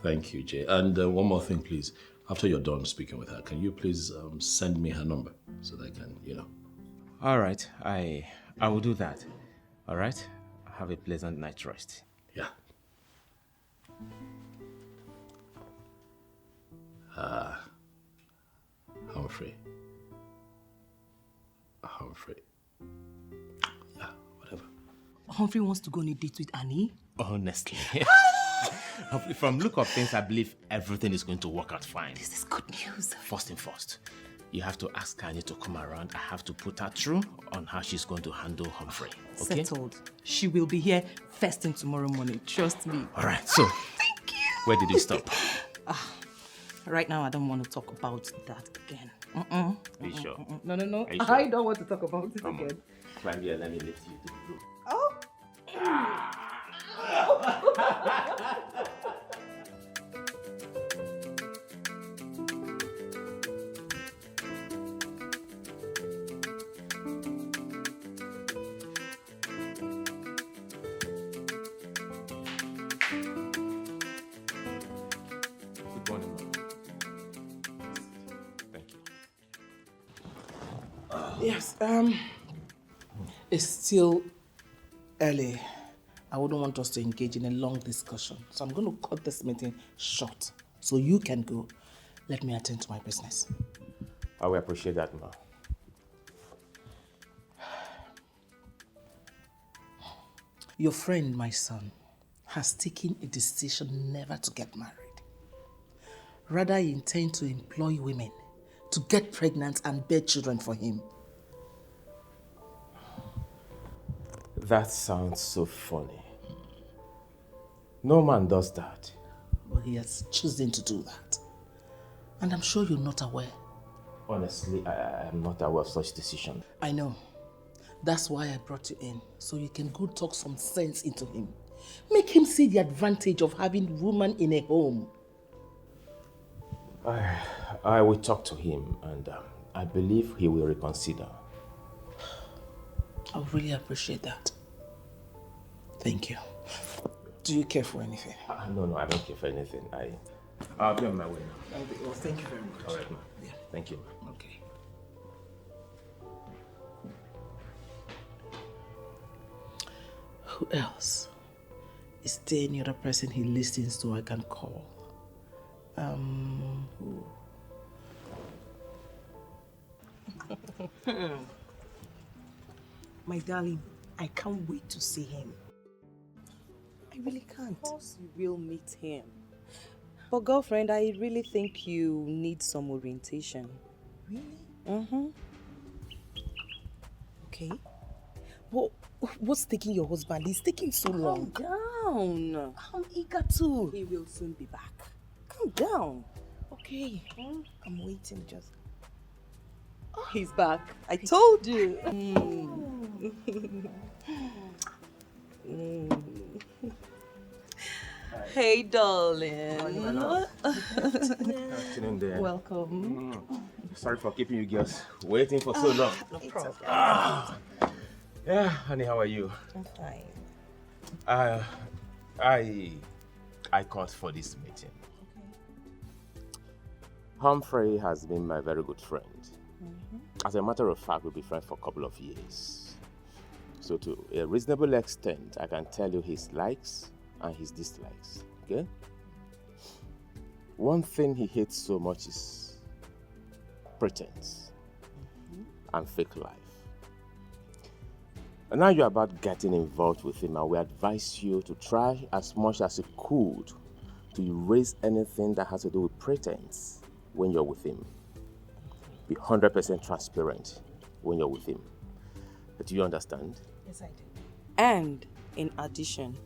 Thank you, Jay. And one more thing, please. After you're done speaking with her, can you please send me her number so that I can, All right. I will do that. All right? Have a pleasant night rest. Yeah. Humphrey. Yeah, whatever. Humphrey wants to go on a date with Annie? Honestly. From look of things, I believe everything is going to work out fine. This is good news. First thing first, you have to ask Annie to come around. I have to put her through on how she's going to handle Humphrey. Okay? Settled. She will be here first thing tomorrow morning. Trust me. All right, so thank you. Where did you stop? Right now, I don't want to talk about that again. Are you sure? No. Are you sure? I don't want to talk about it again. Climb here, let me lift you to the roof. Oh. Good morning, ma'am. Thank you. Yes, it's still early. I wouldn't want us to engage in a long discussion. So I'm going to cut this meeting short. So you can go. Let me attend to my business. I will appreciate that, ma'am. Your friend, my son, has taken a decision never to get married. Rather, he intends to employ women to get pregnant and bear children for him. That sounds so funny. No man does that. But he has chosen to do that. And I'm sure you're not aware. Honestly, I am not aware of such decision. I know. That's why I brought you in, so you can go talk some sense into him. Make him see the advantage of having woman in a home. I will talk to him, and I believe he will reconsider. I really appreciate that. Thank you. Do you care for anything? No, I don't care for anything. I'll be on my way now. Well, thank you very much. All right, ma. Yeah. Thank you. Okay. Who else? Is there any other person he listens to I can call? Who? My darling, I can't wait to see him. I really can't. Of course you will meet him. But girlfriend, I really think you need some orientation. Really? Mm-hmm. Okay. Well, what's taking your husband? He's taking so long. Calm down. I'm eager to. He will soon be back. Calm down. Okay. I'm waiting just... Oh, he's back. I told you. Hey, darling. Afternoon there. Welcome. Sorry for keeping you girls waiting for so long. No problem. Yeah, honey, how are you? I'm fine. I called for this meeting. Humphrey has been my very good friend. As a matter of fact, we'll be friends for a couple of years. So to a reasonable extent, I can tell you his likes and his dislikes, okay? One thing he hates so much is pretense and fake life. And now you're about getting involved with him, and we advise you to try as much as you could to erase anything that has to do with pretense when you're with him. Be 100% transparent when you're with him. Do you understand? Yes, I do. And in addition,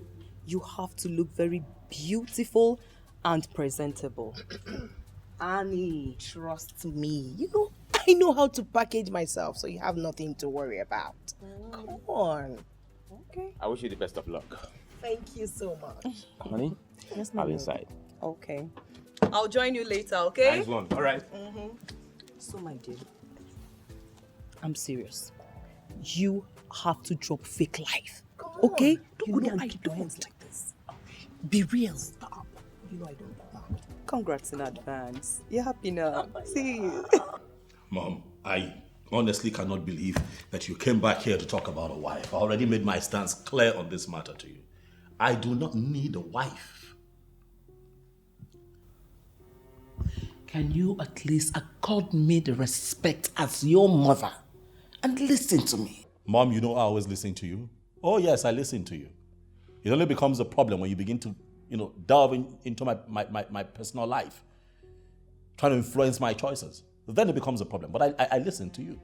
you have to look very beautiful and presentable. Annie, trust me. I know how to package myself, so you have nothing to worry about. Come on. Okay. I wish you the best of luck. Thank you so much. Honey, Yes, I'm inside. Okay. I'll join you later, okay? Nice one. All right. So, my dear, I'm serious. You have to drop fake life. Okay? Don't go there and keep your hands like this. Be real. Stop. You know I don't do that. Congrats in advance. You're happy now. See? Mom, I honestly cannot believe that you came back here to talk about a wife. I already made my stance clear on this matter to you. I do not need a wife. Can you at least accord me the respect as your mother and listen to me? Mom, you know I always listen to you. Oh yes, I listen to you. It only becomes a problem when you begin to, delve into my personal life, trying to influence my choices. Then it becomes a problem. But I listen to you.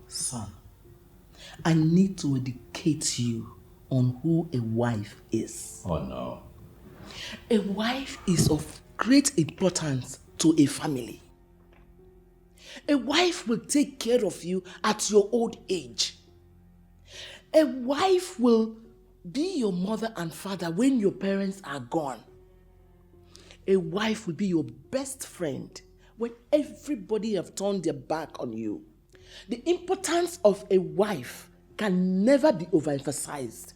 Son, I need to educate you on who a wife is. Oh no. A wife is of great importance to a family. A wife will take care of you at your old age. A wife will be your mother and father when your parents are gone. A wife will be your best friend when everybody have turned their back on you. The importance of a wife can never be overemphasized.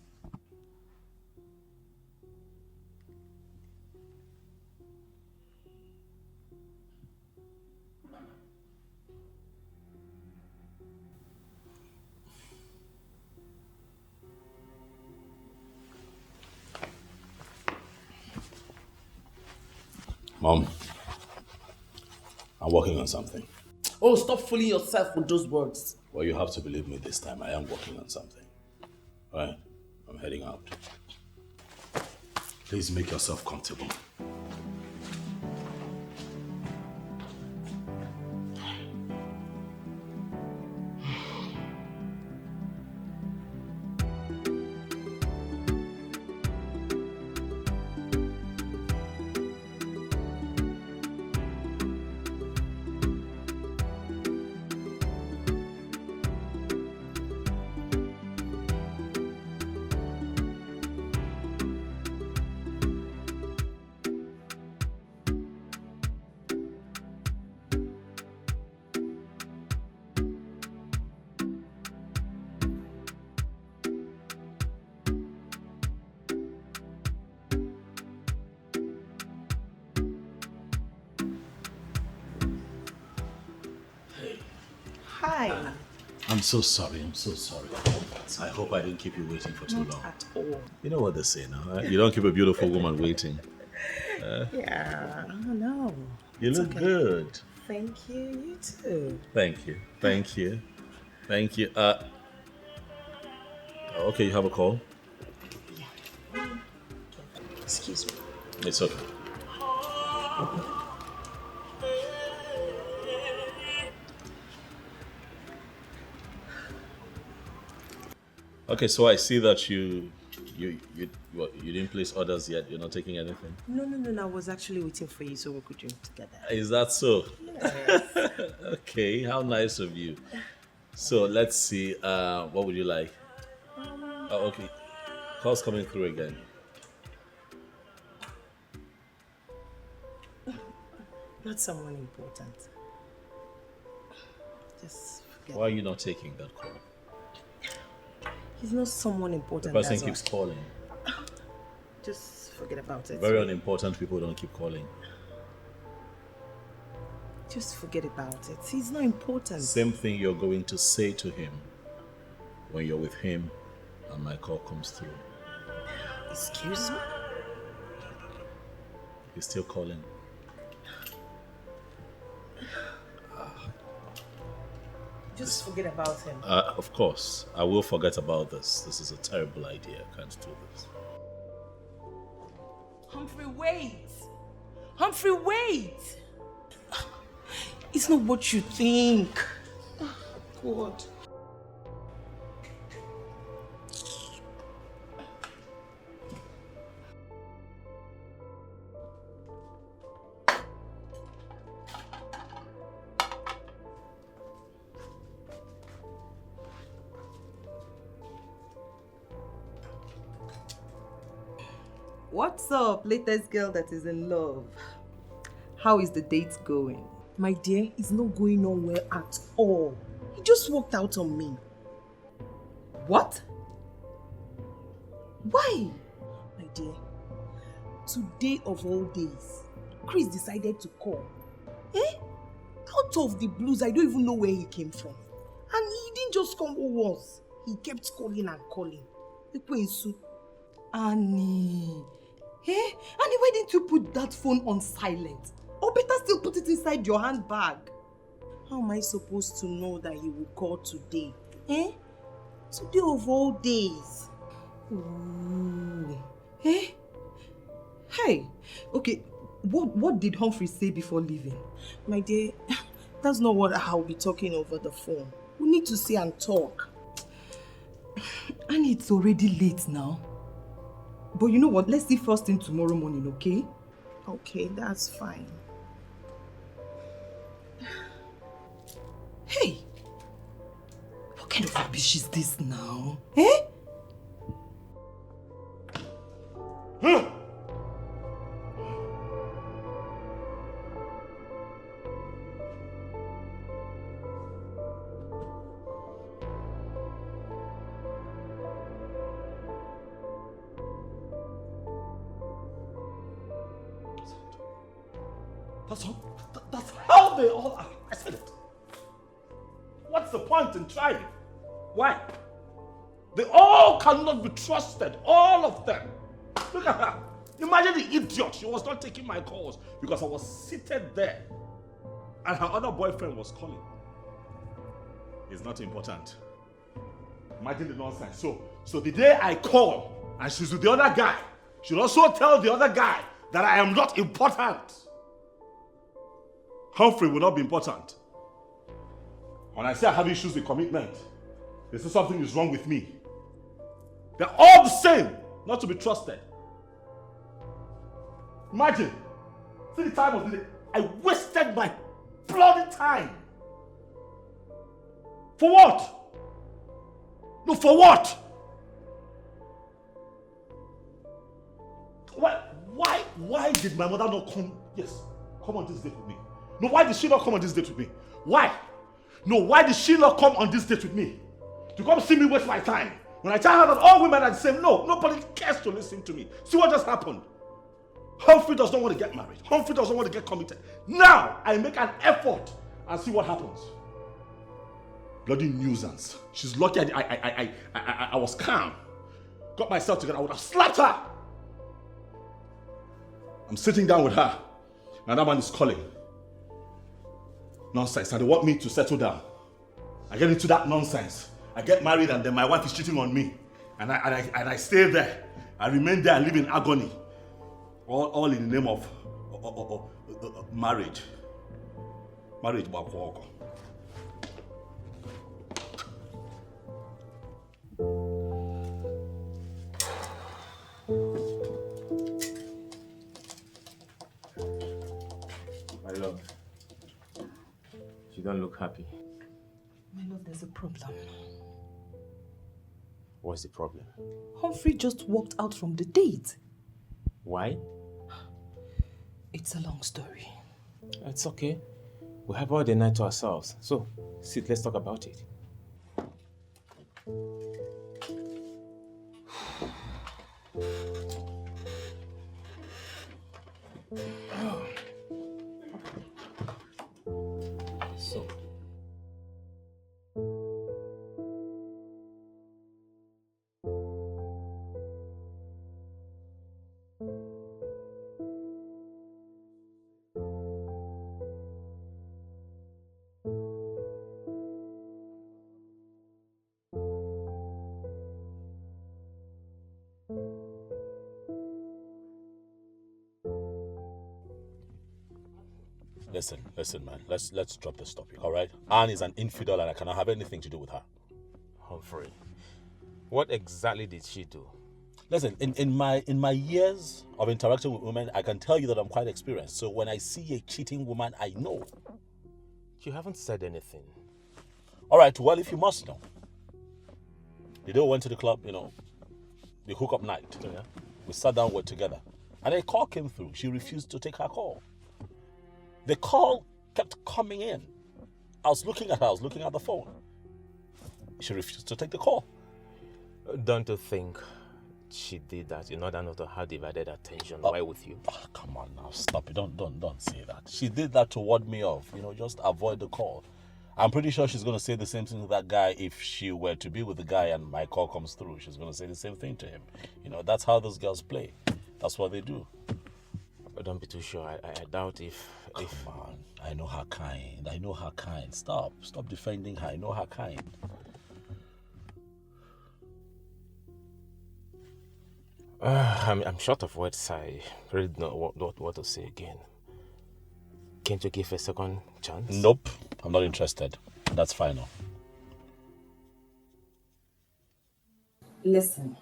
Mom, I'm working on something. Oh, stop fooling yourself with those words. Well, you have to believe me this time. I am working on something. All right, I'm heading out. Please make yourself comfortable. Hi. I'm so sorry. I hope I didn't keep you waiting for too long. Not at all. You know what they say now, huh? You don't keep a beautiful woman waiting. Yeah, no. You look good. Thank you, you too. Thank you. Okay, you have a call? Excuse me. It's okay. Okay, so I see that you didn't place orders yet. You're not taking anything. No. I was actually waiting for you so we could drink together. Is that so? Yes. Okay, how nice of you. So let's see. What would you like? Oh, okay. Call's coming through again. Not someone important. Just forget. Why are you not taking that call? He's not someone important. The person keeps calling. Just forget about it. Very unimportant people don't keep calling. Just forget about it. He's not important. Same thing you're going to say to him when you're with him and my call comes through. Excuse me? He's still calling. Just forget about him. Of course, I will forget about this. This is a terrible idea. I can't do this. Humphrey, wait! Humphrey, wait! It's not what you think. God. What's up, latest girl that is in love? How is the date going? My dear, it's not going on well at all. He just walked out on me. What? Why? My dear, today of all days, Chris decided to call. Out of the blues, I don't even know where he came from. And he didn't just come once. He kept calling and calling. Annie. Annie, why didn't you put that phone on silent? Or better still put it inside your handbag. How am I supposed to know that he will call today? Today of all days. Ooh. Hey, okay, what did Humphrey say before leaving? My dear, that's not what I'll be talking over the phone. We need to see and talk. And it's already late now. But you know what? Let's see first thing tomorrow morning, okay? Okay, that's fine. Hey! What kind of rubbish is this now? That's how they all are. I said it. What's the point in trying? Why? They all cannot be trusted. All of them. Look at her. Imagine the idiot. She was not taking my calls because I was seated there and her other boyfriend was calling. It's not important. Imagine the nonsense. So the day I call and she's with the other guy, she'll also tell the other guy that I am not important. Humphrey will not be important. When I say I have issues with commitment, they say something is wrong with me. They're all the same, not to be trusted. Imagine, see the time of the day. I wasted my bloody time. For what? No, for what? Why did my mother not come? Yes, come on this date with me. No, why did she not come on this date with me? Why? No, why did she not come on this date with me? To come see me waste my time. When I tell her that all women are the same, no, nobody cares to listen to me. See what just happened? Humphrey does not want to get married. Humphrey doesn't want to get committed. Now, I make an effort and see what happens. Bloody nuisance. She's lucky I was calm. Got myself together, I would have slapped her. I'm sitting down with her. And that man is calling. Nonsense. And they want me to settle down. I get into that nonsense. I get married and then my wife is cheating on me. And I stay there. I remain there and live in agony. All in the name of marriage. Marriage, Bakwoko. My love, you don't look happy. My love, there's a problem. What's the problem? Humphrey just walked out from the date. Why? It's a long story. It's okay. We have all the night to ourselves. So, sit, let's talk about it. So, Listen, man. Let's drop this topic, all right? Anne is an infidel and I cannot have anything to do with her. Humphrey, what exactly did she do? Listen, in my years of interacting with women, I can tell you that I'm quite experienced. So when I see a cheating woman, I know. You haven't said anything. All right, well, if you must know. The day we went to the club, the hookup night. Yeah. We sat down, we're together. And a call came through. She refused to take her call. The call kept coming in. I was looking at her, I was looking at the phone. She refused to take the call. Don't you think she did that in order not to have divided attention while with you? Oh, come on now, stop it. Don't say that. She did that to ward me off. Just avoid the call. I'm pretty sure she's going to say the same thing to that guy if she were to be with the guy and my call comes through. She's going to say the same thing to him. That's how those girls play. That's what they do. But don't be too sure. I doubt if... Come on. I know her kind. Stop defending her. I know her kind. I'm short of words. I really don't know what to say again. Can't you give a second chance? Nope. I'm not interested. That's final. Listen,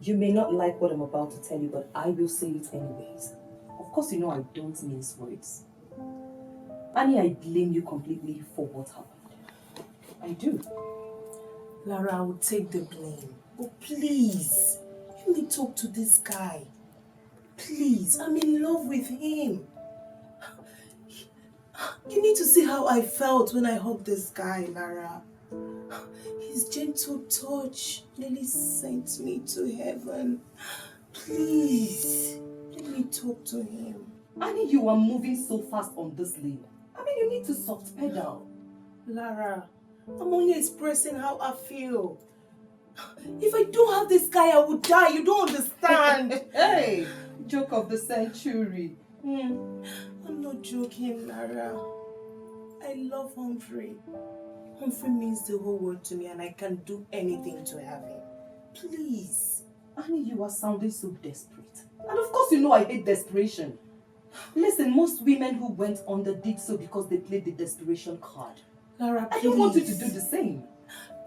you may not like what I'm about to tell you, but I will say it anyways. Of course, I don't mince words. Annie, I blame you completely for what happened. I do. Lara, I will take the blame. But please, let me talk to this guy. Please, I'm in love with him. You need to see how I felt when I hugged this guy, Lara. His gentle touch nearly sent me to heaven. Please, let me talk to him. Annie, you are moving so fast on this lane. You need to soft pedal. Lara, I'm only expressing how I feel. If I don't have this guy, I would die. You don't understand. Hey, joke of the century. I'm not joking, Lara. I love Humphrey. Humphrey means the whole world to me and I can do anything to have him. Please. Annie, you are sounding so desperate. And of course I hate desperation. Listen, most women who went under did so because they played the desperation card. Lara, please. I don't want you to do the same.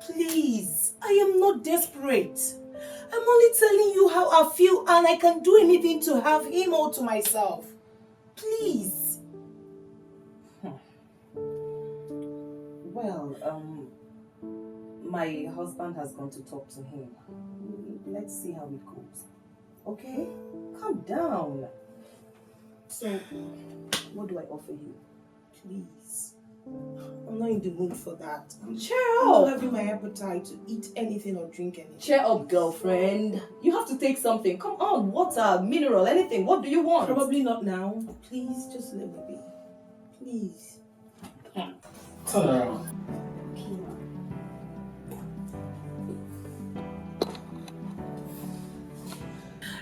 Please, I am not desperate. I'm only telling you how I feel and I can do anything to have him all to myself. Please. Well, my husband has gone to talk to him. Let's see how it goes. Okay? Calm down. So, what do I offer you? Please. I'm not in the mood for that. Cheer I'm up! not having my appetite to eat anything or drink anything. Cheer up, girlfriend. You have to take something. Come on, water, mineral, anything. What do you want? Probably not now. Please, just let me be. Please. Turn around.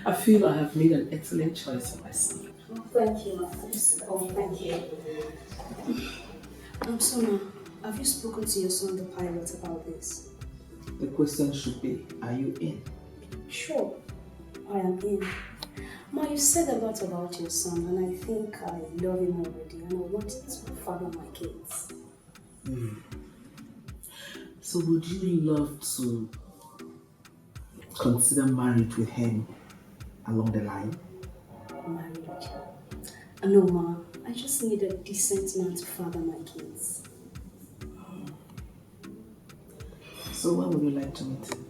I feel I have made an excellent choice for my son. Oh, thank you, ma. Thank you. So, ma, have you spoken to your son, the pilot, about this? The question should be, are you in? Sure, I am in. Ma, you said a lot about your son, and I think I love him already, and I want to father my kids. So would you love to consider marriage with him along the line? Marriage? No, ma. I just need a decent man to father my kids. So when would you like to meet him?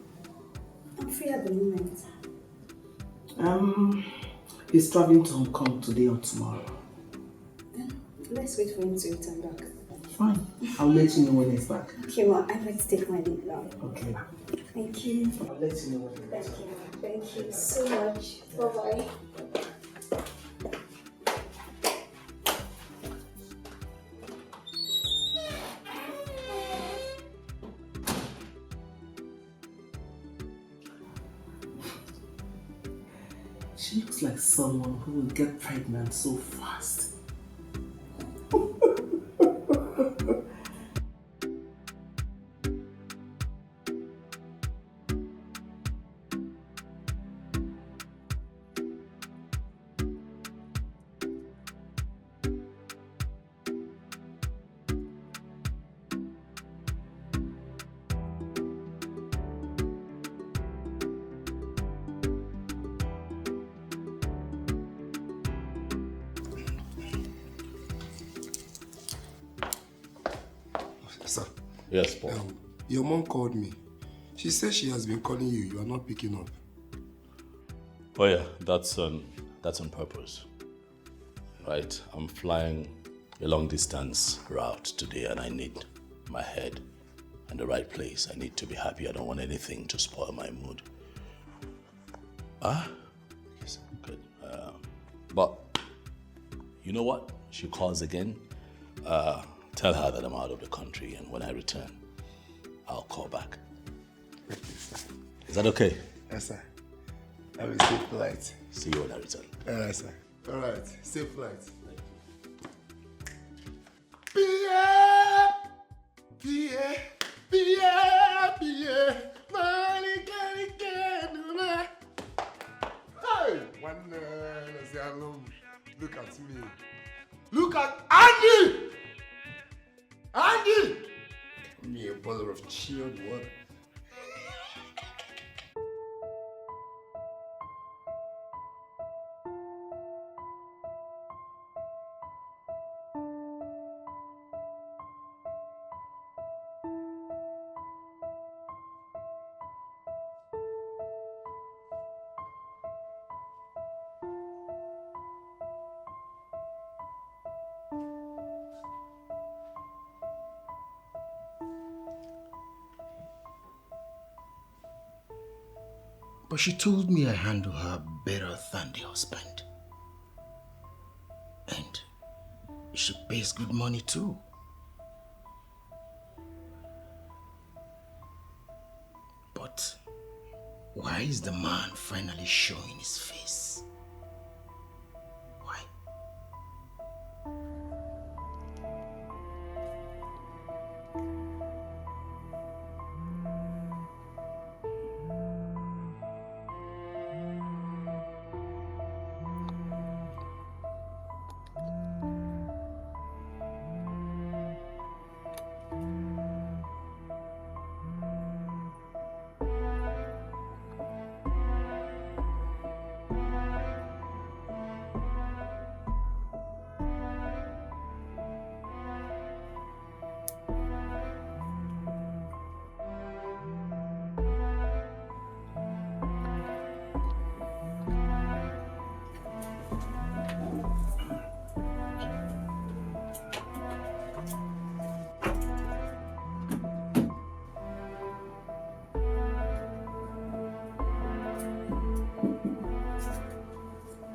I'm free at the moment. He's traveling to Hong Kong today or tomorrow. Then let's wait for him to return back. Fine. I'll let you know when he's back. Okay, ma. I'd like to take my leave now. Okay. Thank you. I'll let you know when he's back. Thank you. Thank you so much. Bye-bye. She looks like someone who will get pregnant so fast. Sir. Yes, Paul. Your mom called me. She says she has been calling you. You are not picking up. Oh yeah, that's on purpose. Right? I'm flying a long distance route today and I need my head in the right place. I need to be happy. I don't want anything to spoil my mood. Yes, good. But you know what? She calls again. Tell her that I'm out of the country and when I return, I'll call back. Is that okay? Yes, sir. Have a safe flight. See you when I return. All right, sir. All right. Safe flight. Pierre! Pierre! Pierre! Pierre! Hey! Look at me. Look at Andy! Andy! Give me a bottle of chilled water. But she told me I handle her better than the husband. And she pays good money too. But why is the man finally showing his face? Why?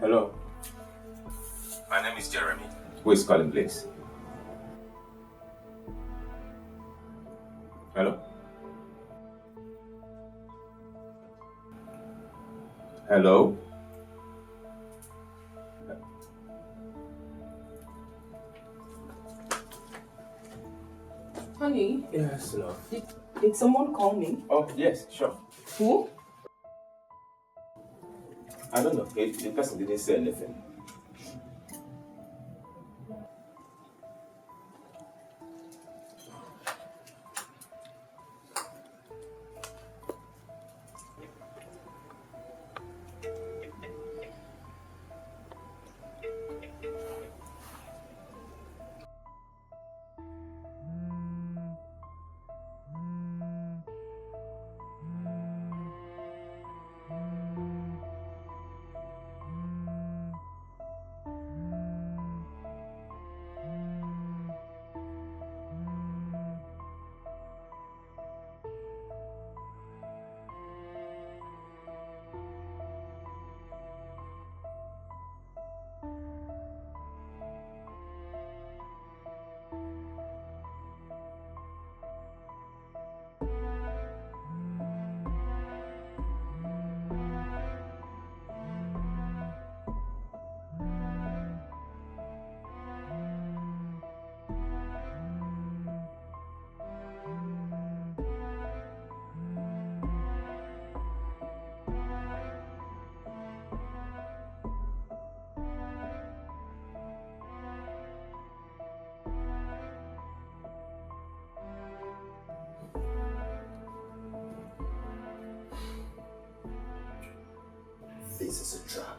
Hello. My name is Jeremy. Who is calling, please? Hello? Hello? Honey, Yes, love. did someone call me? Oh, yes, sure. Who? I don't know. The person didn't say anything. This is a trap.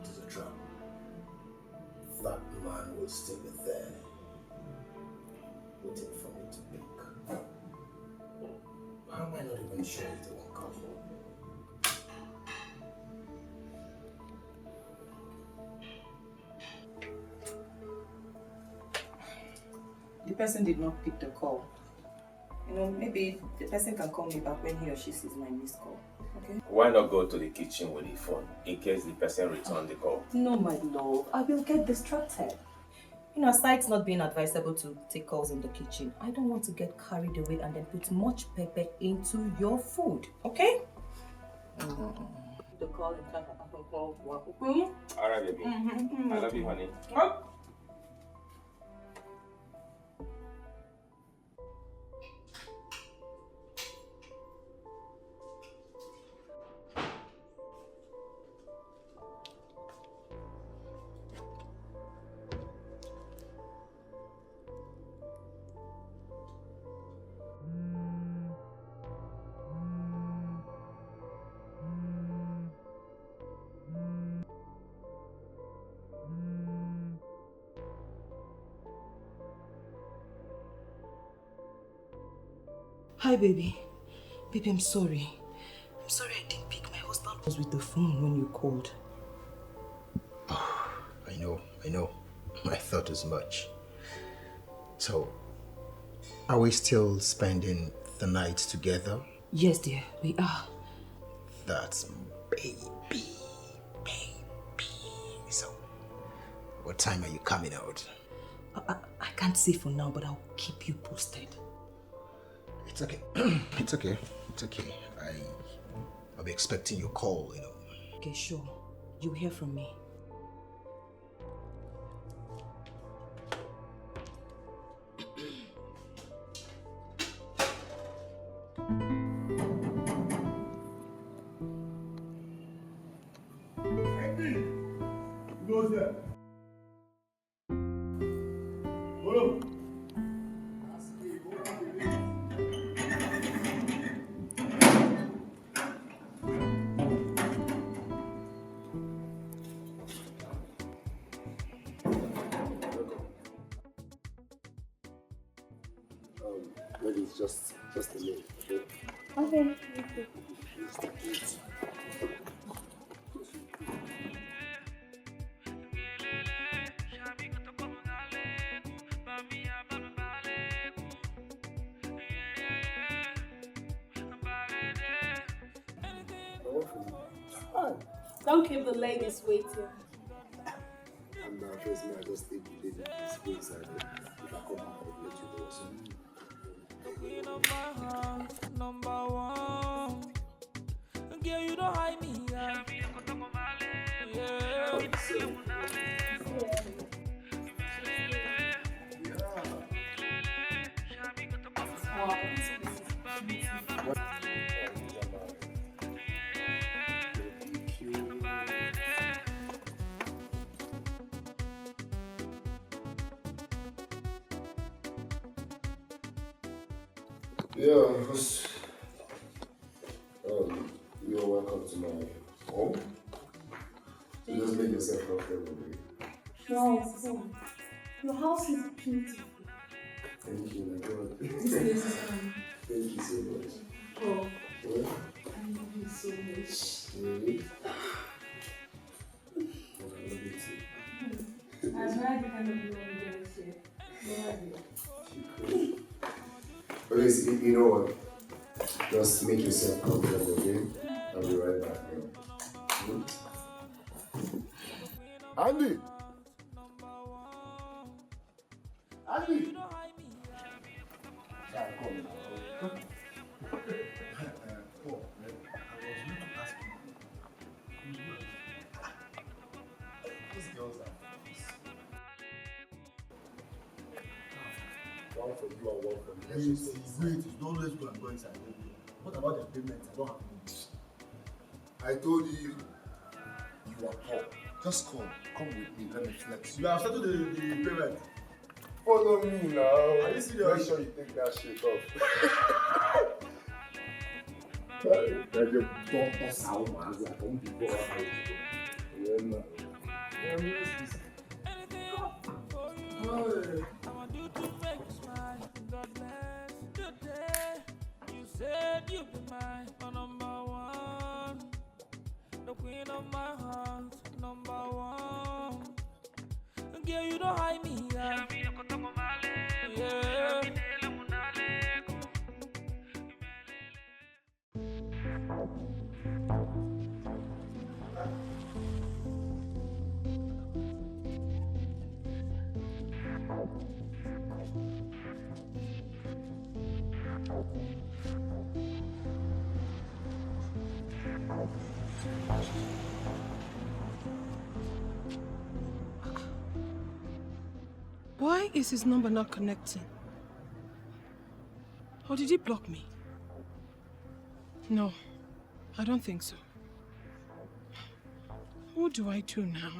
It is a trap. That man will still be there, waiting for me to pick. How am I not even sure if they won't come home? The person did not pick the call. You know, maybe the person can call me back when he or she sees my missed call. Okay? Why not go to the kitchen with the phone in case the person returns the call? No, my love. I will get distracted. You know, aside it's not being advisable to take calls in the kitchen, I don't want to get carried away and then put much pepper into your food. Okay? The call in time I can call. Alright, baby. I love you, honey. Hi, baby. Baby, I'm sorry. I'm sorry I didn't pick. My husband was with the phone when you called. Oh, I know. I thought as much. So, are we still spending the night together? Yes, dear, we are. That's baby. So, what time are you coming out? I can't say for now, but I'll keep you posted. It's okay. It's okay. I'll be expecting your call, you know. Okay, sure. You'll hear from me. Maybe it's just a minute, okay? Okay. Don't keep the ladies waiting. And first, I just take the baby to school inside. If I come back, I'll let you know. So. Queen of my heart, number one. Girl, you don't hide me. Yeah. Yeah, because you're welcome to my home. So just make yourself comfortable. Wow, your house is beautiful. Thank you, my God. This place is fine. Thank you so much. Oh, Yeah? I love you so much. Really? I'm not the kind of woman who gets shit. No idea. Okay, so you know what? Just make yourself comfortable, okay? I'll be right back now. Andy! Andy! Sorry, call me now. One for you and one for me. Wait, don't let's go and go inside. What about the payment? I don't have money. I told you, you are poor. Just come with me, let me flex. You have started the payment. Follow me now. Are you serious? Make sure you take that shit off. That's your daughter's house, man. I don't be poor. Yeah, man. You said you'd be my number one, the queen of my heart, number one. Girl, you don't hide me, yeah. Yeah. Why is his number not connecting? Or did he block me? No, I don't think so. What do I do now?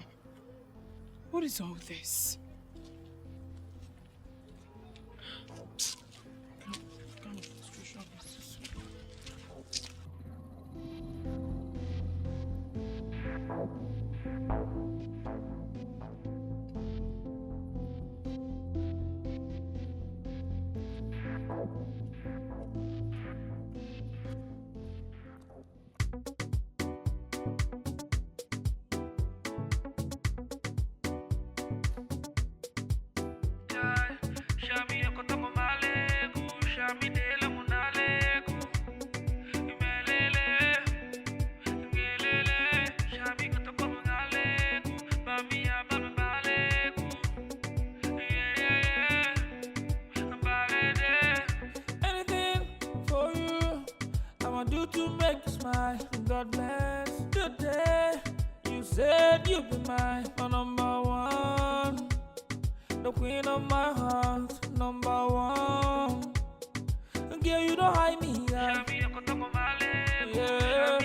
What is all this? Anything for you, I'ma do to make you smile. God bless the day you said you'd be my number one, the queen of my heart, number one. Girl, you don't hide me, yeah. Yeah.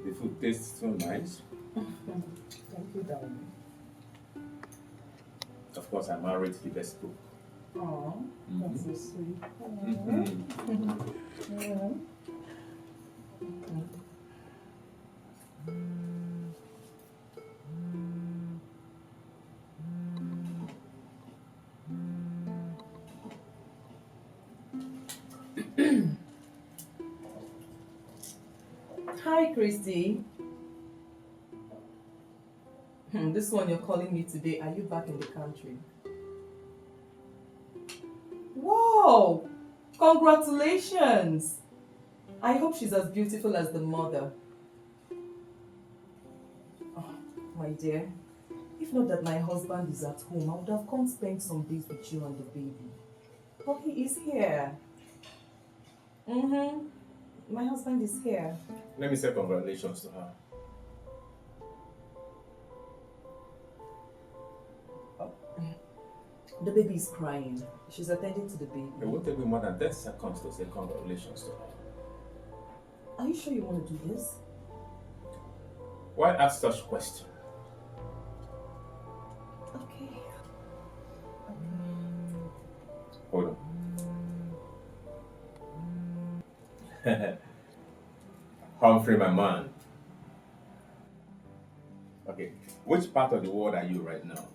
The food tastes so nice. Thank you, darling. Of course, I married the best cook. Oh, that's so sweet. Hi, Christy. This one you're calling me today. Are you back in the country? Wow! Congratulations! I hope she's as beautiful as the mother. my dear. If not that my husband is at home, I would have come spend some days with you and the baby. But he is here. My husband is here. Let me say congratulations to her. The baby is crying. She's attending to the baby. It won't take me more than 10 seconds to say congratulations to her. Are you sure you want to do this? Why ask such question? Okay. Hold on. Humphrey, my man. Okay, which part of the world are you right now?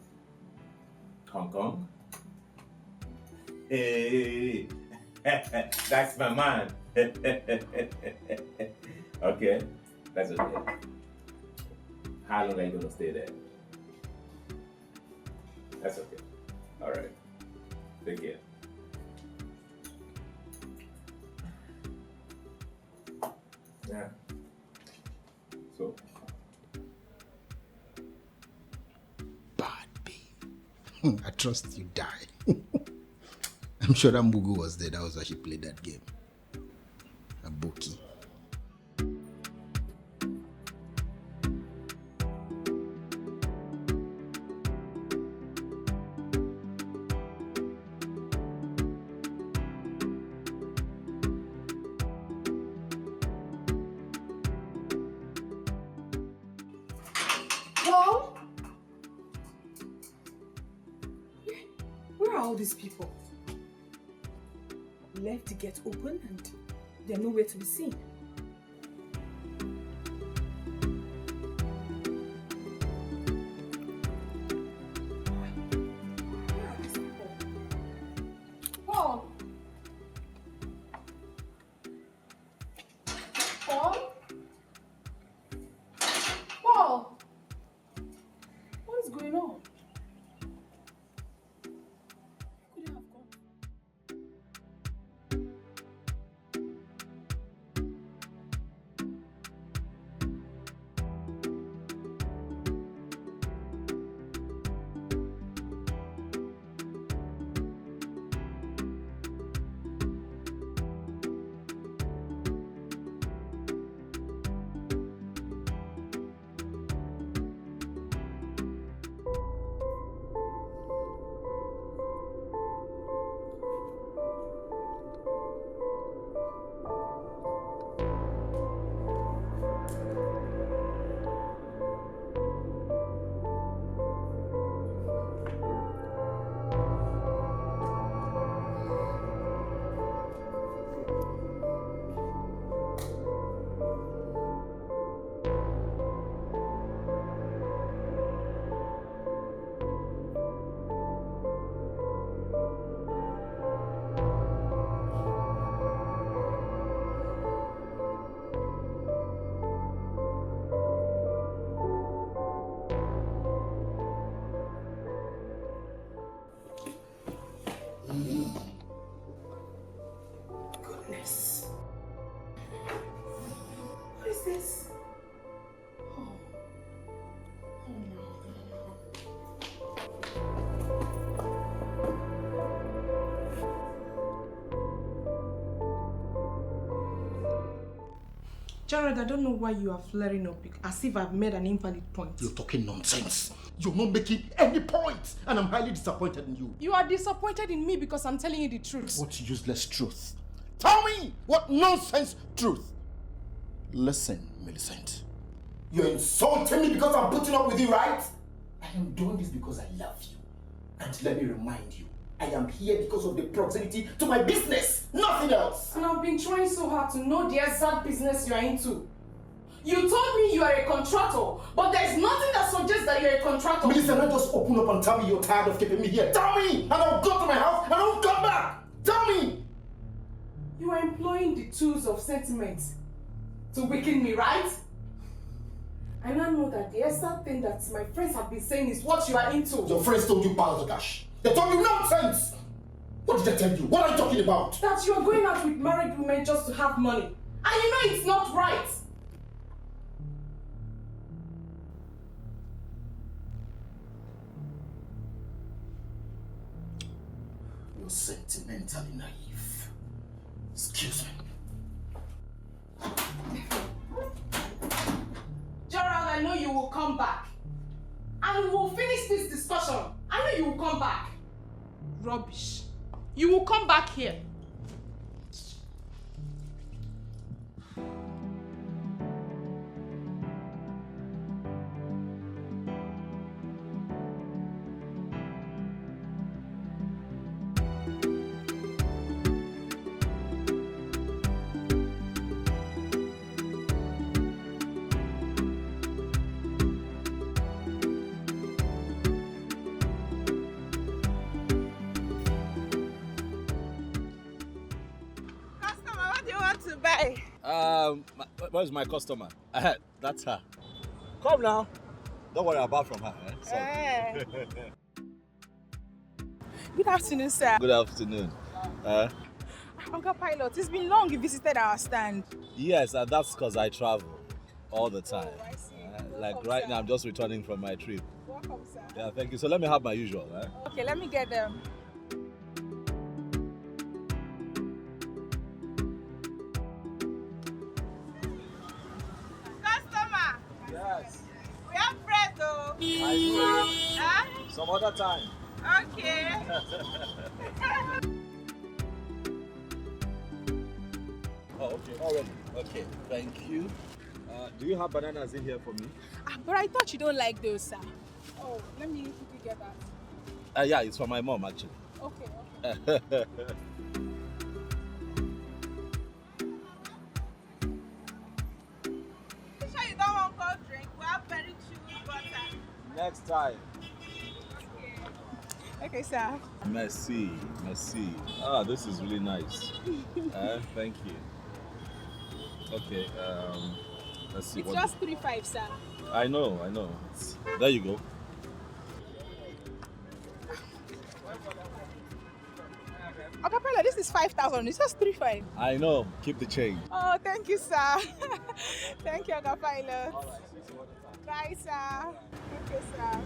Hong Kong? Hey, that's my man. Okay, that's okay. How long are you gonna stay there? That's okay. All right. Take care. Yeah. So. I trust you die. I'm sure that Mugu was there. That was why she played that game. A bookie. These people left the gate open and they're nowhere to be seen. Paul! Paul? Paul! What is going on? Goodness. What is this? Oh. Jared, I don't know why you are flaring up as if I've made an invalid point. You're talking nonsense. You're not making any point, and I'm highly disappointed in you. You are disappointed in me because I'm telling you the truth. What useless truth? Tell me what nonsense truth. Listen, Millicent. You're insulting me because I'm putting up with you, right? I am doing this because I love you. And let me remind you, I am here because of the proximity to my business, nothing else. And I've been trying so hard to know the exact business you are into. You told me you are a contractor, but there's nothing that suggests that you're a contractor. Millicent, not just open up and tell me you're tired of keeping me here. Tell me, and I'll go to my house and I won't come back. Tell me. You are employing the tools of sentiment to weaken me, right? And I know that the exact thing that my friends have been saying is what you are into. Your friends told you piles of cash. They told you nonsense. What did they tell you? What are you talking about? That you are going out with married women just to have money. And you know it's not right. mentally naive. Excuse me. Gerald, I know you will come back. And we will finish this discussion. I know you will come back. Rubbish. You will come back here. Where's my customer? That's her. Come now. Don't worry about from her. Sorry. Good afternoon, sir. Good afternoon. Uncle Pilot, it's been long you visited our stand. Yes, that's because I travel all the time. Oh, I see. Like Welcome, right sir. now, I'm just returning from my trip. Welcome, sir. Yeah, thank you. So let me have my usual. Okay, let me get them. Customer! Yes. We have bread though. I will. Huh? Some other time. Okay. Oh, okay. Already. Okay. Thank you. Do you have bananas in here for me? But I thought you don't like those, sir. Oh, let me quickly get that. Yeah, it's for my mom actually. Okay. You sure you don't want cold drink? We have very chewy butter. Next time. Okay, sir. Merci. This is really nice. Thank you. Okay, let's see. It's just 3.5, sir. I know. There you go. Okay, Pella, this is 5,000. It's just 3.5. I know. Keep the change. Oh, thank you, sir. Thank you, Aga Pilot. Bye, sir. Okay, sir.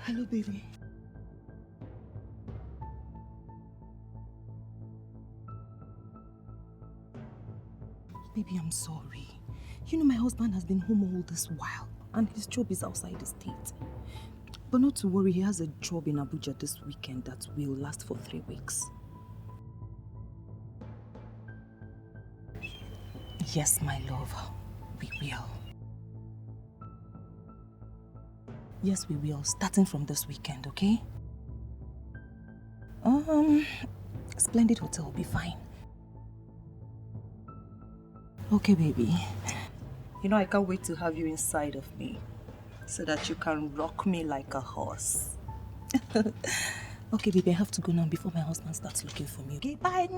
Hello, baby. Baby, I'm sorry. You know my husband has been home all this while and his job is outside the state. But not to worry, he has a job in Abuja this weekend that will last for 3 weeks. Yes, my love, we will. Yes, we will, starting from this weekend, okay? splendid hotel will be fine. Okay, baby. You know, I can't wait to have you inside of me so that you can rock me like a horse. Okay, baby, I have to go now before my husband starts looking for me. Okay, bye.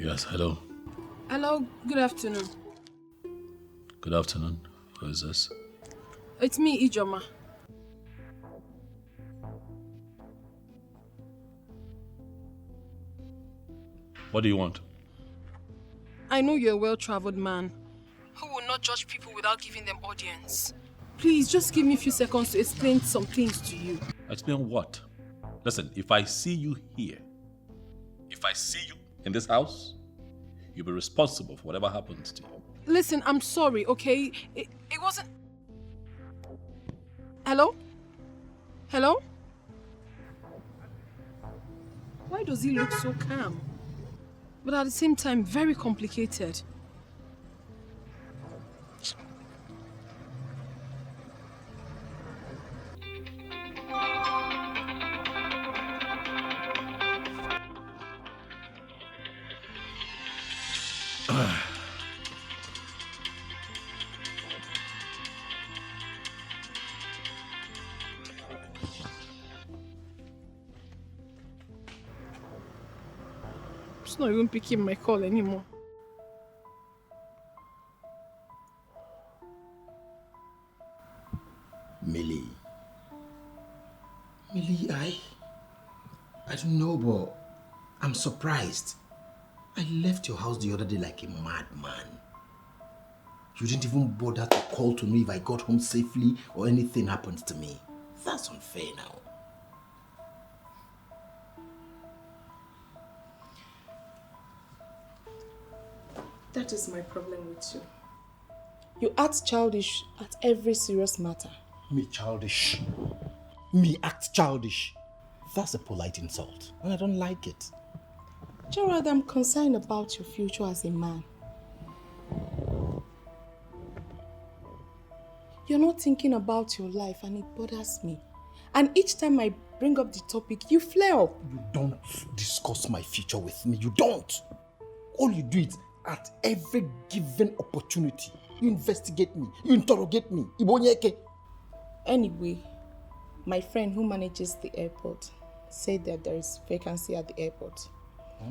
Yes, hello. Hello, good afternoon. Good afternoon. Who is this? It's me, Ijoma. What do you want? I know you're a well-traveled man who will not judge people without giving them audience. Please, just give me a few seconds to explain some things to you. Explain what? Listen, if I see you here, if I see you in this house, you'll be responsible for whatever happens to you. Listen, I'm sorry, okay? It wasn't... Hello? Hello? Why does he look so calm? But at the same time, very complicated. It's not even picking my call anymore. Millie, I don't know, but I'm surprised. I left your house the other day like a madman. You didn't even bother to call to know if I got home safely or anything happened to me. That's unfair now. That is my problem with you. You act childish at every serious matter. Me childish. Me act childish. That's a polite insult, and I don't like it. Gerard, I'm concerned about your future as a man. You're not thinking about your life, and it bothers me. And each time I bring up the topic, you flare up. You don't discuss my future with me. You don't. All you do is at every given opportunity, you investigate me, you interrogate me. Anyway, my friend who manages the airport said that there is vacancy at the airport.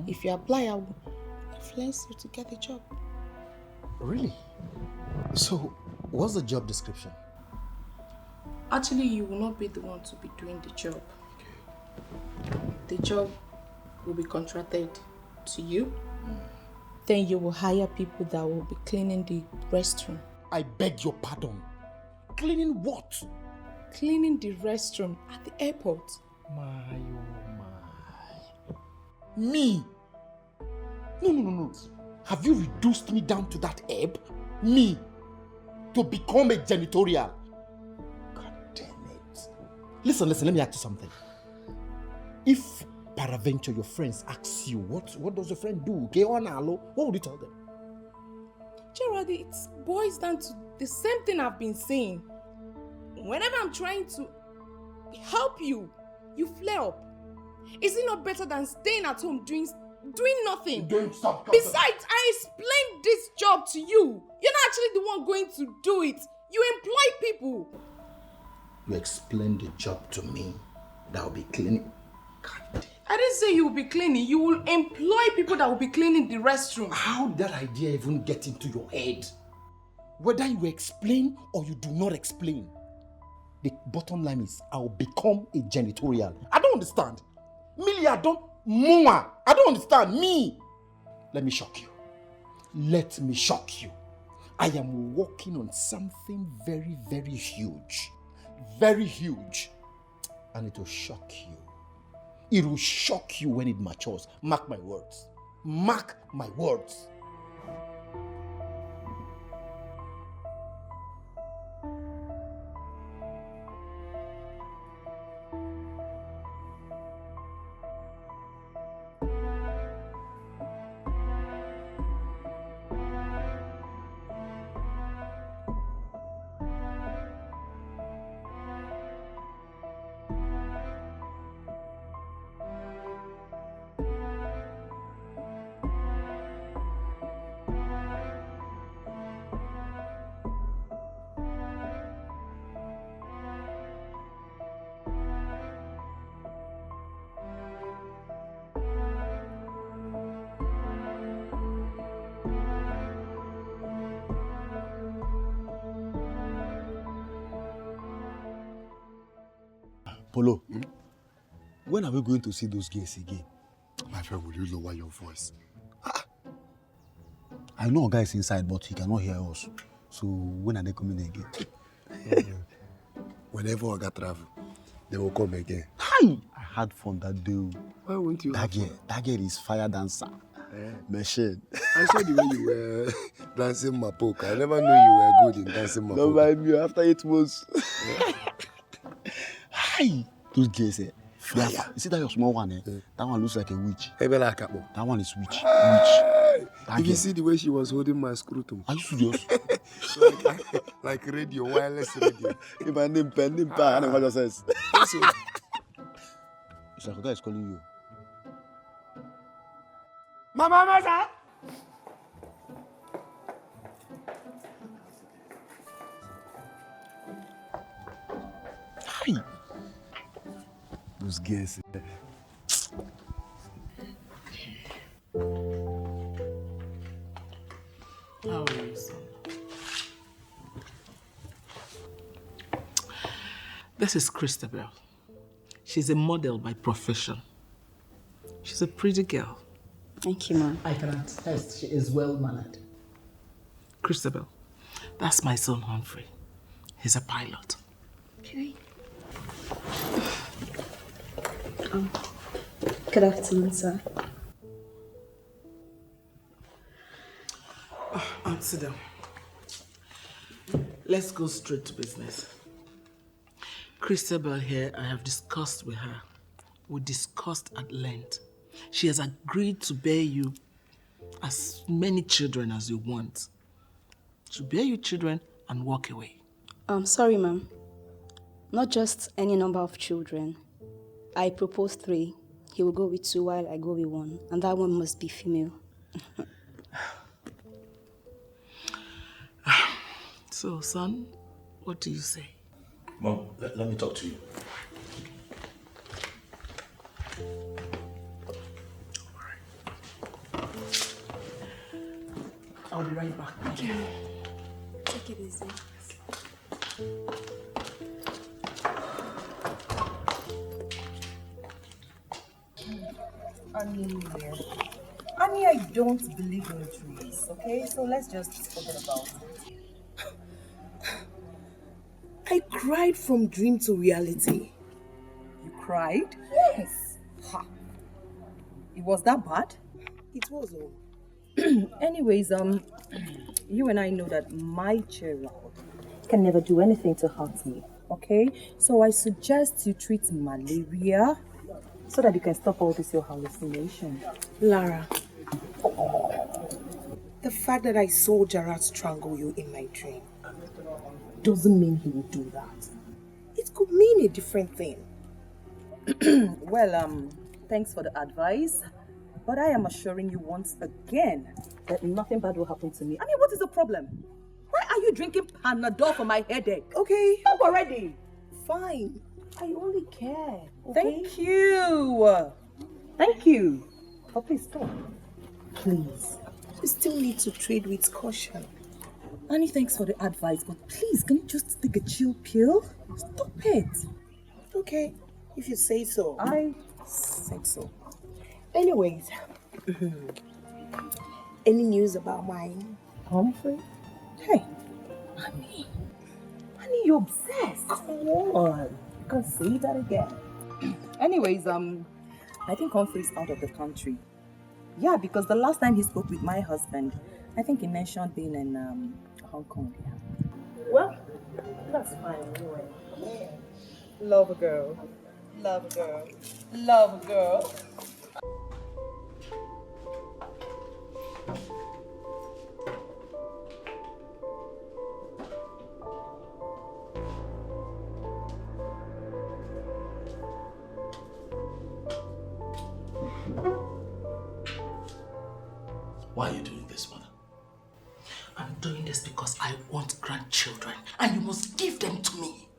If you apply, I will influence you to get a job. Really? So, what's the job description? Actually, you will not be the one to be doing the job. The job will be contracted to you. Then you will hire people that will be cleaning the restroom. I beg your pardon. Cleaning what? Cleaning the restroom at the airport. My, oh my. Me? No. Have you reduced me down to that ebb? Me? To become a janitorial? God damn it. Listen, let me ask you something. If peradventure your friends ask you, what does your friend do? What would you tell them? Gerard, it boils down to the same thing I've been saying. Whenever I'm trying to help you, you flare up. Is it not better than staying at home doing doing nothing. Don't stop. Besides, I explained this job to you. You're not actually the one going to do it. You employ people. You explained the job to me. That will be cleaning. I didn't say you will be cleaning. You will employ people that will be cleaning the restroom. How did that idea even get into your head? Whether you explain or you do not explain, the bottom line is I'll become a janitorial. I don't understand. Millie, I don't understand. Me. Let me shock you. Let me shock you. I am working on something very, very huge. Very huge. And it will shock you. It will shock you when it matures. Mark my words. Mark my words. Polo, when are we going to see those girls again? My friend, will you lower your voice? I know a guy is inside, but he cannot hear us. So when are they coming again? Whenever I got travel, they will come again. Hi! I had fun that day. Why won't you? That girl is fire dancer. Machine. I saw the way you were dancing mapoka. I never knew you were good in dancing mapoka. Don't mind me after 8 months. Hi! Those girls, fire. You see that your small one, That one looks like a witch. That one is witch. If you see the way she was holding my scrotum. Are you serious? like radio, wireless radio. If my name pen, I don't know what that says. It's like a guy is calling you. Mama, sir. Hi! Those girls. How are you, son? This is Christabel. She's a model by profession. She's a pretty girl. Thank you, Mom. I can attest she is well-mannered. Christabel, that's my son Humphrey. He's a pilot. Okay. Good afternoon, sir. Sit down. Let's go straight to business. Christabel here, I have discussed with her. We discussed at length. She has agreed to bear you as many children as you want. She'll bear you children and walk away. Sorry, ma'am. Not just any number of children. I propose 3. He will go with 2 while I go with 1. And that one must be female. So, son, what do you say? Mom, let me talk to you. I'll be right back. Okay. Take it easy. Annie, I don't believe in trees, okay? So let's just forget about it. I cried from dream to reality. You cried? Yes. Ha. It was that bad? It was all. Anyways, you and I know that my child can never do anything to hurt me, okay? So I suggest you treat malaria so that you can stop all this your hallucination. Lara, the fact that I saw Gerard strangle you in my dream doesn't mean he will do that. It could mean a different thing. Well, thanks for the advice. But I am assuring you once again that nothing bad will happen to me. I mean, what is the problem? Why are you drinking Panadol for my headache? Okay. Stop already. Fine. I only care. Okay? Thank you. Thank you. But please stop. Please. You still need to trade with caution. Annie, thanks for the advice, but please, can you just take a chill pill? Stop it. Okay, if you say so. I said so. Anyways, any news about my Humphrey? Hey, Annie, you're obsessed. Come on. You can't say that again. Anyways, I think Humphrey's out of the country. Yeah, because the last time he spoke with my husband, I think he mentioned being in Hong Kong. Yeah. Well, that's fine anyway. Yeah. Love a girl. Love a girl. Love a girl. Why are you doing this, mother? I'm doing this because I want grandchildren and you must give them to me.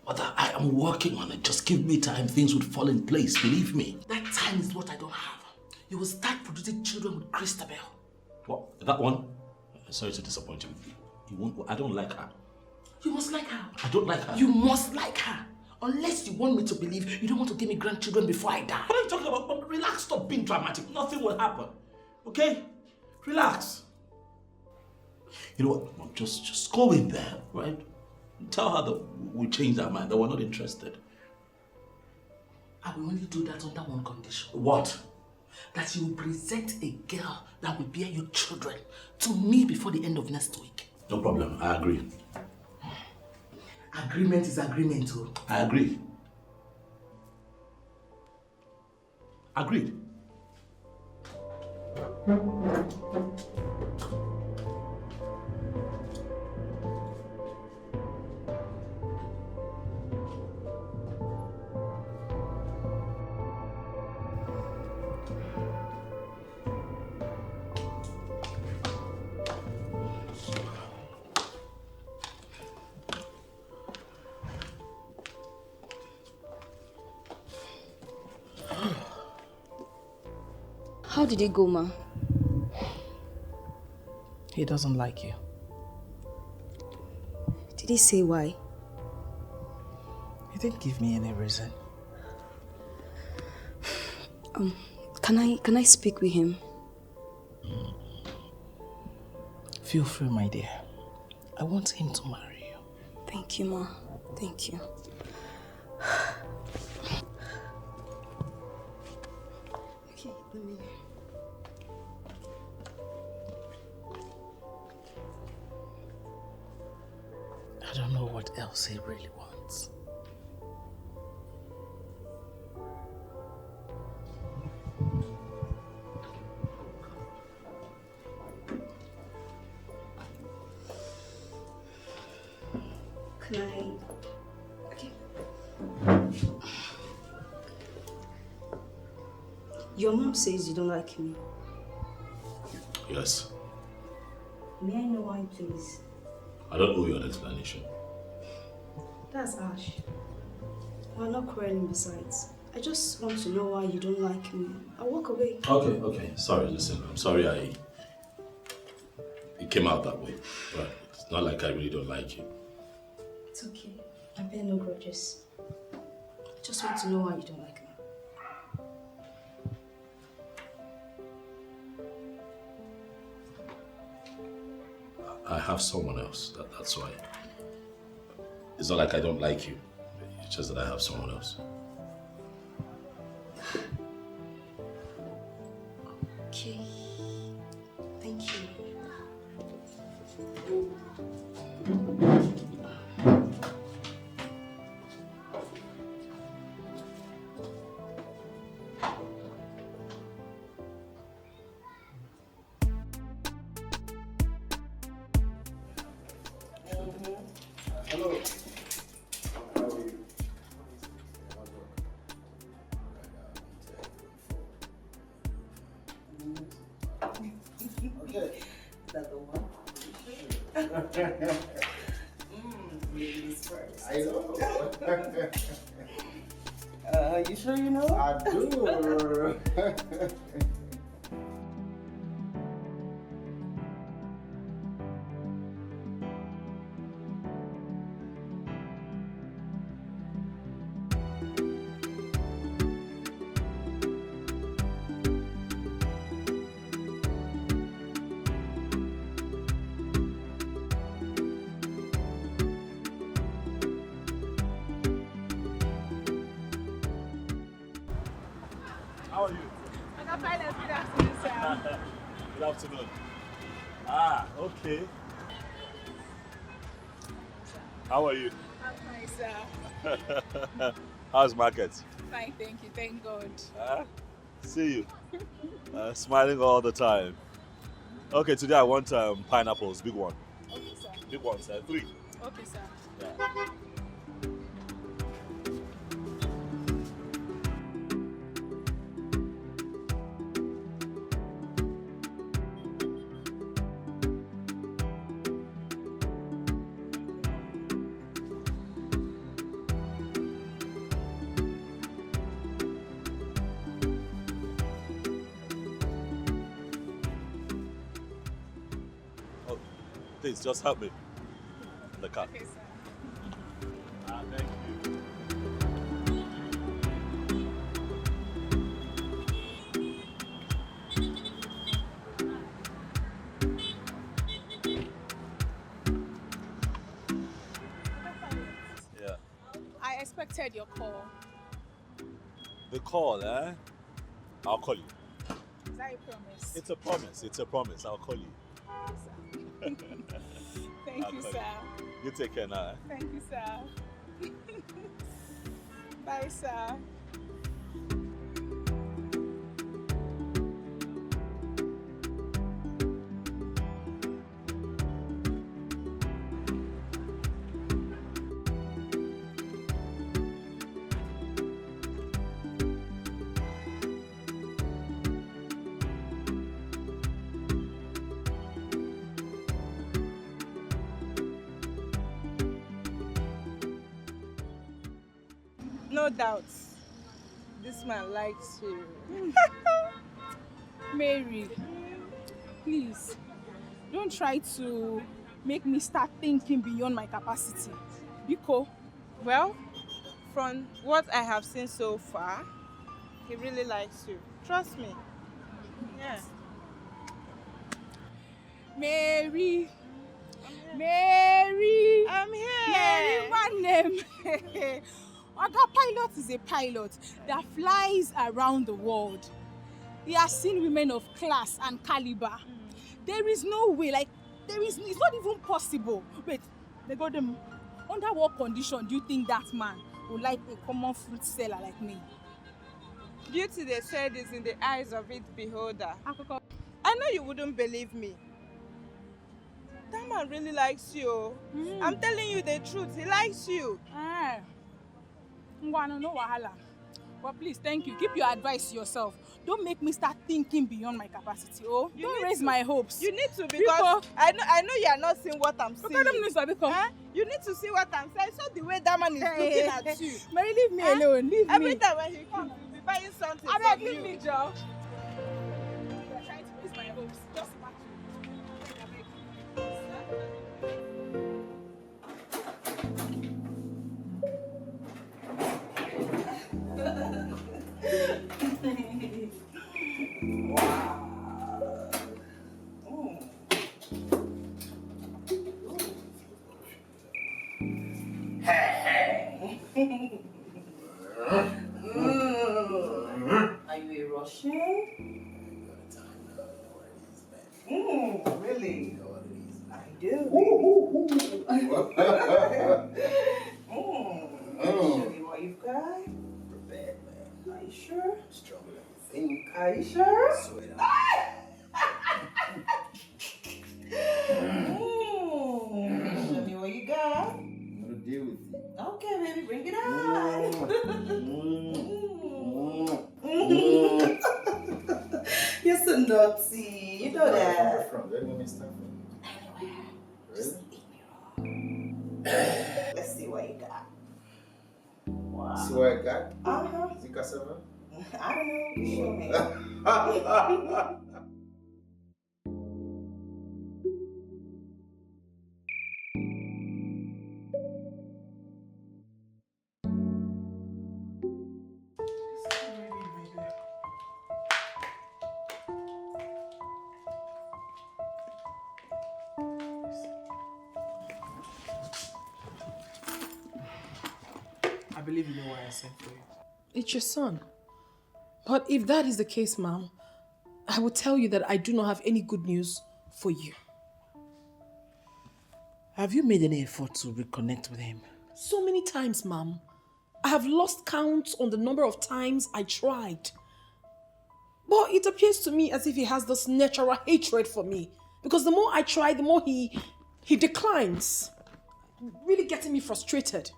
Mother, I am working on it. Just give me time. Things would fall in place. Believe me. That time is what I don't have. You will start producing children with Christabel. What? That one? Sorry to disappoint you. You won't. I don't like her. You must like her. I don't like her. You must like her. Unless you want me to believe you don't want to give me grandchildren before I die. What are you talking about? Relax. Stop being dramatic. Nothing will happen. Okay? Relax. You know what? Mom, just go in there, right? Tell her that we changed our mind, that we're not interested. I will only do that under one condition. What? That you will present a girl that will bear your children to me before the end of next week. No problem. I agree. Agreement is agreement, too. I agree. Agreed. How did it go, Ma? He doesn't like you. Did he say why? He didn't give me any reason. Can I speak with him? Feel free, my dear. I want him to marry you. Thank you, Ma. Thank you. Okay, let me... I don't know what else he really wants. Can I... Okay. Your mom says you don't like me. Yes. May I know why, please? I don't owe you an explanation. That's harsh. We're not quarreling besides. I just want to know why you don't like me. I'll walk away. Okay. Sorry, listen. I'm sorry it came out that way. But it's not like I really don't like you. It's okay. I bear no grudges. I just want to know why you don't like me. I have someone else. That's why. It's not like I don't like you. It's just that I have someone else. Okay. Thank you. Hello. How are you? Ladies first. I know. You sure you know? I do. How are you? Good afternoon, sir. Good afternoon. Ah, okay. How are you? I'm fine, sir. How's market? Fine, thank you. Thank God. See you. Smiling all the time. Okay, today I want pineapples, big one. Okay, sir. Big ones, 3. Okay, sir. Yeah. Please, just help me. The car. Okay, sir. Thank you. Yeah. I expected your call. The call, eh? I'll call you. Is that a promise? It's a promise. It's a promise. I'll call you. Thank I'll you, call sir. You take care now. Eh? Thank you, sir. Bye, sir. No doubt, this man likes you. Mary, please, don't try to make me start thinking beyond my capacity. Biko. Well, from what I have seen so far, he really likes you. Trust me. Yeah. Mary. Mary. I'm here. Mary, one name. Oga Pilot is a pilot that flies around the world. He has seen women of class and caliber. There is no way, it's not even possible. Wait, they got them. Under what condition do you think that man would like a common fruit seller like me? Beauty, they said, is in the eyes of its beholder. I know you wouldn't believe me. That man really likes you. I'm telling you the truth. He likes you. No wahala. But please, thank you. Keep your advice to yourself. Don't make me start thinking beyond my capacity. Oh, don't raise my hopes. You need to, because I know you are not seeing what I'm seeing. You need to see what I'm saying. I saw the way that man is looking at you. Mary, leave me alone. Leave Every me. time when he comes, he'll be buying something I from beg, leave you. me, Joe. You're trying to raise my hopes. Just back Are you a Russian? Really? I do. Show me what you've got. Prepared, man. Are you sure? Stronger than you think. Are you sure? Swear Show me what you got. I'm gonna deal with you. Okay, baby, bring it on. You're so naughty. You know that. Where do you want me to start from? Anywhere. Really? work, huh? Uh-huh. Is it cassava? I don't know. You show me. I believe you know why I sent for you. It's your son. But if that is the case, ma'am, I will tell you that I do not have any good news for you. Have you made any effort to reconnect with him? So many times, ma'am. I have lost count on the number of times I tried. But it appears to me as if he has this natural hatred for me. Because the more I try, the more he declines. Really getting me frustrated.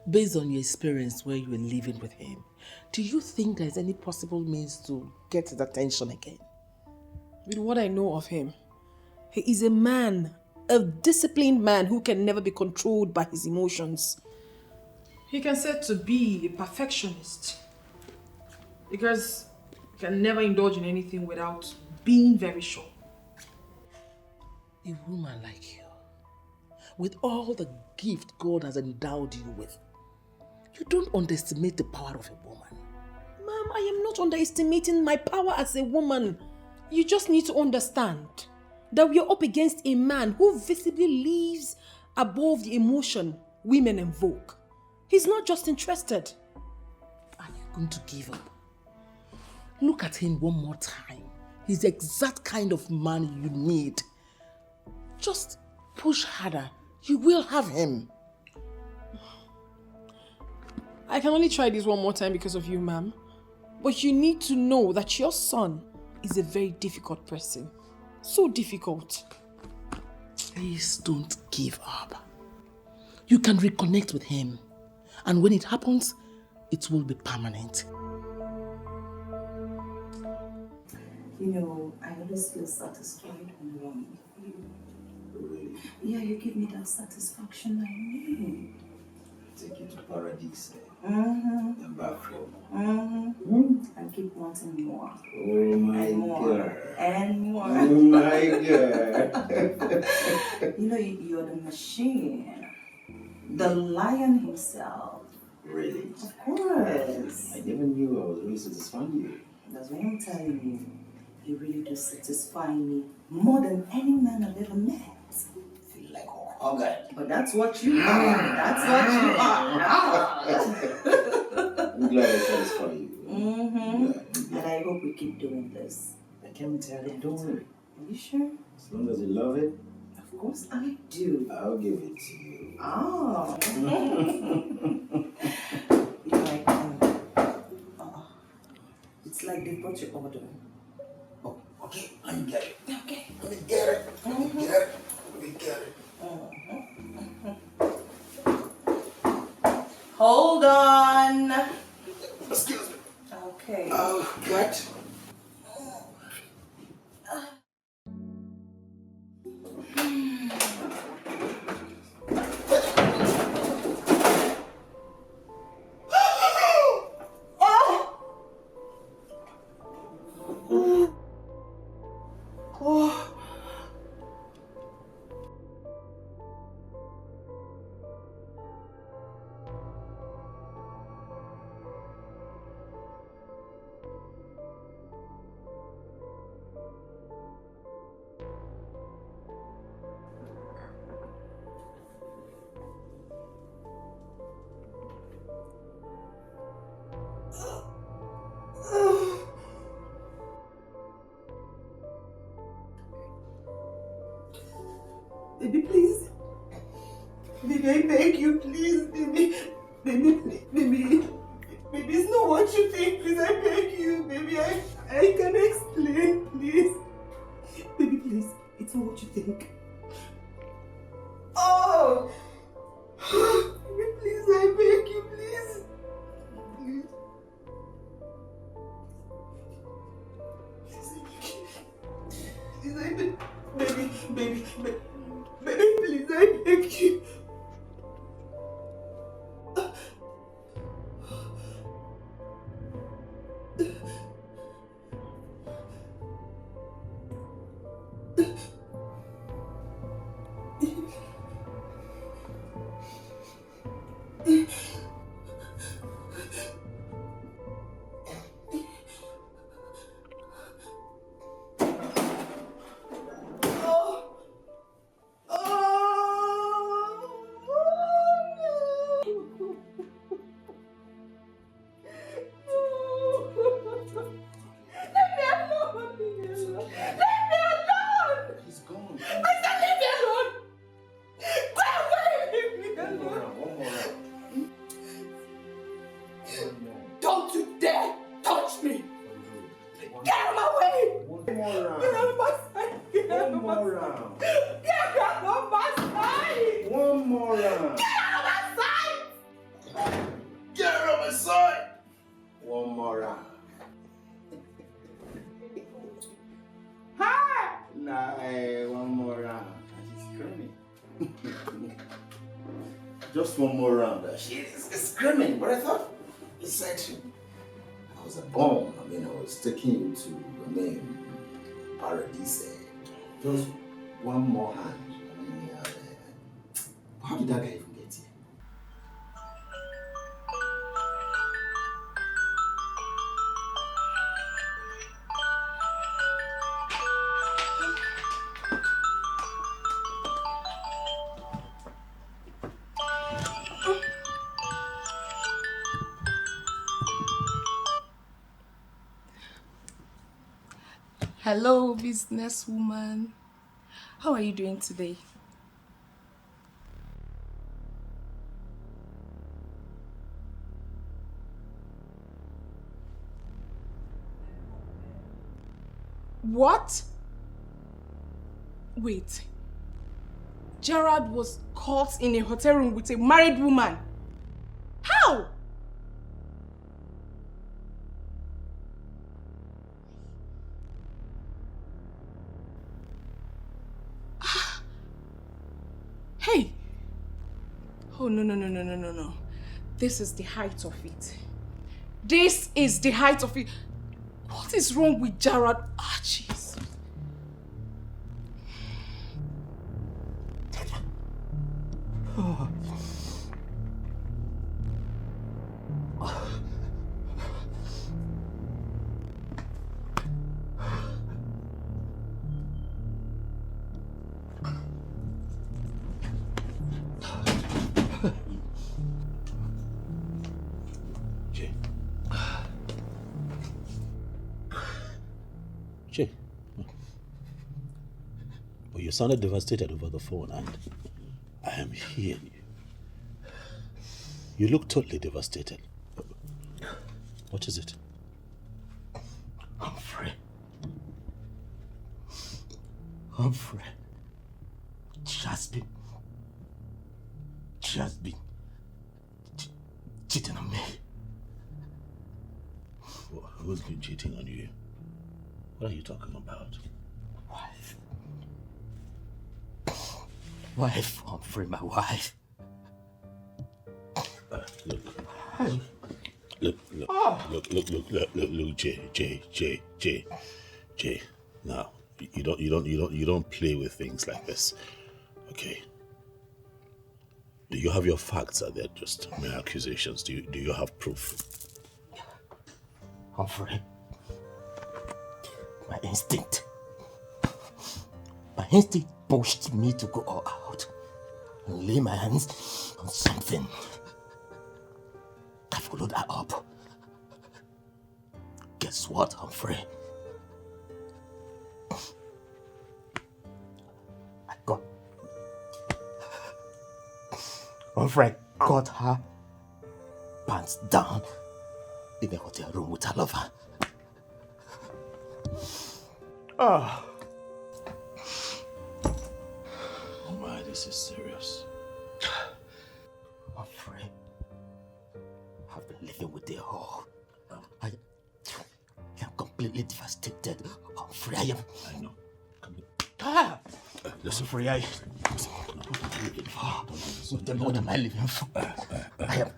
Based on your experience where you were living with him, do you think there's any possible means to get his attention again? With what I know of him, he is a man, a disciplined man who can never be controlled by his emotions. He can said to be a perfectionist because he can never indulge in anything without being very sure. A woman like you, with all the gift God has endowed you with, you don't underestimate the power of a woman. Ma'am, I am not underestimating my power as a woman. You just need to understand that we are up against a man who visibly lives above the emotion women invoke. He's not just interested. Are you going to give up? Look at him one more time. He's the exact kind of man you need. Just push harder. You will have him. I can only try this one more time because of you, ma'am. But you need to know that your son is a very difficult person. So difficult. Please don't give up. You can reconnect with him. And when it happens, it will be permanent. You know, I always feel satisfied when I'm with you. Really? Yeah, you give me that satisfaction I need. Take you to paradise. Mm-hmm. And back home. Mm-hmm. And keep wanting more. Oh my and more. God. And more. Oh my God. You know, you're the machine. The lion himself. Really? Of course. I never knew I was really satisfying you. That's what I'm telling you. You really do satisfy me more than any man I've ever met. Feel like okay. But that's what you are. That's what you are. I'm glad I satisfy you. Mm-hmm. I'm glad. And I hope we keep doing this. I can't tell you, don't worry. Are you sure? As long as you love it. Of course I do. I'll give it to you. Oh. You're like, it's like they brought your order. Oh, okay. Let me get it. Okay. Let me get it. Let me get it. Let me get it. Hold on. Excuse me. Okay. Oh, what? Baby, please. Baby, I beg you, please, baby. Baby, please, baby. Baby, it's not what you think, please. I beg you, baby. I can explain, please. Baby, please. It's not what you think. Oh! Baby, please, I beg you, please. Please. Please, I beg. Baby, baby, baby. Baby, please, I beg you. One more round. Get out of my sight! One more round. Get out of my sight! Get out of my sight! One more round. Hi! Nah, one more round. She's screaming. Just one more round. She's screaming. But I thought he said I was a bomb. I mean, I was taking you to, paradise. Just one more hand. I mean, how did that guy even get here? Hello, businesswoman. How are you doing today? What? Wait. Gerard was caught in a hotel room with a married woman. How? Hey! Oh, no. This is the height of it. This is the height of it. What is wrong with Gerard? Ah, jeez. Oh. Jay. Well, you sounded devastated over the phone, and I am hearing you. You look totally devastated. What is it? Humphrey, she has been cheating on me. Who's been cheating on you? What are you talking about? Wife, Humphrey, my wife. Look, Jay. Now, you don't play with things like this, okay? Do you have your facts? Are they just mere accusations? Do you have proof? Humphrey, my instinct pushed me to go all out and lay my hands on something. I followed her up. Guess what, Humphrey? Humphrey got her pants down in a hotel room with her lover. Oh my, this is serious. Humphrey, I've been living with the whore. I am completely devastated. Humphrey, I know. Listen, Humphrey, what am I living for? I am.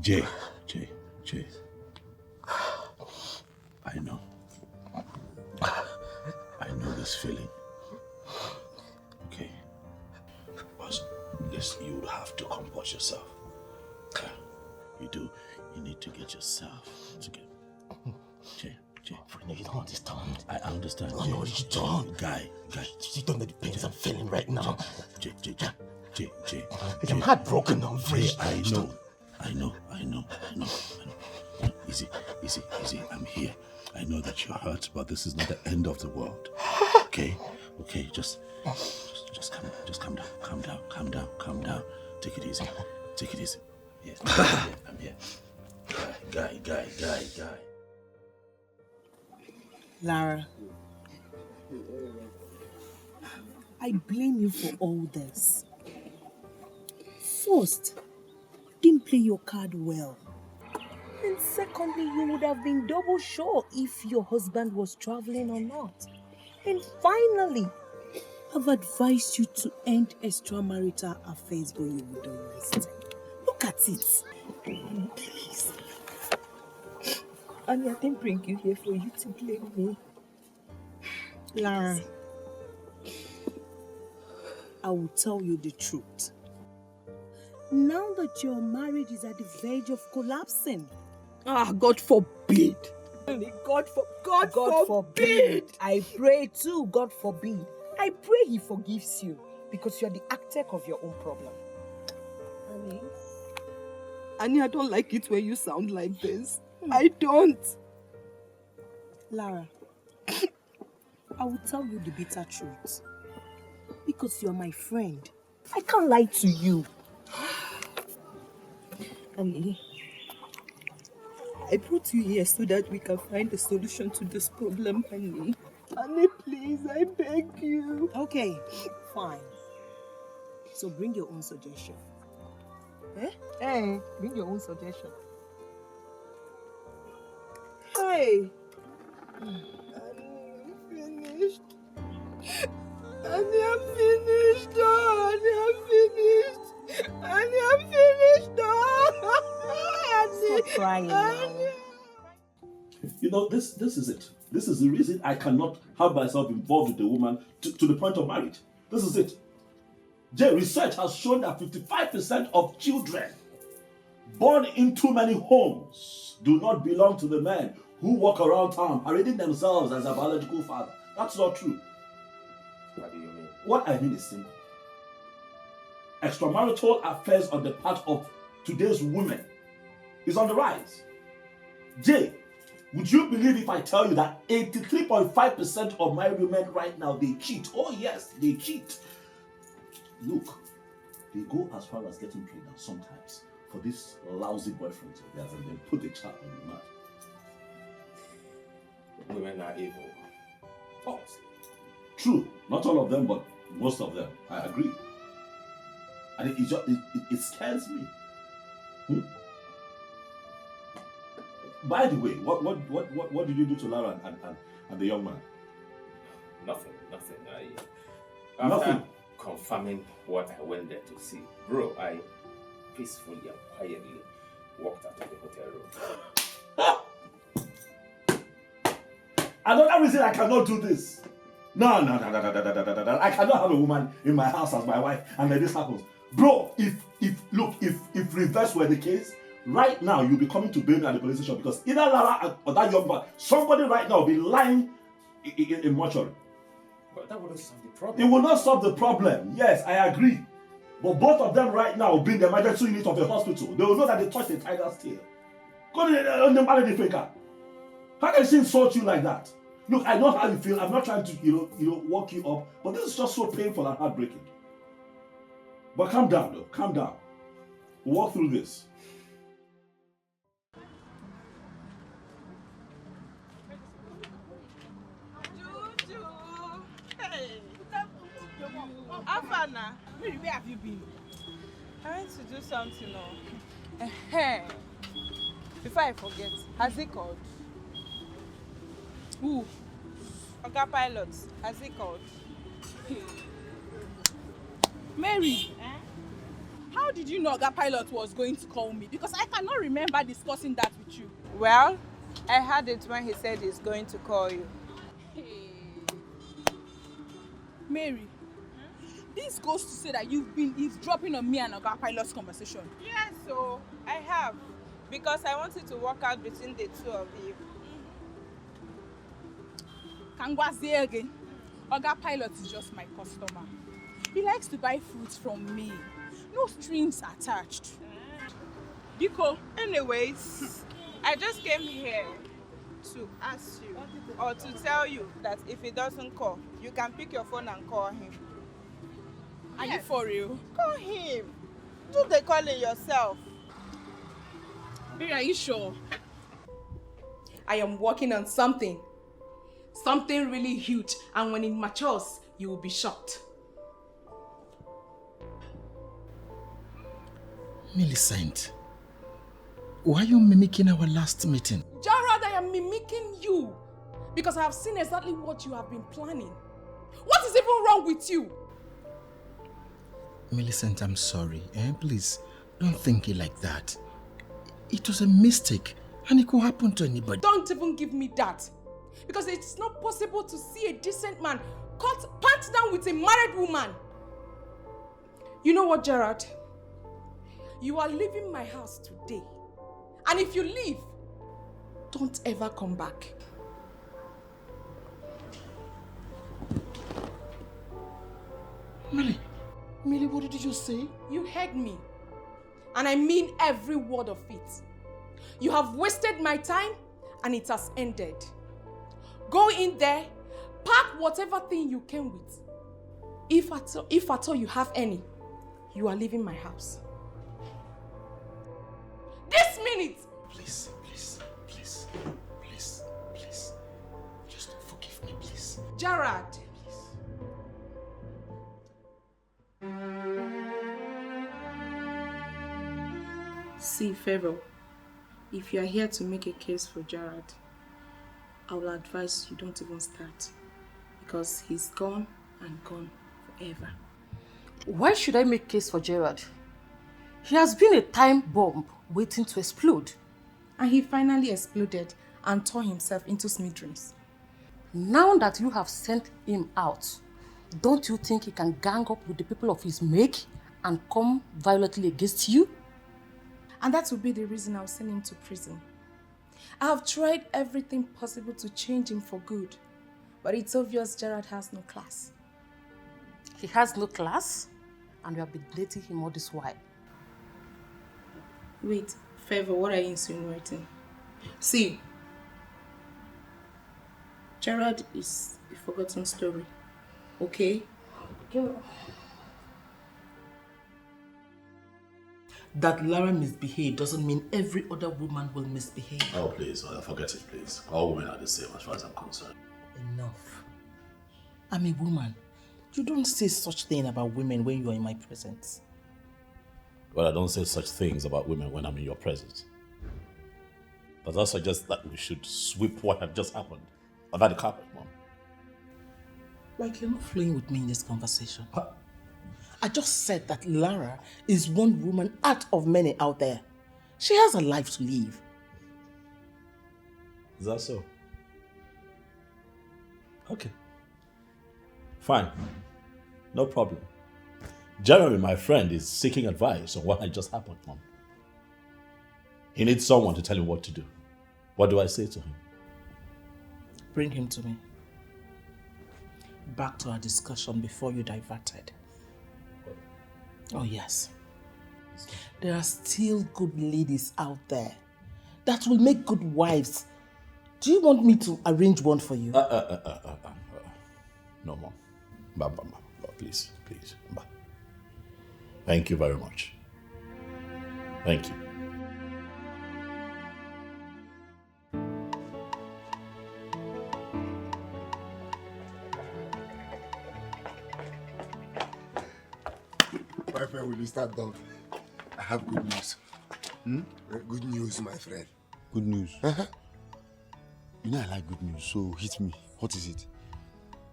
Jay. I know. I know this feeling. Okay. But listen, you have to compose yourself. You do. You need to get yourself together. Jay. No, you don't understand. I understand. No, you don't. Guy. You don't know the pains I'm feeling right now. Jay. I'm heartbroken, Humphrey. I know. Easy. I'm here. I know that you're hurt, but this is not the end of the world. Okay? Just calm down. Take it easy. Yes, I'm here. Guy. Lara, I blame you for all this. First, you didn't play your card well. And secondly, you would have been double sure if your husband was traveling or not. And finally, I've advised you to end extramarital affairs when you were done resting. Look at it. Please. Annie, I didn't bring you here for you to blame me. Lara, I will tell you the truth. Now that your marriage is at the verge of collapsing. God forbid. God forbid. I pray too, God forbid. I pray he forgives you because you're the architect of your own problem. Annie, I don't like it when you sound like this. I don't. Lara, I will tell you the bitter truth. Because you're my friend. I can't lie to you. Annie, I brought you here so that we can find a solution to this problem, Annie. Annie, please, I beg you. Okay, fine. So bring your own suggestion. Hey, bring your own suggestion. Hey. Annie, I'm finished. Annie, I'm finished. Oh, Annie, I'm finished. Annie, I'm finished. Oh, Annie. Stop crying now. You know, this is it. This is the reason I cannot have myself involved with a woman to the point of marriage. This is it. Research has shown that 55% of children born in too many homes do not belong to the men who walk around town parading themselves as a biological father. That's not true. What do you mean? What I mean is simple. Extramarital affairs on the part of today's women is on the rise. Jay, would you believe if I tell you that 83.5% of married women right now, they cheat? Oh yes, they cheat. Look, they go as far as getting pregnant sometimes for this lousy boyfriend of theirs and then put the child in the mouth. Women are evil. Oh, true. Not all of them, but most of them. I agree. And it scares me. By the way, what did you do to Lara and the young man? Nothing. Nothing. Confirming what I went there to see, bro, I peacefully and quietly walked out of the hotel room. Another reason I cannot do this. No. I cannot have a woman in my house as my wife and then this happens. Bro, if reverse were the case, right now you'll be coming to bail me at the police station because either Lara or that young man, somebody right now will be lying in mortuary. But that wouldn't solve the problem. It will not solve the problem. Yes, I agree. But both of them right now will be in the emergency unit of the hospital. They will know that they touched the tiger's tail. Go to the marry the faker. How can she insult you like that? Look, I know how you feel. I'm not trying to, walk you up. But this is just so painful and heartbreaking. But calm down, though. Calm down. We'll walk through this. Afana, where have you been? I went to do something now. Before I forget, has he called? Who? Oga Pilot, has he called? Mary, how did you know Oga Pilot was going to call me? Because I cannot remember discussing that with you. Well, I heard it when he said he's going to call you. Mary, this goes to say that you've been eavesdropping on me and Oga Pilot's conversation. Yes, so I have. Because I wanted to work out between the two of you. Kangwazi again. Oga Pilot is just my customer. He likes to buy fruits from me. No strings attached. Diko, anyways, I just came here to ask you or to tell you that if he doesn't call, you can pick your phone and call him. Are you for real? Call him. Do the calling yourself. Baby, are you sure? I am working on something. Something really huge, and when it matures, you will be shocked. Millicent, why are you mimicking our last meeting? Gerard, I am mimicking you because I have seen exactly what you have been planning. What is even wrong with you? Millicent, I'm sorry. Please, don't think it like that. It was a mistake and it could happen to anybody. Don't even give me that. Because it's not possible to see a decent man cut pants down with a married woman. You know what, Gerard? You are leaving my house today. And if you leave, don't ever come back. Millie, what did you just say? You heard me. And I mean every word of it. You have wasted my time and it has ended. Go in there, pack whatever thing you came with. If at all you have any, you are leaving my house. This minute! Please. Just forgive me, please. Gerard. See, Pharaoh, if you are here to make a case for Gerard, I will advise you don't even start. Because he's gone and gone forever. Why should I make case for Gerard? He has been a time bomb waiting to explode. And he finally exploded and tore himself into smithereens. Now that you have sent him out, don't you think he can gang up with the people of his make and come violently against you? And that would be the reason I'll send him to prison. I have tried everything possible to change him for good. But it's obvious Gerard has no class. He has no class? And you have been dating him all this while. Wait, Favor, what are you insinuating? See, Gerard is a forgotten story, okay? That Lara misbehaved doesn't mean every other woman will misbehave. Oh, please, forget it, please. All women are the same as far as I'm concerned. Enough. I'm a woman. You don't say such thing about women when you are in my presence. Well, I don't say such things about women when I'm in your presence. But that suggests that we should sweep what had just happened under the carpet, Mom. Like you're not flowing with me in this conversation. Huh? I just said that Lara is one woman out of many out there. She has a life to live. Is that so? Okay. Fine. No problem. Jeremy, my friend, is seeking advice on what had just happened, Mom. He needs someone to tell him what to do. What do I say to him? Bring him to me. Back to our discussion before you diverted. Oh yes. There are still good ladies out there that will make good wives. Do you want me to arrange one for you? No, Mom. Please. Thank you very much. Thank you. My friend, will you start down? I have good news. Good news, my friend. Good news? You know I like good news, so hit me. What is it?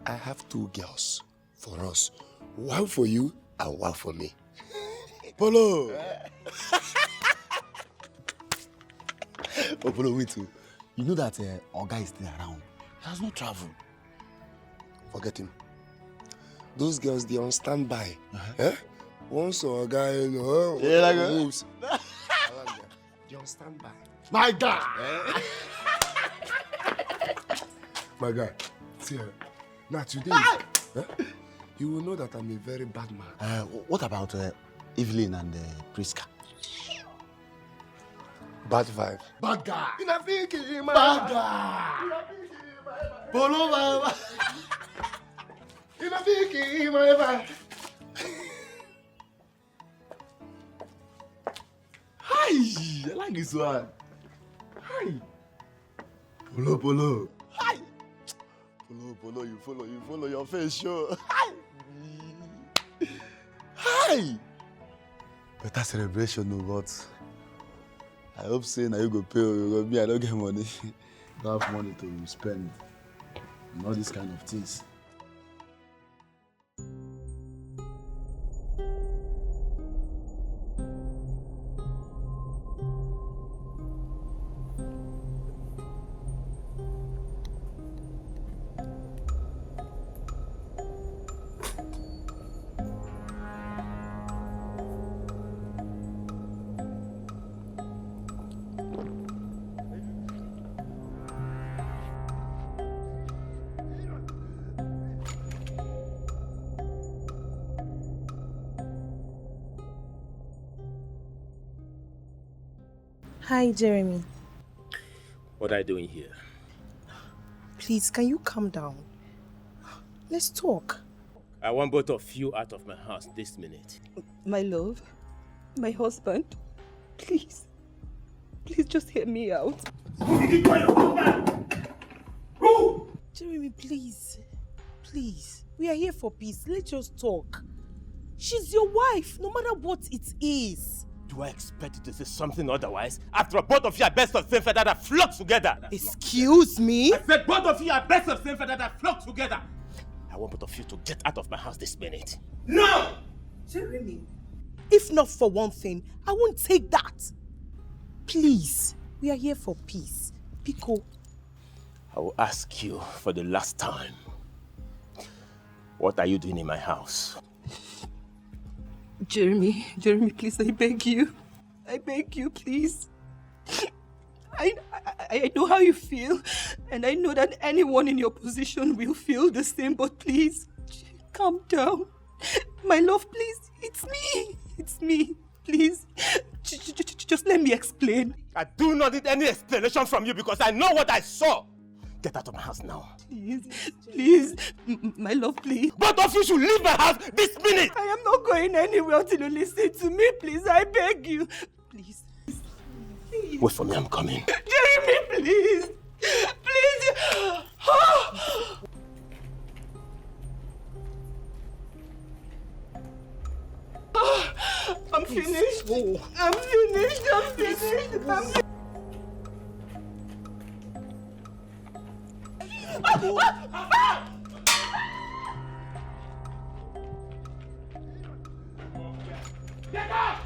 I have 2 girls for us. One for you and one for me. Polo! Oh, Polo, wait. You know that our guy is still around. He has not traveled. Forget him. Those girls, they're on standby. Once our guy, moves. They're on standby. My guy! My guy, see her. Now today, you will know that I'm a very bad man. What about Evelyn and Priska? Bad vibe. Bad guy! Bad guy! Polo, mama! Hi! I like this one. Hi! Polo. Hi! Polo, you follow your face, sure. Hi! Hi! But better celebration, no, but I hope saying that you go pay or you go me, I don't get money. I don't have money to spend on all these kind of things. Hi, Jeremy. What are you doing here? Please, can you calm down? Let's talk. I want both of you out of my house this minute. My love, my husband, please. Please just hear me out. Jeremy, please. Please. We are here for peace. Let's just talk. She's your wife, no matter what it is. Do I expect you to say something otherwise? After all, both of you are best of same feather that flock together. Excuse me? I said both of you are best of same feather that flock together. I want both of you to get out of my house this minute. No! Jeremy. If not for one thing, I won't take that. Please, we are here for peace. Pico. I will ask you for the last time. What are you doing in my house? Jeremy, please, I beg you. I beg you, please. I know how you feel, and I know that anyone in your position will feel the same, but please, calm down. My love, please, it's me, please. Just let me explain. I do not need any explanation from you because I know what I saw. Get out of my house now. Please, my love, please. Both of you should leave my house this minute. I am not going anywhere until you listen to me, please. I beg you. Please. Wait for me, I'm coming. Jeremy, please. Please. I'm finished. I'm finished. Get up!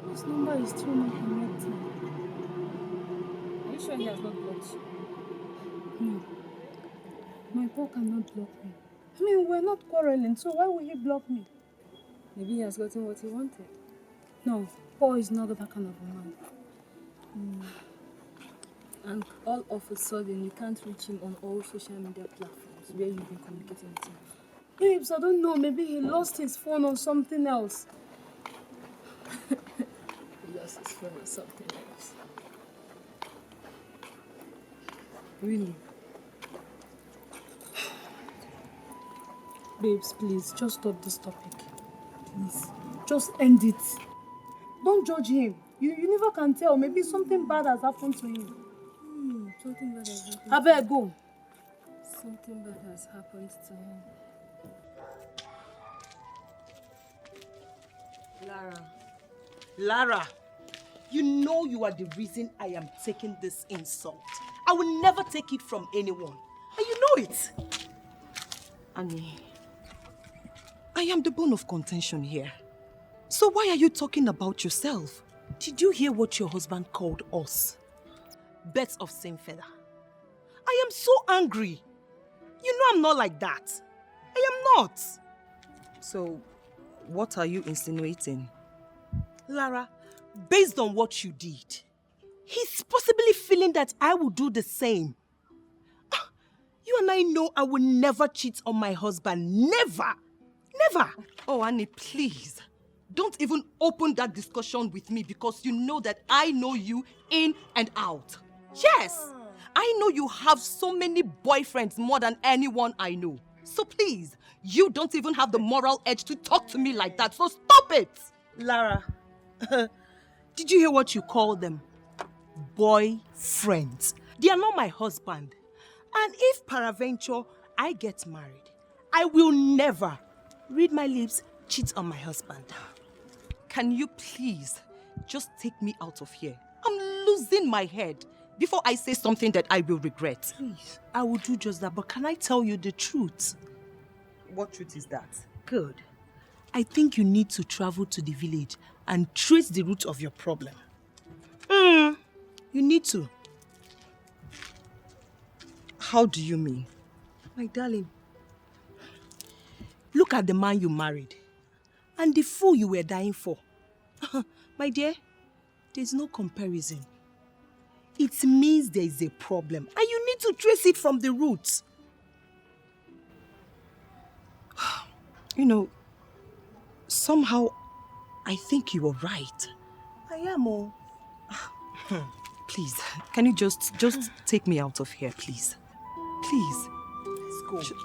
This number is too much connected. Are you sure he has not blocked you? No. My Paul cannot block me. I mean, we're not quarreling, so why would he block me? Maybe he has gotten what he wanted. No, Paul is not that kind of a man. And all of a sudden, you can't reach him on all social media platforms where you've been communicating with him. Babes, I don't know. Maybe he lost his phone or something else. He lost his phone or something else. Really? Babes, please, just stop this topic. Please. Just end it. Don't judge him. You never can tell. Maybe something bad has happened to him. Something bad has happened. I better go. Something bad has happened to him. Lara. Lara, you know you are the reason I am taking this insult. I will never take it from anyone. And you know it. Annie, I am the bone of contention here. So why are you talking about yourself? Did you hear what your husband called us? Birds of same feather. I am so angry. You know I'm not like that. I am not. So, what are you insinuating? Lara, based on what you did, he's possibly feeling that I will do the same. You and I know I will never cheat on my husband. Never. Never. Oh, Annie, please. Don't even open that discussion with me because you know that I know you in and out. Yes. I know you have so many boyfriends more than anyone I know. So please, you don't even have the moral edge to talk to me like that. So stop it. Lara, did you hear what you call them? Boyfriends. They are not my husband. And if peradventure I get married, I will never, read my lips, cheat on my husband. Can you please just take me out of here? I'm losing my head before I say something that I will regret. Please, I will do just that, but can I tell you the truth? What truth is that? Good. I think you need to travel to the village and trace the root of your problem. You need to. How do you mean? My darling, look at the man you married and the fool you were dying for. My dear, there's no comparison. It means there is a problem and you need to trace it from the roots. You know, somehow I think you are right. I am, oh. Please, can you just take me out of here, please? Please. Let's go.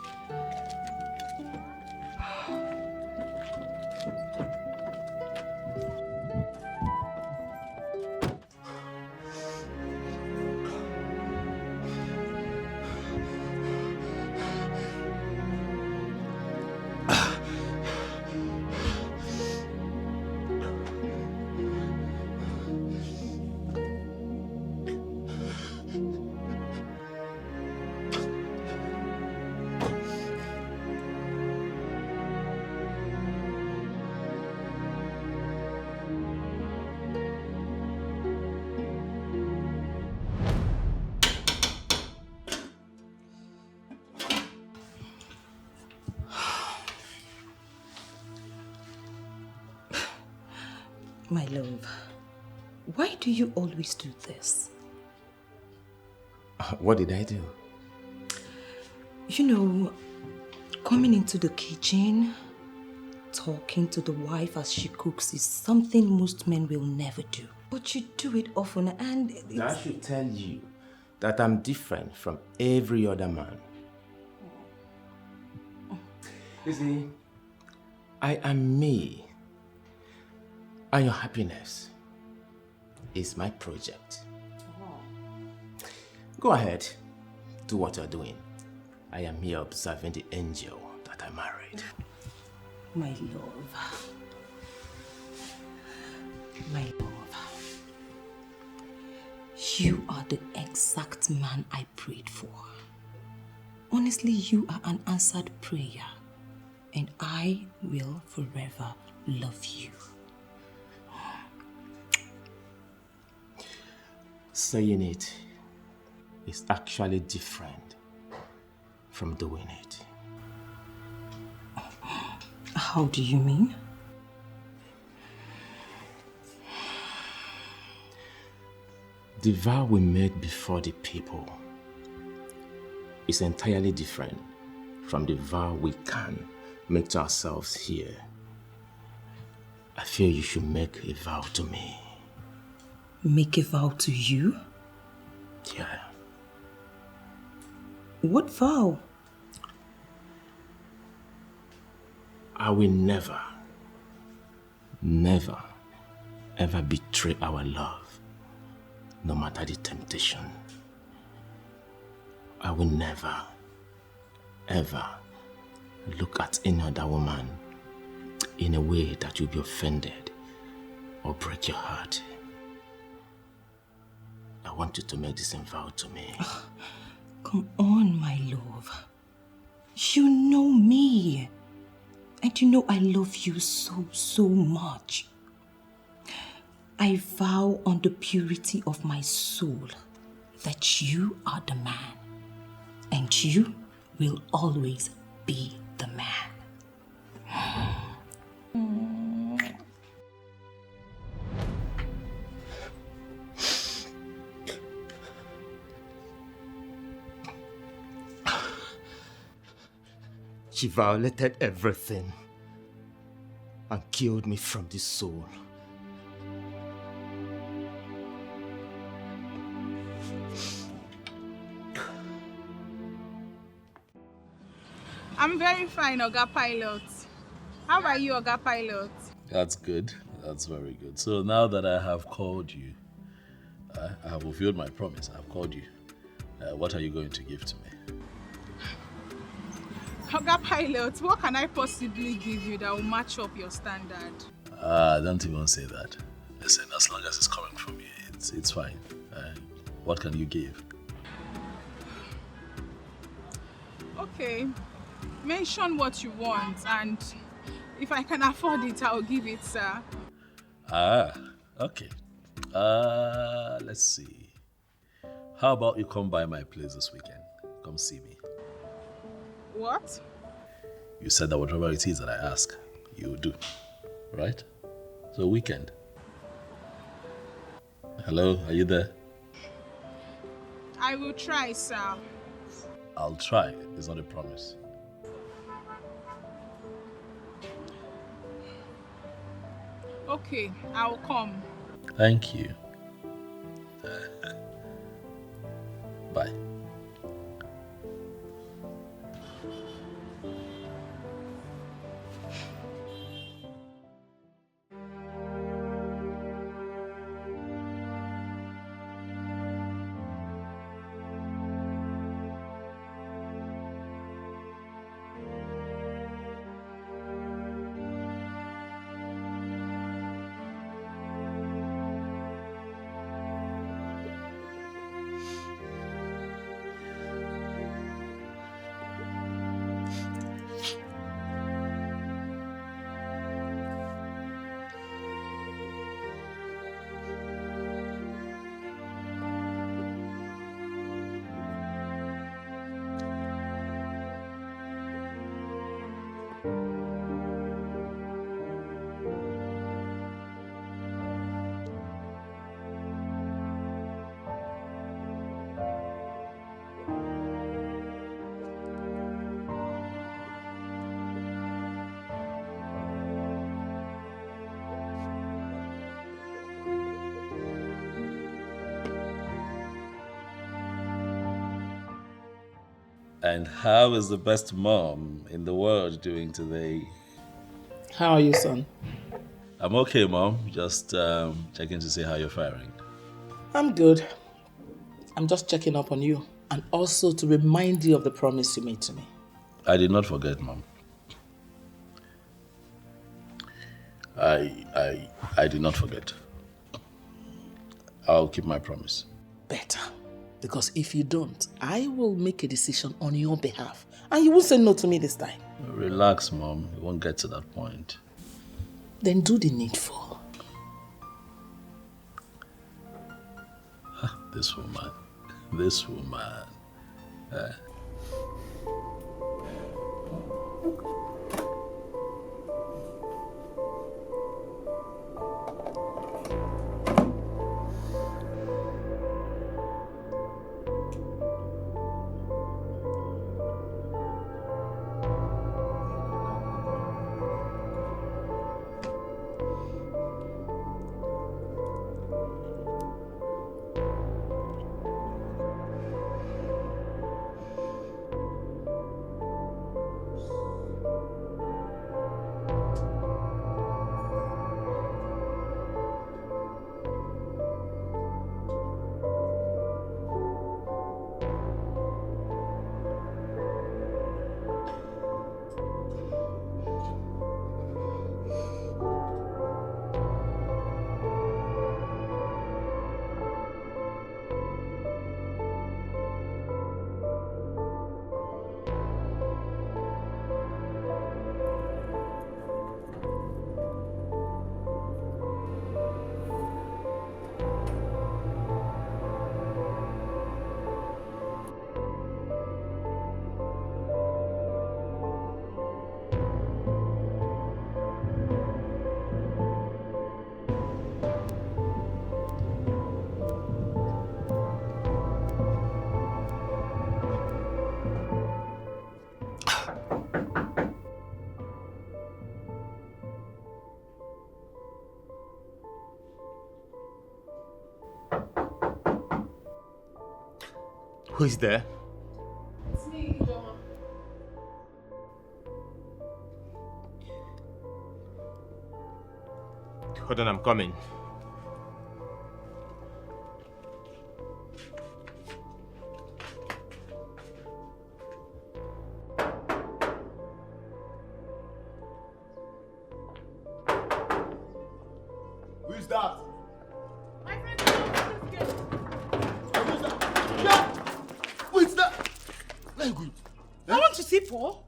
My love, why do you always do this? What did I do? You know, coming into the kitchen, talking to the wife as she cooks is something most men will never do. But you do it often and That should tell you that I'm different from every other man. You see, I am me. And your happiness is my project. Go ahead, do what you're doing. I am here observing the angel that I married. My love. My love. You are the exact man I prayed for. Honestly, you are an answered prayer. And I will forever love you. Saying it is actually different from doing it. How do you mean? The vow we made before the people is entirely different from the vow we can make to ourselves here. I feel you should make a vow to me. Make a vow to you? Yeah. What vow? I will never, never, ever betray our love, no matter the temptation. I will never, ever look at any other woman in a way that you'll be offended or break your heart, I want you to make this vow to me. Come on, my love. You know me. And you know I love you so much. I vow on the purity of my soul that you are the man. And you will always be the man. She violated everything and killed me from the soul. I'm very fine, Oga Pilot. How are you, Oga Pilot? That's good. That's very good. So now that I have called you, I have fulfilled my promise. I've called you. What are you going to give to me? Oga Pilot, what can I possibly give you that will match up your standard? Don't even say that. Listen, as long as it's coming from you, it's fine. What can you give? Okay, mention what you want, and if I can afford it, I'll give it, sir. Okay. Let's see. How about you come by my place this weekend? Come see me. What? You said that whatever it is that I ask, you will do. Right? So weekend. Hello, are you there? I will try, sir. I'll try. It's not a promise. Okay, I'll come. Thank you. Bye. And how is the best mom in the world doing today? How are you, son? I'm okay, Mom. Just checking to see how you're faring. I'm good. I'm just checking up on you and also to remind you of the promise you made to me. I did not forget, Mom. I did not forget. I'll keep my promise. Better. Because if you don't, I will make a decision on your behalf. And you won't say no to me this time. Relax, Mom. It won't get to that point. Then do the needful. This woman. This woman. Who is there? It's me, Idoma. Hold on, I'm coming. Who is that? My friend, open this gate. Who is that? Yeah! Who is that? Very good. I want to see Paul.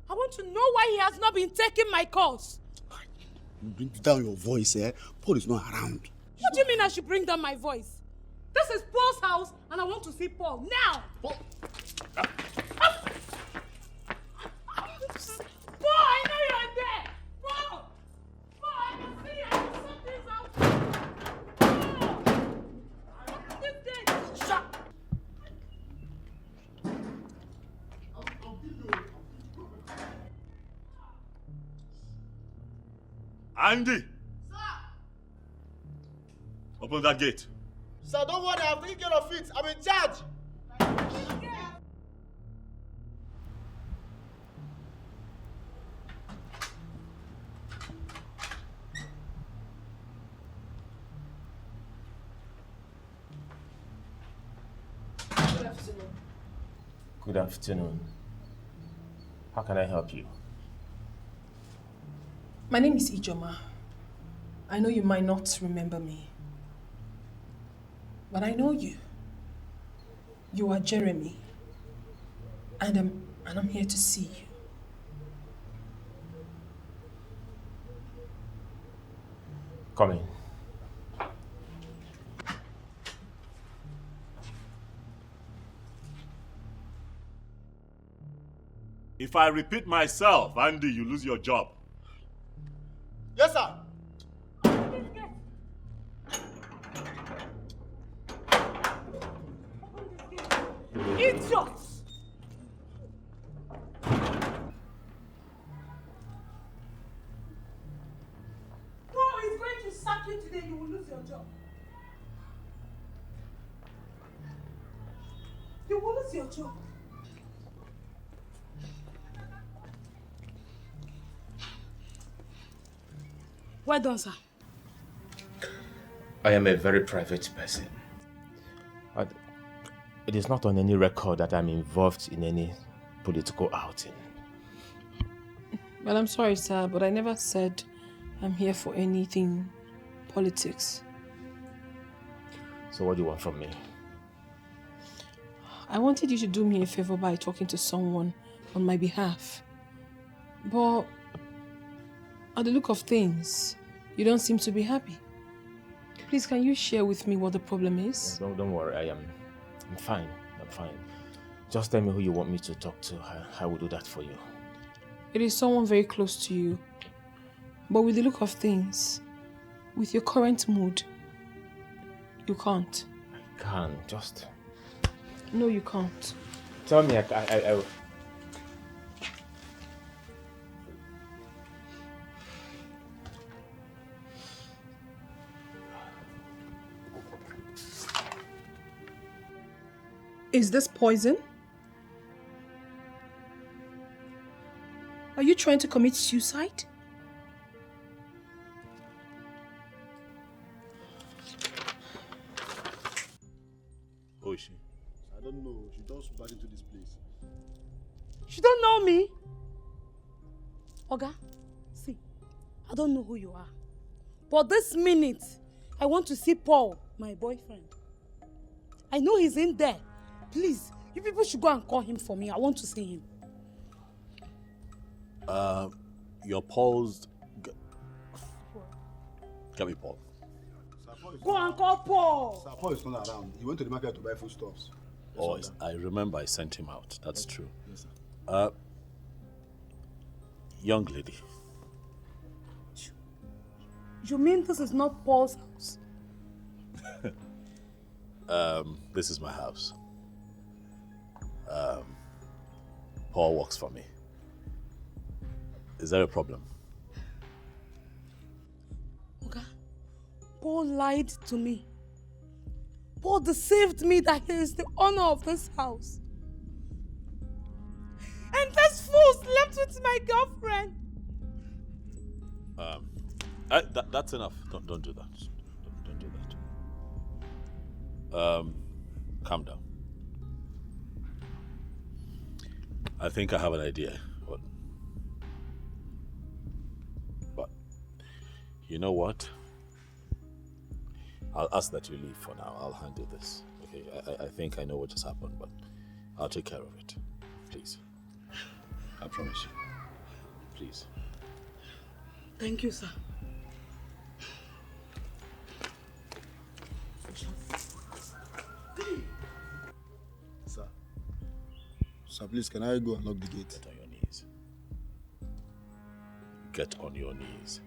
I want to know why he has not been taking my calls. You bring down your voice, eh? Paul is not around. What do you mean I should bring down my voice? This is Paul's house and I want to see Paul now. Paul, I know you're there. Paul, I can see you. I can sort things out. Paul, open this gate. Shut. Andy! Sir! Open that gate. Sir, don't worry, I've taken care of it. I'm in charge. Good afternoon. Good afternoon. How can I help you? My name is Ijoma. I know you might not remember me, but I know you. You are Jeremy, and I'm here to see you. Come in. If I repeat myself, Andy, you lose your job. Yes, sir. Idiots! Paul is going to sack you today. You will lose your job. You will lose your job. Well done, sir. I am a very private person. It is not on any record that I'm involved in any political outing. Well, I'm sorry, sir, but I never said I'm here for anything politics. So what do you want from me? I wanted you to do me a favor by talking to someone on my behalf. But at the look of things, you don't seem to be happy. Please, can you share with me what the problem is? Don't worry, I'm fine. I'm fine. Just tell me who you want me to talk to. I will do that for you. It is someone very close to you. But with the look of things, with your current mood, you can't. I can't. Just... No, you can't. Tell me, I Is this poison? Are you trying to commit suicide? Who is she? I don't know. She just got into this place. She don't know me. Oga, see, I don't know who you are. But this minute, I want to see Paul, my boyfriend. I know he's in there. Please, you people should go and call him for me. I want to see him. Your Paul's... Get me Paul. Go and call Paul. Sir Paul is not around. He went to the market to buy foodstuffs. Oh, I remember I sent him out. That's true. Yes, sir. Young lady. You mean this is not Paul's house? This is my house. Paul works for me. Is there a problem? Okay. Paul lied to me. Paul deceived me that he is the owner of this house. And this fool slept with my girlfriend. That's enough. Don't do that. Don't do that. Calm down. I think I have an idea. But you know what? I'll ask that you leave for now. I'll handle this. Okay, I think I know what just happened, but I'll take care of it. Please. I promise you. Please. Thank you, sir. Sir, please, can I go and lock the gate? Get on your knees. Get on your knees.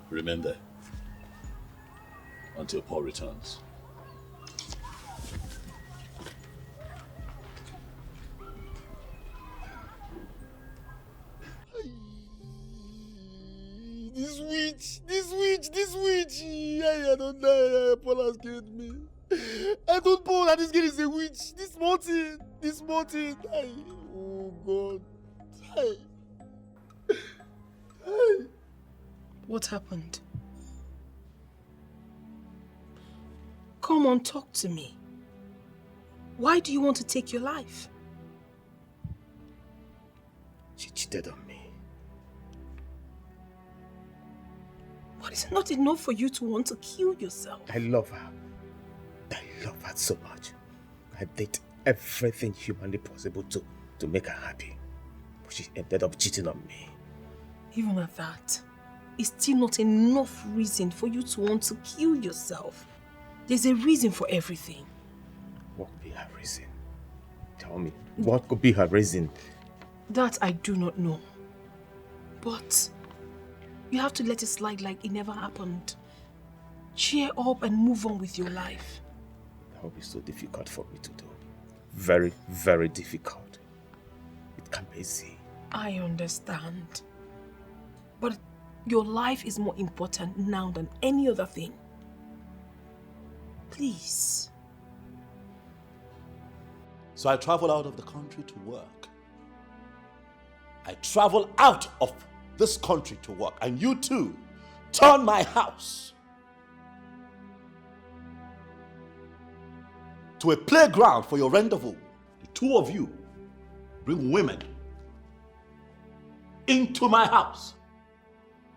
Remain there until Paul returns. This witch! I don't die. Paul has killed me. I told Paul that this girl is a witch. This morning. Oh God. What happened? Come on, talk to me. Why do you want to take your life? She cheated on me. But it's not enough for you to want to kill yourself. I love her. I love her so much. I did everything humanly possible to make her happy. But she ended up cheating on me. Even at that, it's still not enough reason for you to want to kill yourself. There's a reason for everything. What could be her reason? Tell me, what could be her reason? That I do not know. But you have to let it slide like it never happened. Cheer up and move on with your life. That will be so difficult for me to do. Very, very difficult. It can't be easy. I understand. But your life is more important now than any other thing. Please. So I travel out of the country to work. I travel out of this country to work. And you too turn my house to a playground for your rendezvous. The two of you bring women into my house.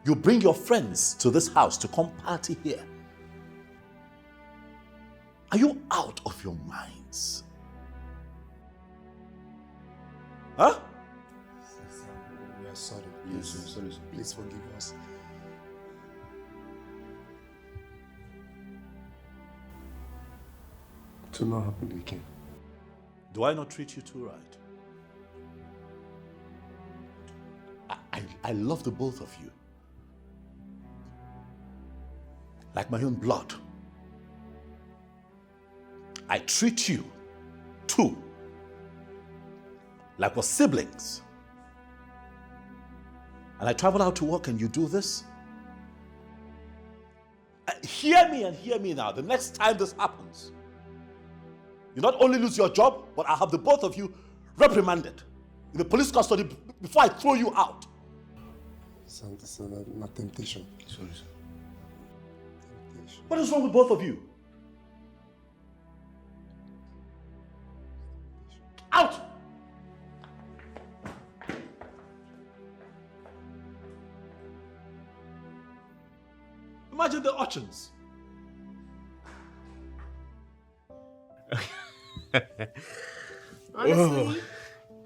You bring your friends to this house to come party here. Are you out of your minds? Huh? We are sorry. Please forgive us. It will not happen again. Do I not treat you too right? I love the both of you. Like my own blood. I treat you too like we're siblings. And I travel out to work and you do this? Hear me and hear me now. The next time this happens, you not only lose your job, but I'll have the both of you reprimanded in the police custody before I throw you out. Son, this is not temptation. Sorry, sir. What is wrong with both of you? Out! Imagine the urchins. Honestly,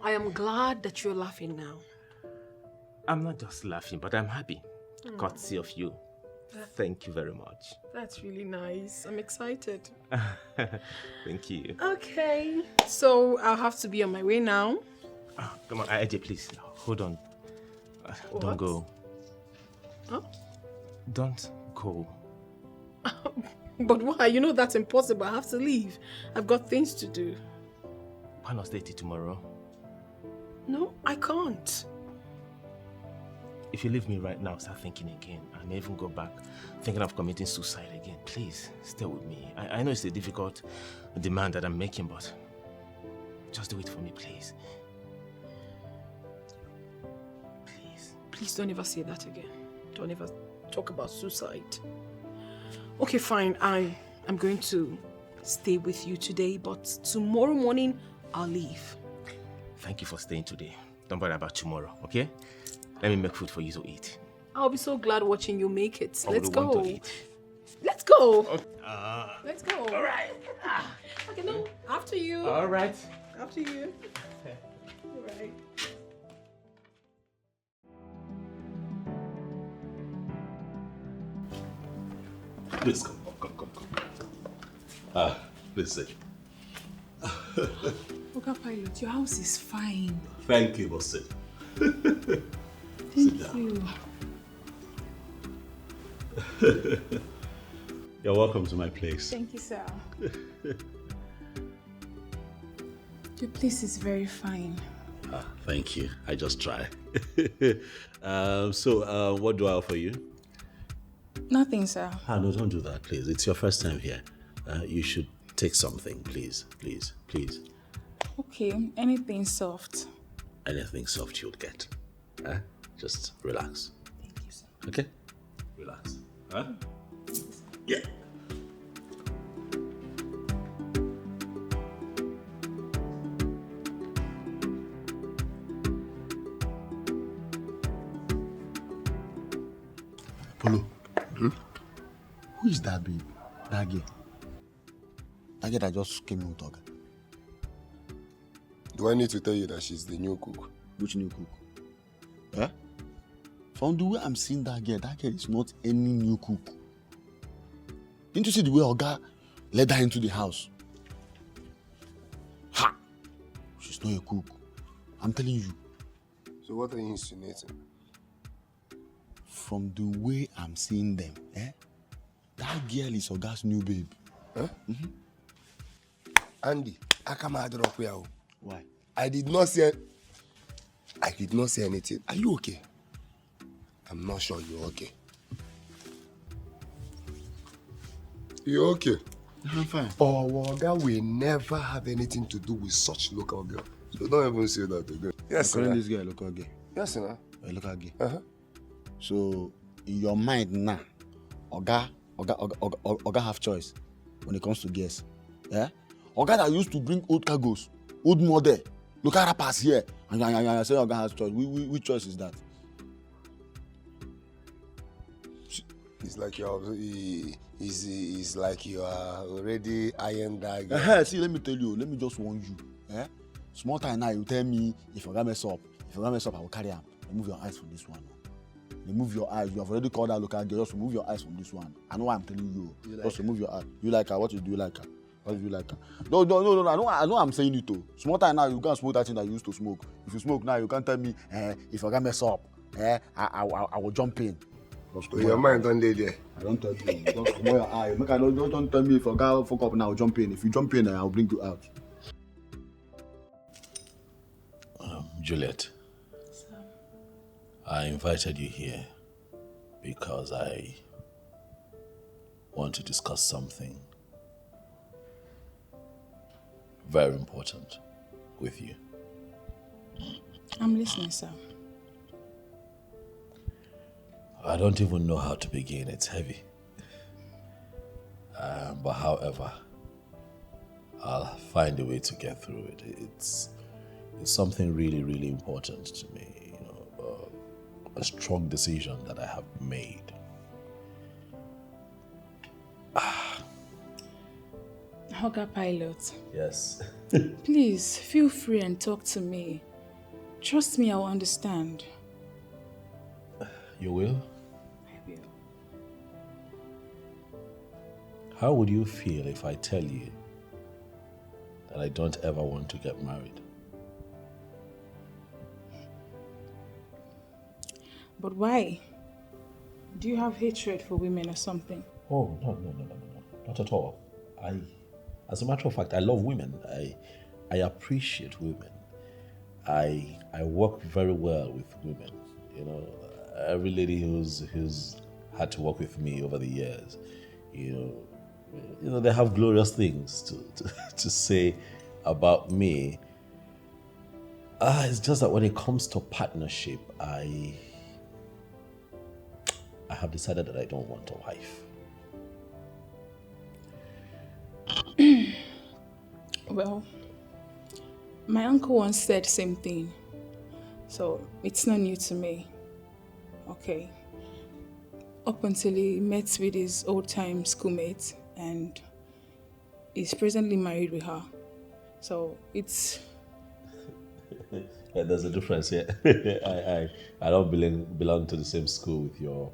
I am glad that you're laughing now. I'm not just laughing, but I'm happy. Courtesy of you. Thank you very much. That's really nice. I'm excited. Thank you. Okay, so I'll have to be on my way now. Come on, AJ, please. Hold on. Don't What? go. Huh? Don't go. But why? You know that's impossible. I have to leave. I've got things to do. Why not stay till tomorrow? No, I can't. if you leave me right now, start thinking again, I may even go back thinking of committing suicide again. Please, stay with me. I know it's a difficult demand that I'm making, but just do it for me, please. Please don't ever say that again. Don't ever talk about suicide. Okay, fine. I'm going to stay with you today, but tomorrow morning, I'll leave. Thank you for staying today. Don't worry about tomorrow, okay? Let me make food for you to eat. I'll be so glad watching you make it. I Let's would want go. to eat. Let's go. Okay. Let's go. All right. Okay, no. After you. All right. After you. All right. Please come. Please sit. Oga Pilot, your house is fine. Thank you, but sit. Thank you. You're welcome to my place. Thank you, sir. Your place is very fine. Thank you. I just try. So, what do I offer you? Nothing, sir. No, don't do that, please. It's your first time here. You should take something, please. Please, please. Okay, anything soft. Anything soft you'll get. Just relax. Thank you, sir. Okay? Relax. Yeah. Polo. Who is that babe? That girl? That girl that just came in talking. Do I need to tell you that she's the new cook? Which new cook? Eh? From the way I'm seeing that girl is not any new cook. Didn't you see the way Oga led her into the house? Ha! She's not a cook. I'm telling you. So what are you insinuating? From the way I'm seeing them, that girl is Oga's new babe. Huh? Mm-hmm. Andy, I come out of here. Why? I did not say anything. Are you okay? I'm not sure you're okay. You're okay? I'm fine. Oh, well, that will never have anything to do with such local girl. So don't even say that again. Yes, calling sir. this girl a local girl. Yes, sir. A local girl. Uh-huh. So, in your mind now, Oga have choice when it comes to girls. Yeah? Oga that used to bring old cargoes, old model, local rappers here, and you say Oga has choice. Which choice is that? It's like you are already iron that guy. See, let me tell you. Let me just warn you. Small time now, you tell me if Oga mess up. If Oga mess up, I will carry him. Remove your eyes from this one. Remove your eyes. You have already called that local girl. Just remove your eyes from this one. I know what I'm telling you. Just remove your eyes. You like her? What do you like her? What do you like her? No. I know I'm saying it too. Small time now, you can't smoke that thing that you used to smoke. If you smoke now, you can't tell me if Oga mess up. I will jump in. Your mind don't lay there. I don't tell you. Just remove your eye. Don't tell me if Oga fuck up now, I'll jump in. If you jump in, I'll bring you out. Juliet, I invited you here because I want to discuss something very important with you. I'm listening, sir. I don't even know how to begin. It's heavy. But however, I'll find a way to get through it. It's something really, really important to me. A strong decision that I have made. Oga Pilot. Yes. Please, feel free and talk to me. Trust me, I'll understand. You will? I will. How would you feel if I tell you that I don't ever want to get married? But why? Do you have hatred for women or something? Oh, no. Not at all. As a matter of fact, I love women. I appreciate women. I work very well with women. every lady who's had to work with me over the years, they have glorious things to say about me. It's just that when it comes to partnership, I have decided that I don't want a wife. Well, my uncle once said the same thing, so it's not new to me. Okay. Up until he met with his old-time schoolmate, and he's presently married with her. So it's... Yeah, there's a difference here. I don't belong to the same school with your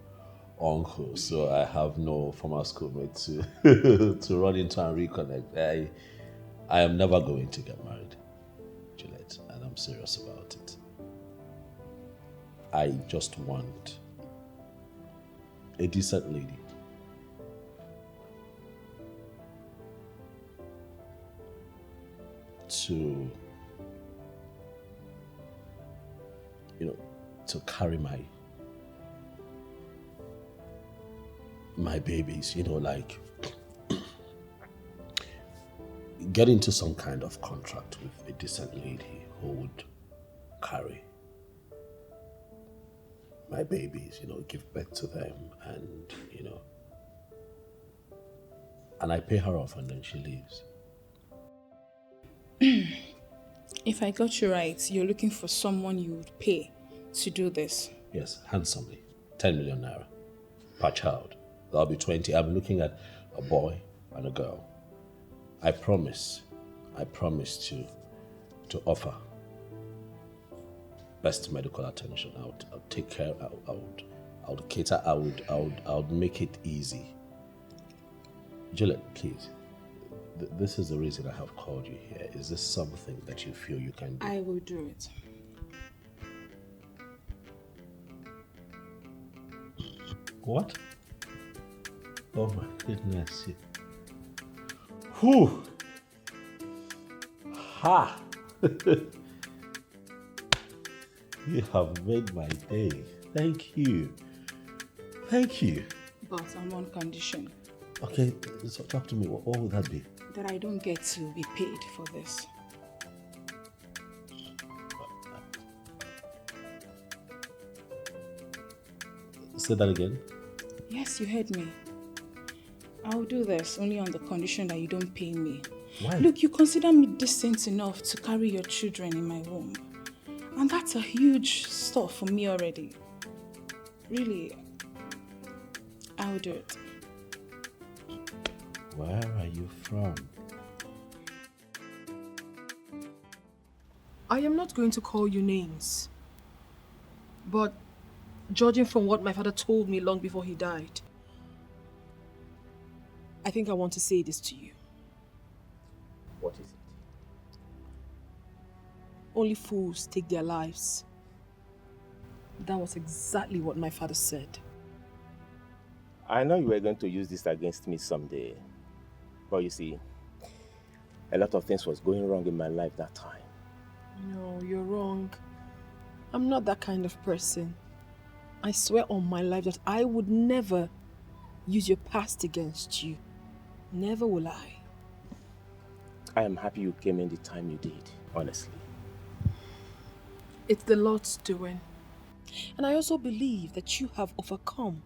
uncle, so I have no former schoolmate to run into and reconnect. I am never going to get married, Juliet, and I'm serious about it. I just want a decent lady. To carry my babies, like get into some kind of contract with a decent lady who would carry my babies, give birth to them, and and I pay her off and then she leaves. If I got you right, you're looking for someone you would pay to do this. Yes, handsomely. 10 million naira per child. That'll be 20. I'm looking at a boy and a girl. I promise to offer best medical attention. I'll take care. I'll cater. I'll make it easy. Juliet, please. This is the reason I have called you here. Is this something that you feel you can do? I will do it. What? Oh my goodness. Whew. Ha! You have made my day. Thank you. Thank you. But on one condition. Okay, so talk to me. What would that be? That I don't get to be paid for this. Say that again. Yes, you heard me. I'll do this only on the condition that you don't pay me. Why? Look, you consider me decent enough to carry your children in my womb. And that's a huge stuff for me already. Really, I'll do it. Where are you from? I am not going to call you names. But judging from what my father told me long before he died, I think I want to say this to you. What is it? Only fools take their lives. That was exactly what my father said. I know you were going to use this against me someday. But you see, a lot of things was going wrong in my life that time. No, you're wrong. I'm not that kind of person. I swear on my life that I would never use your past against you. Never will I. I am happy you came in the time you did, honestly. It's the Lord's doing. And I also believe that you have overcome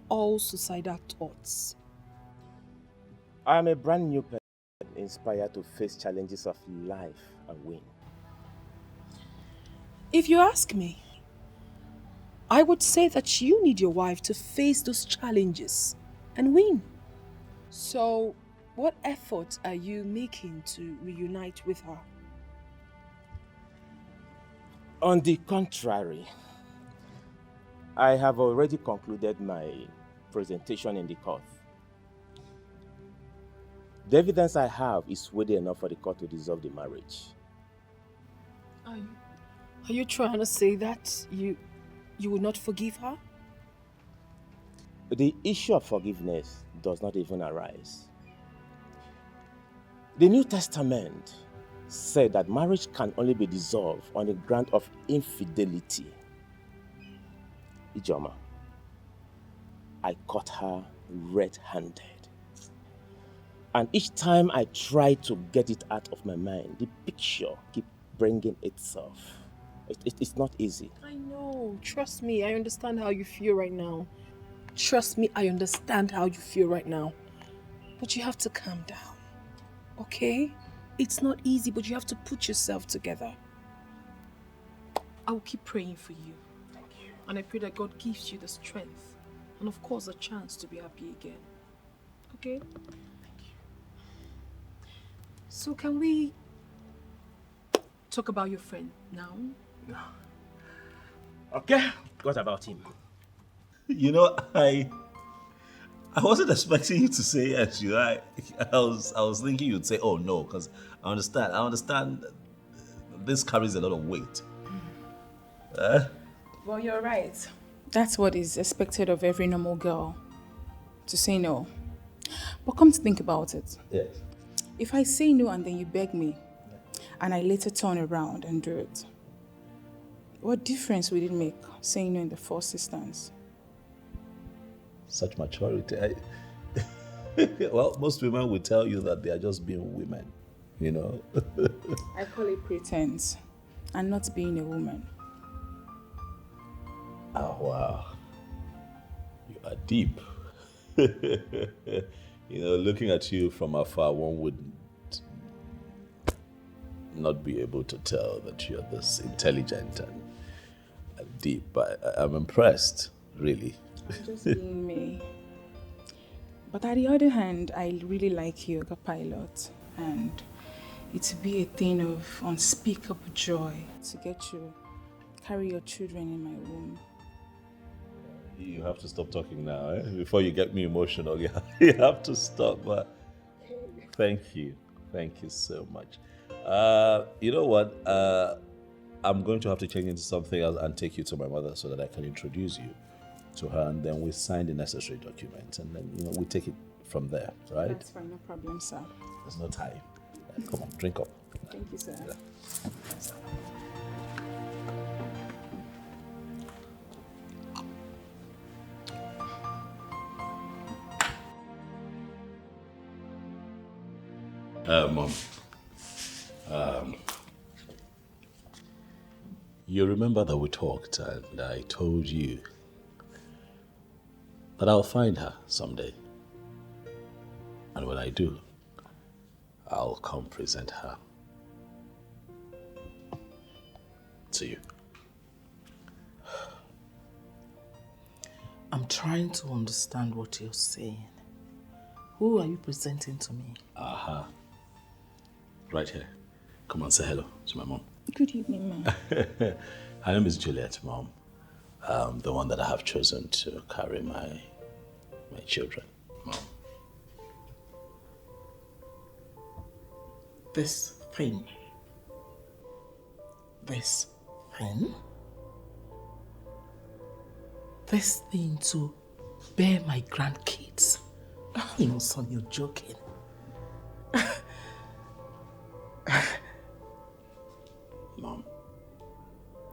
all suicidal thoughts. I am a brand new person, inspired to face challenges of life and win. If you ask me, I would say that you need your wife to face those challenges and win. So, what effort are you making to reunite with her? On the contrary, I have already concluded my presentation in the court. The evidence I have is weighty enough for the court to dissolve the marriage. Are you trying to say that you will not forgive her? The issue of forgiveness does not even arise. The New Testament said that marriage can only be dissolved on the ground of infidelity. Ijoma, I caught her red-handed. And each time I try to get it out of my mind, the picture keeps bringing itself. It's not easy. I know. Trust me, I understand how you feel right now. Trust me, I understand how you feel right now. But you have to calm down, okay? It's not easy, but you have to put yourself together. I will keep praying for you. Thank you. And I pray that God gives you the strength and of course a chance to be happy again. Okay? Thank you. So can we talk about your friend now? No. Okay, what about him? You know, I wasn't expecting you to say yes. You know, I was thinking you'd say, "Oh no," because I understand. This carries a lot of weight. Well, you're right. That's what is expected of every normal girl, to say no. But come to think about it. Yes. If I say no and then you beg me, and I later turn around and do it, what difference would it make saying no in the first instance? Such maturity. Well, most women will tell you that they are just being women, you know. I call it pretense and not being a woman. Oh, wow. You are deep. You know, looking at you from afar, one would not be able to tell that you're this intelligent and deep. But I'm impressed, really. Just being me. But on the other hand, I really like you, a pilot, and it would be a thing of unspeakable joy to get to carry your children in my womb. You have to stop talking now, eh? Before you get me emotional. You have to stop. But thank you so much. You know what? I'm going to have to change into something else and take you to my mother so that I can introduce you to her, and then we sign the necessary documents, and then we take it from there, right? That's fine, no problem, sir. There's no time. Come on, drink up. Thank you, sir. Yeah. Mom, you remember that we talked and I told you that I'll find her someday. And when I do, I'll come present her to you. I'm trying to understand what you're saying. Who are you presenting to me? Aha. Right here. Come on, say hello to my mom. Good evening, ma'am. Her name is Juliet, Mom. The one that I have chosen to carry my children, Mom. This thing. This thing to bear my grandkids. You know, son, you're joking.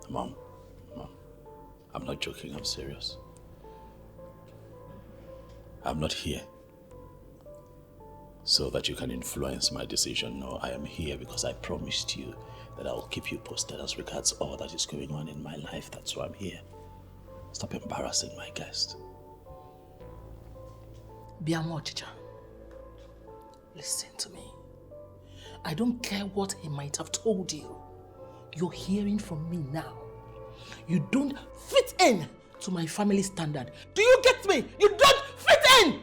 Mom, I'm not joking, I'm serious. I'm not here so that you can influence my decision. No, I am here because I promised you that I will keep you posted as regards all that is going on in my life. That's why I'm here. Stop embarrassing my guest. Biamochicha, listen to me. I don't care what he might have told you. You're hearing from me now. You don't fit in to my family standard. Do you get me? You don't fit in!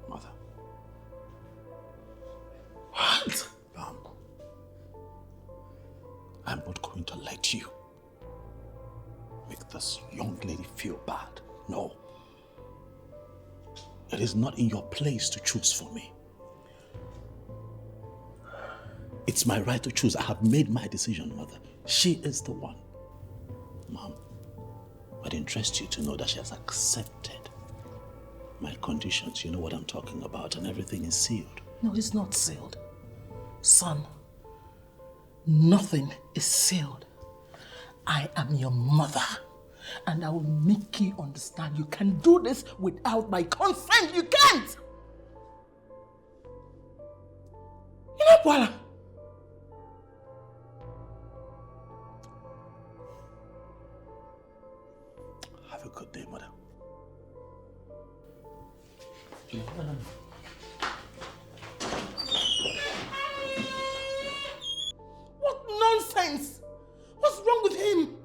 Mother. What? Mom. I'm not going to let you make this young lady feel bad. No. It is not in your place to choose for me. It's my right to choose. I have made my decision, Mother. She is the one. Mom, it interests you to know that she has accepted my conditions. You know what I'm talking about, and everything is sealed. No, it's not sealed. Son, nothing is sealed. I am your mother, And I will make you understand you can do this without my consent. You can't! You know, Paula? Have a good day, mother. What nonsense! What's wrong with him?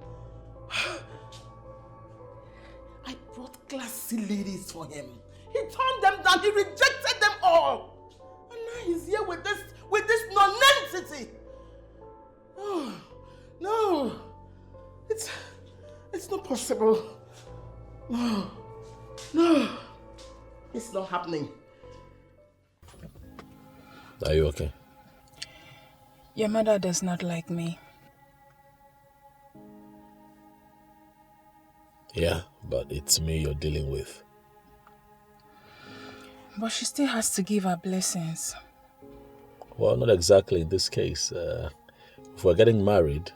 I brought classy ladies for him. He turned them down. He rejected them all. And now he's here with this nonentity. Oh, no. It's not possible. No. No. It's not happening. Are you okay? Your mother does not like me. Yeah, but it's me you're dealing with. But she still has to give her blessings. Well, not exactly in this case. If we're getting married,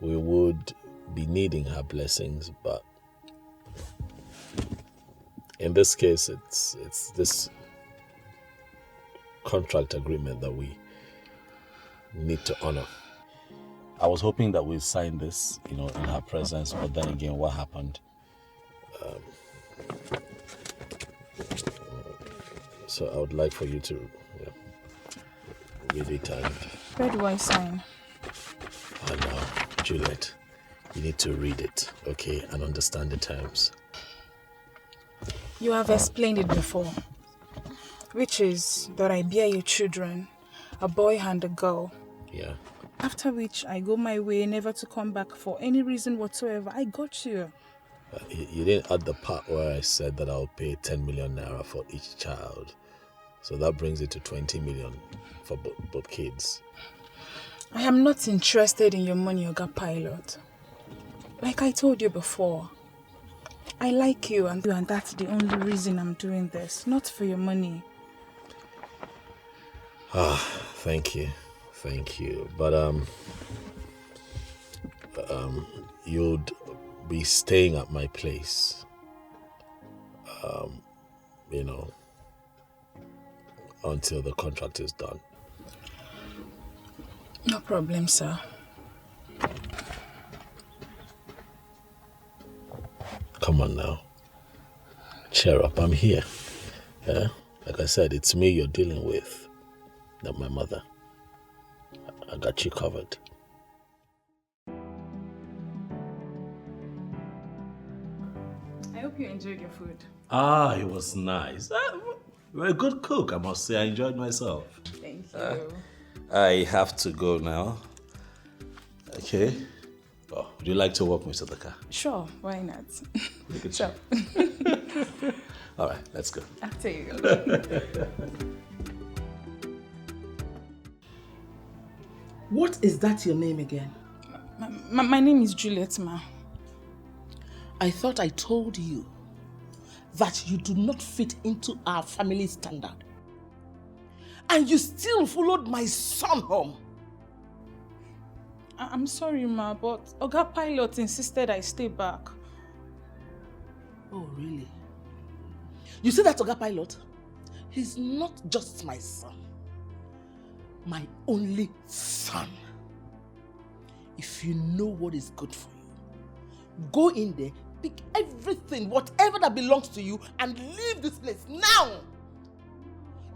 we would be needing her blessings, but in this case, it's this contract agreement that we need to honor. I was hoping that we'd sign this, in her presence, but then again, what happened? So I would like for you to read it and... Where do I sign? Oh no, Juliet, you need to read it, okay, and understand the terms. You have explained it before, which is that I bear you children, a boy and a girl. Yeah. After which I go my way, never to come back for any reason whatsoever. I got you. You didn't add the part where I said that I'll pay 10 million naira for each child. So that brings it to 20 million for both kids. I am not interested in your money, Oga Pilot. Like I told you before, I like you and that's the only reason I'm doing this, not for your money. Thank you. But you'd be staying at my place, until the contract is done. No problem, sir. Come on now. Cheer up, I'm here. Yeah? Like I said, it's me you're dealing with, not my mother. I got you covered. I hope you enjoyed your food. It was nice. You're a good cook, I must say. I enjoyed myself. Thank you. I have to go now. Okay. Oh, would you like to walk me to the car? Sure, why not? Sure. All right, let's go. After you. What is that your name again? My name is Juliet, ma. I thought I told you that you do not fit into our family standard. And you still followed my son home. I'm sorry, ma, but Oga Pilot insisted I stay back. Oh, really? You see that Oga Pilot? He's not just my son. My only son. If you know what is good for you, go in there, pick everything, whatever that belongs to you, and leave this place now.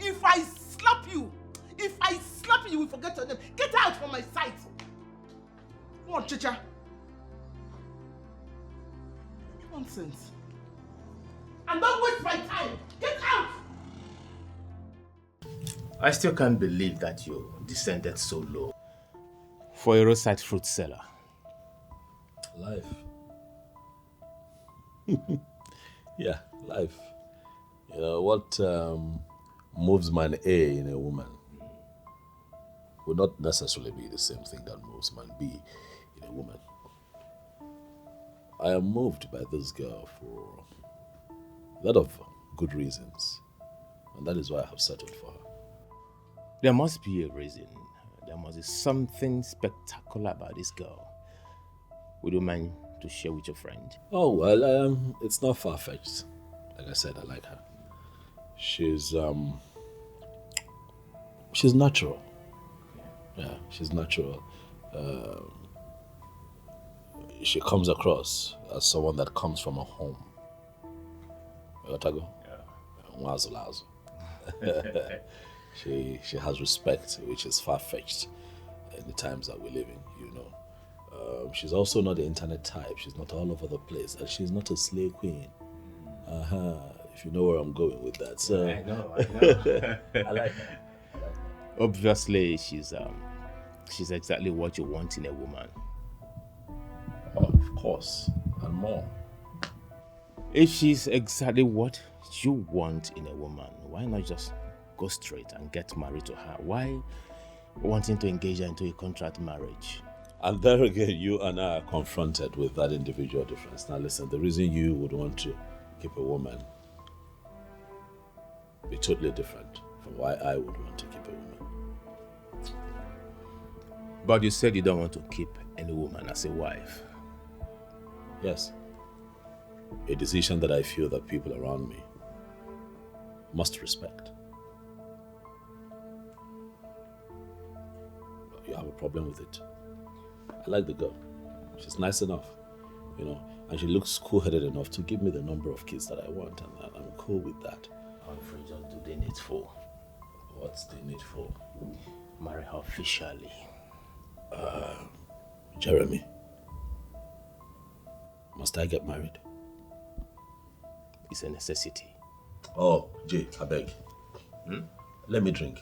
If I slap you, you will forget your name. Get out from my sight. Come on, Chicha. Nonsense. And don't waste my time. Get out. I still can't believe that you descended so low for a roadside fruit seller. Life. Yeah, life. You know, what moves man A in a woman would not necessarily be the same thing that moves man B in a woman. I am moved by this girl for a lot of good reasons, and that is why I have settled for her. There must be a reason. There must be something spectacular about this girl. Would you mind to share with your friend? Oh, well, it's not far-fetched. Like I said, I like her. She's natural. Yeah, she's natural. She comes across as someone that comes from a home. Otago? Yeah. She has respect, which is far-fetched in the times that we live in, you know. She's also not the internet type. She's not all over the place. And she's not a slay queen. If you know where I'm going with that. So I know. I like her. Obviously, she's exactly what you want in a woman. Of course, and more. If she's exactly what you want in a woman, why not just go straight and get married to her? Why wanting to engage her into a contract marriage? And there again, you and I are confronted with that individual difference. Now listen, the reason you would want to keep a woman be totally different from why I would want to keep a woman. But you said you don't want to keep any woman as a wife. Yes. A decision that I feel that people around me must respect. But you have a problem with it. I like the girl. She's nice enough, you know, and she looks cool-headed enough to give me the number of kids that I want, and I'm cool with that. Humphrey, just do the needful. What's the needful? Marry her officially. Jeremy, must I get married? It's a necessity. Oh, Jay, I beg. Let me drink.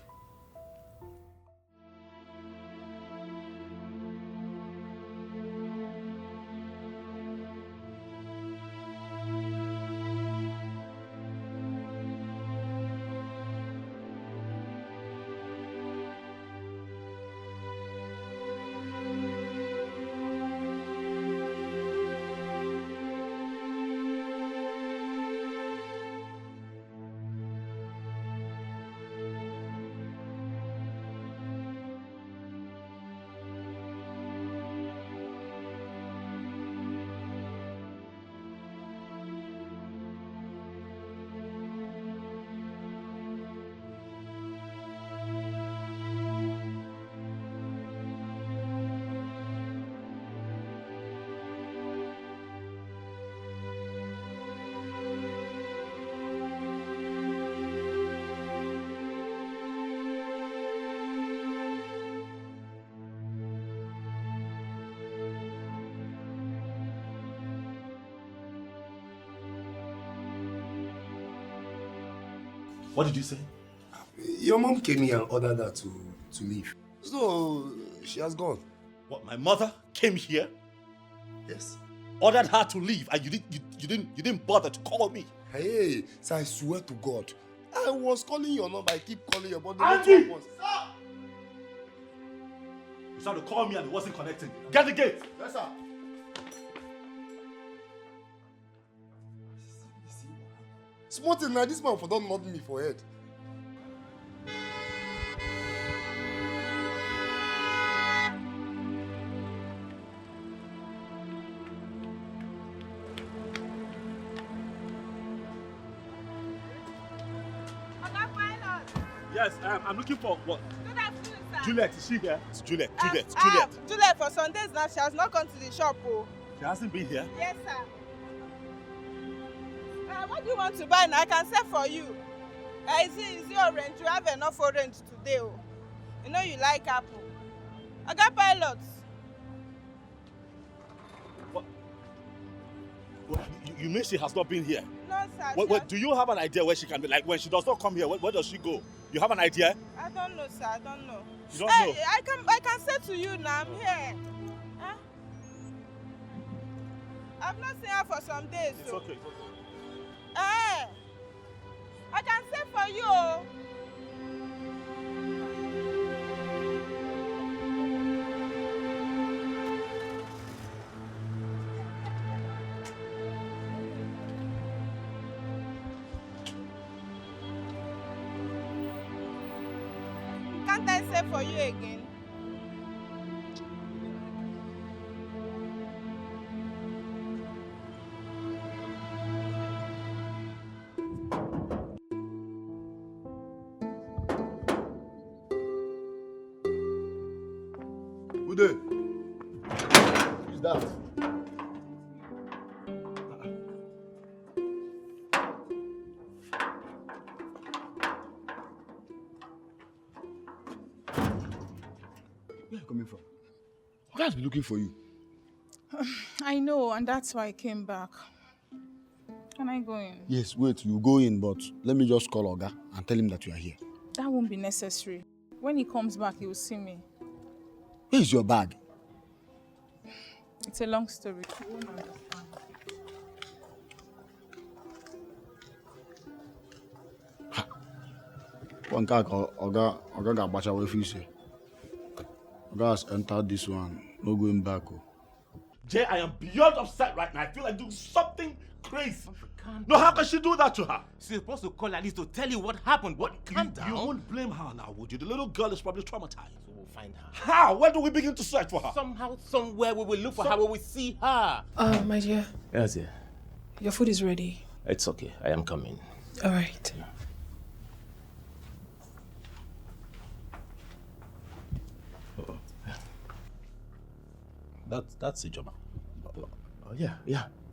What did you say? Your mom came here and ordered her to leave. So, she has gone. What, my mother came here? Yes. Ordered her to leave, and you didn't bother to call me. Hey, so I swear to God, I was calling your number. I keep calling your body. Andy! Stop! You tried to call me and it wasn't connecting. Get the gate! Yes, sir. Small thing now, this man for don't nod me for head. Yes, I'm looking for what? Good afternoon, sir. Juliet, is she here? It's Juliet. Juliet, for some days now, she has not come to the shop. Oh. She hasn't been here? Yes, sir. What do you want to buy now? I can sell for you. Is it orange? You have enough orange today. Oh. You know you like apple. I got pilots. What? You mean she has not been here? No, sir. Do you have an idea where she can be? Like when she does not come here, where does she go? You have an idea? I don't know, sir. I don't know. You don't know? I can say to you now. I'm here. Huh? I've not seen her for some days. It's okay. I can say for you. Oh. Can't I say for you again? that? Where are you coming from? Oga has been looking for you. I know, and that's why I came back. Can I go in? Yes, wait, you go in, but let me just call Oga and tell him that you are here. That won't be necessary. When he comes back, he will see me. Where is your bag? It's a long story. You won't understand. One guy Oga got bacha away for you say. Oga has entered this one. No going back. Oh. Jay, I am beyond upset right now. I feel like doing something crazy. No, how can she do that to her? She's supposed to call at least to tell you what happened. What? Calm down. You won't blame her now, would you? The little girl is probably traumatized. We'll find her. How? Where do we begin to search for her? Somehow, somewhere, we will look for her when we see her. My dear. Yes, dear. Your food is ready. It's okay. I am coming. All right. That's Ijoma. Oh, yeah.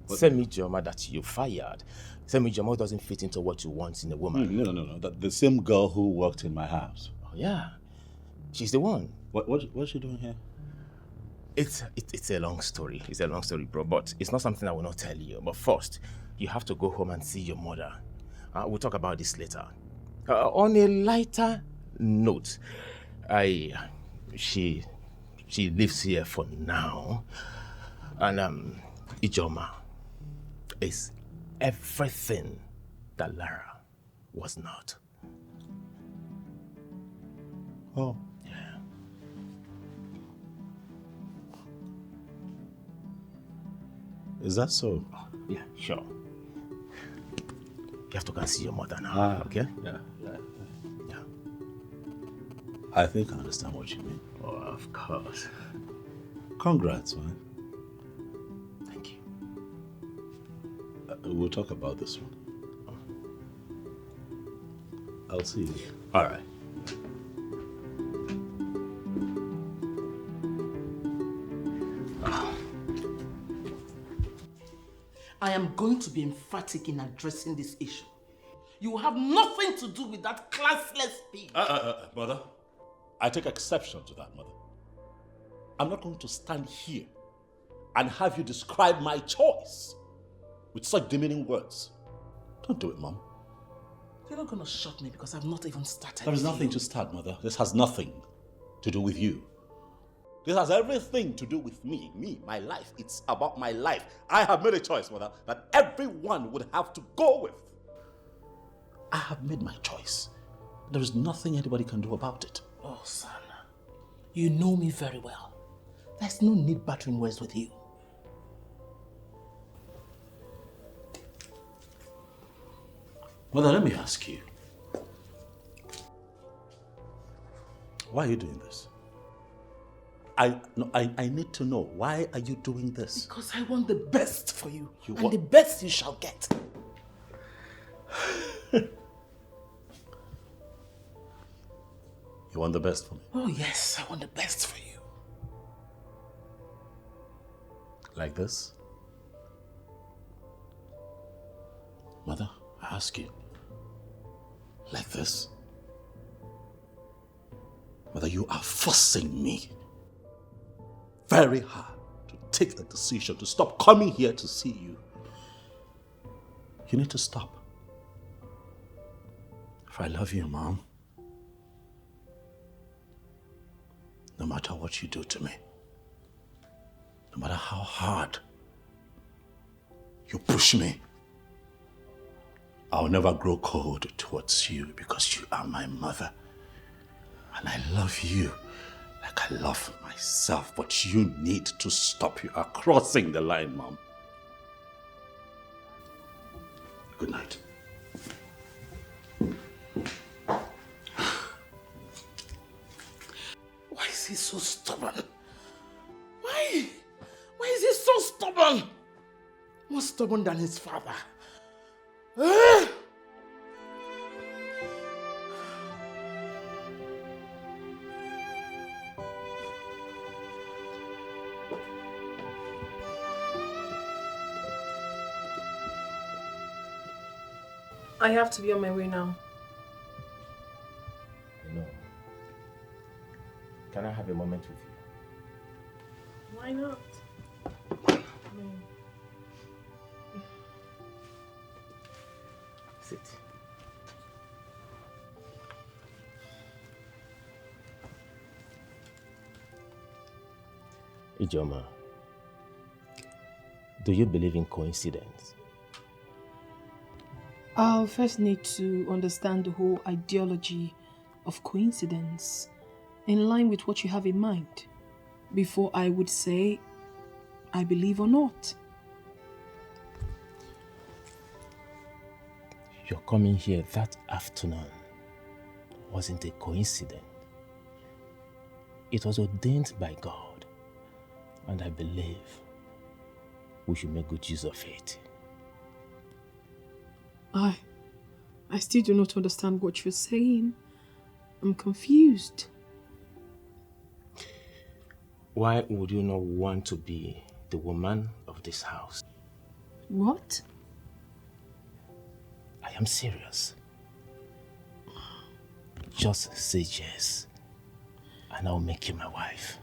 Send me Joma that you fired. Send me Joma doesn't fit into what you want in a woman. No. The same girl who worked in my house. Oh, yeah. She's the one. What's she doing here? It's a long story. It's a long story, bro. But it's not something I will not tell you. But first, you have to go home and see your mother. We'll talk about this later. On a lighter note, she lives here for now, and Ijoma is everything that Lara was not. Oh. Yeah. Is that so? Yeah, sure. You have to go and see your mother now, okay? Yeah. I think I understand what you mean. Oh, of course. Congrats, man. Thank you. We'll talk about this one. I'll see you. All right. I am going to be emphatic in addressing this issue. You will have nothing to do with that classless pig. Mother, I take exception to that, Mother. I'm not going to stand here and have you describe my choice with such demeaning words. Don't do it, Mom. You're not going to shut me because I've not even started. There is nothing to start, Mother. This has nothing to do with you. This has everything to do with me, my life. It's about my life. I have made a choice, Mother, that everyone would have to go with. I have made my choice. There is nothing anybody can do about it. Oh, son, you know me very well. There's no need battering words with you. Mother, let me ask you. Why are you doing this? I need to know. Why are you doing this? Because I want the best for you. And the best you shall get. You want the best for me? Oh yes, I want the best for you. Like this? Mother, I ask you. Like this? Mother, you are forcing me very hard to take the decision to stop coming here to see you. You need to stop. If I love you, Mom, no matter what you do to me, no matter how hard you push me, I'll never grow cold towards you because you are my mother. And I love you like I love myself, but you need to stop. You are crossing the line, Mom. Good night. Why is he so stubborn? Why? Why is he so stubborn? More stubborn than his father. I have to be on my way now. No. Can I have a moment with you? Why not? Sit. Ijoma, do you believe in coincidence? I'll first need to understand the whole ideology of coincidence in line with what you have in mind before I would say I believe or not. Your coming here that afternoon wasn't a coincidence. It was ordained by God, and I believe we should make good use of it. I still do not understand what you're saying. I'm confused. Why would you not want to be the woman of this house? What? I am serious. Just say yes, and I'll make you my wife.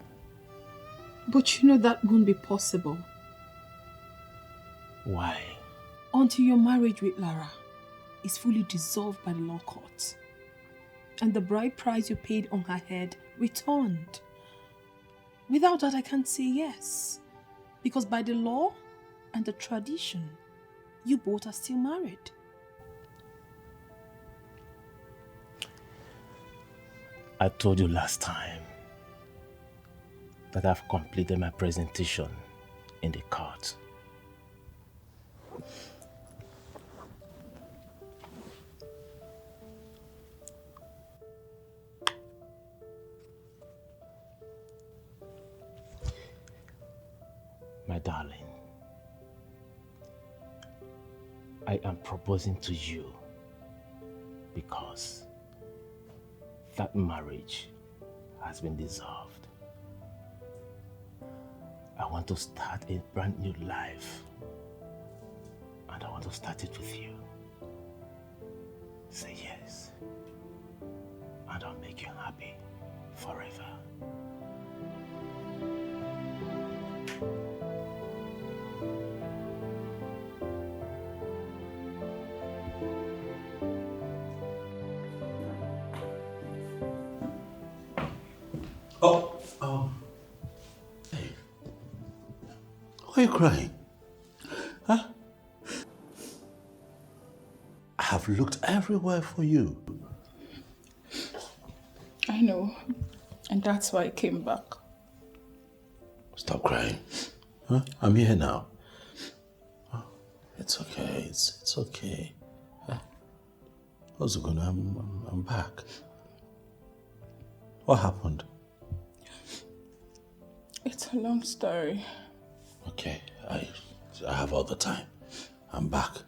But you know that won't be possible. Why? Until your marriage with Lara is fully dissolved by the law court and the bride price you paid on her head returned. Without that, I can't say yes. Because by the law and the tradition, you both are still married. I told you last time that I've completed my presentation in the court. My darling, I am proposing to you because that marriage has been dissolved. I want to start a brand new life, and I want to start it with you. Say yes, and I'll make you happy forever. Hey. Why are you crying? Huh? I have looked everywhere for you. I know. And that's why I came back. Stop crying. Huh? I'm here now. Oh, it's okay. It's okay. Huh? What's going on? I'm back. What happened? It's a long story. Okay, I have all the time. I'm back.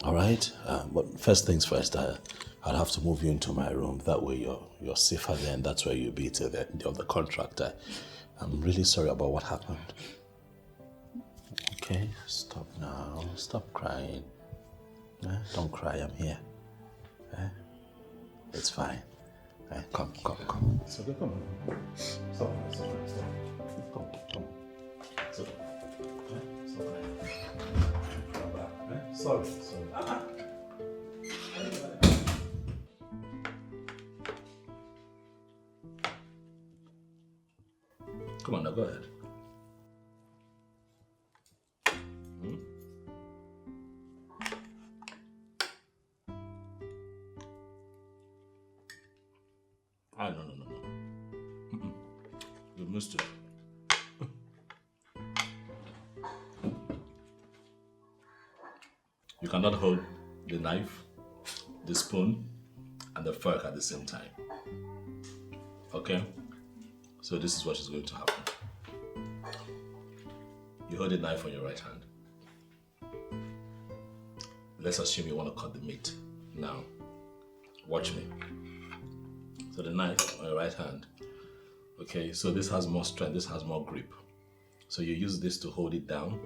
All right? But first things first, I'll have to move you into my room. That way you're safer there, and that's where you'll be till the end of the contract. I'm really sorry about what happened. Okay, stop now. Stop crying. Don't cry, I'm here. It's fine. Come. It's okay, come on. Stop. Come. It's okay. Stop crying. Come back. Sorry. Come on, now go ahead. No. You missed it. You cannot hold the knife, the spoon, and the fork at the same time. Okay? So this is what is going to happen. You hold the knife on your right hand. Let's assume you want to cut the meat. Now, watch me. So the knife on your right hand. Okay, so this has more strength, this has more grip. So you use this to hold it down,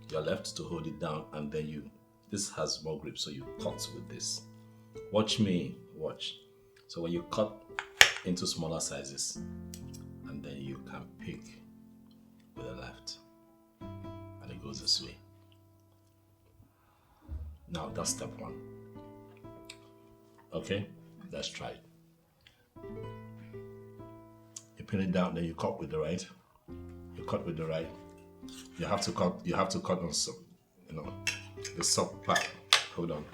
your left to hold it down, and then This has more grip, so you cut with this. Watch me, watch. So when you cut into smaller sizes, and then you can pick with the left, and it goes this way. Now that's step one. Okay, let's try it. You pin it down, then you cut with the right. You cut with the right. You have to cut on some, the soft part. Hold on.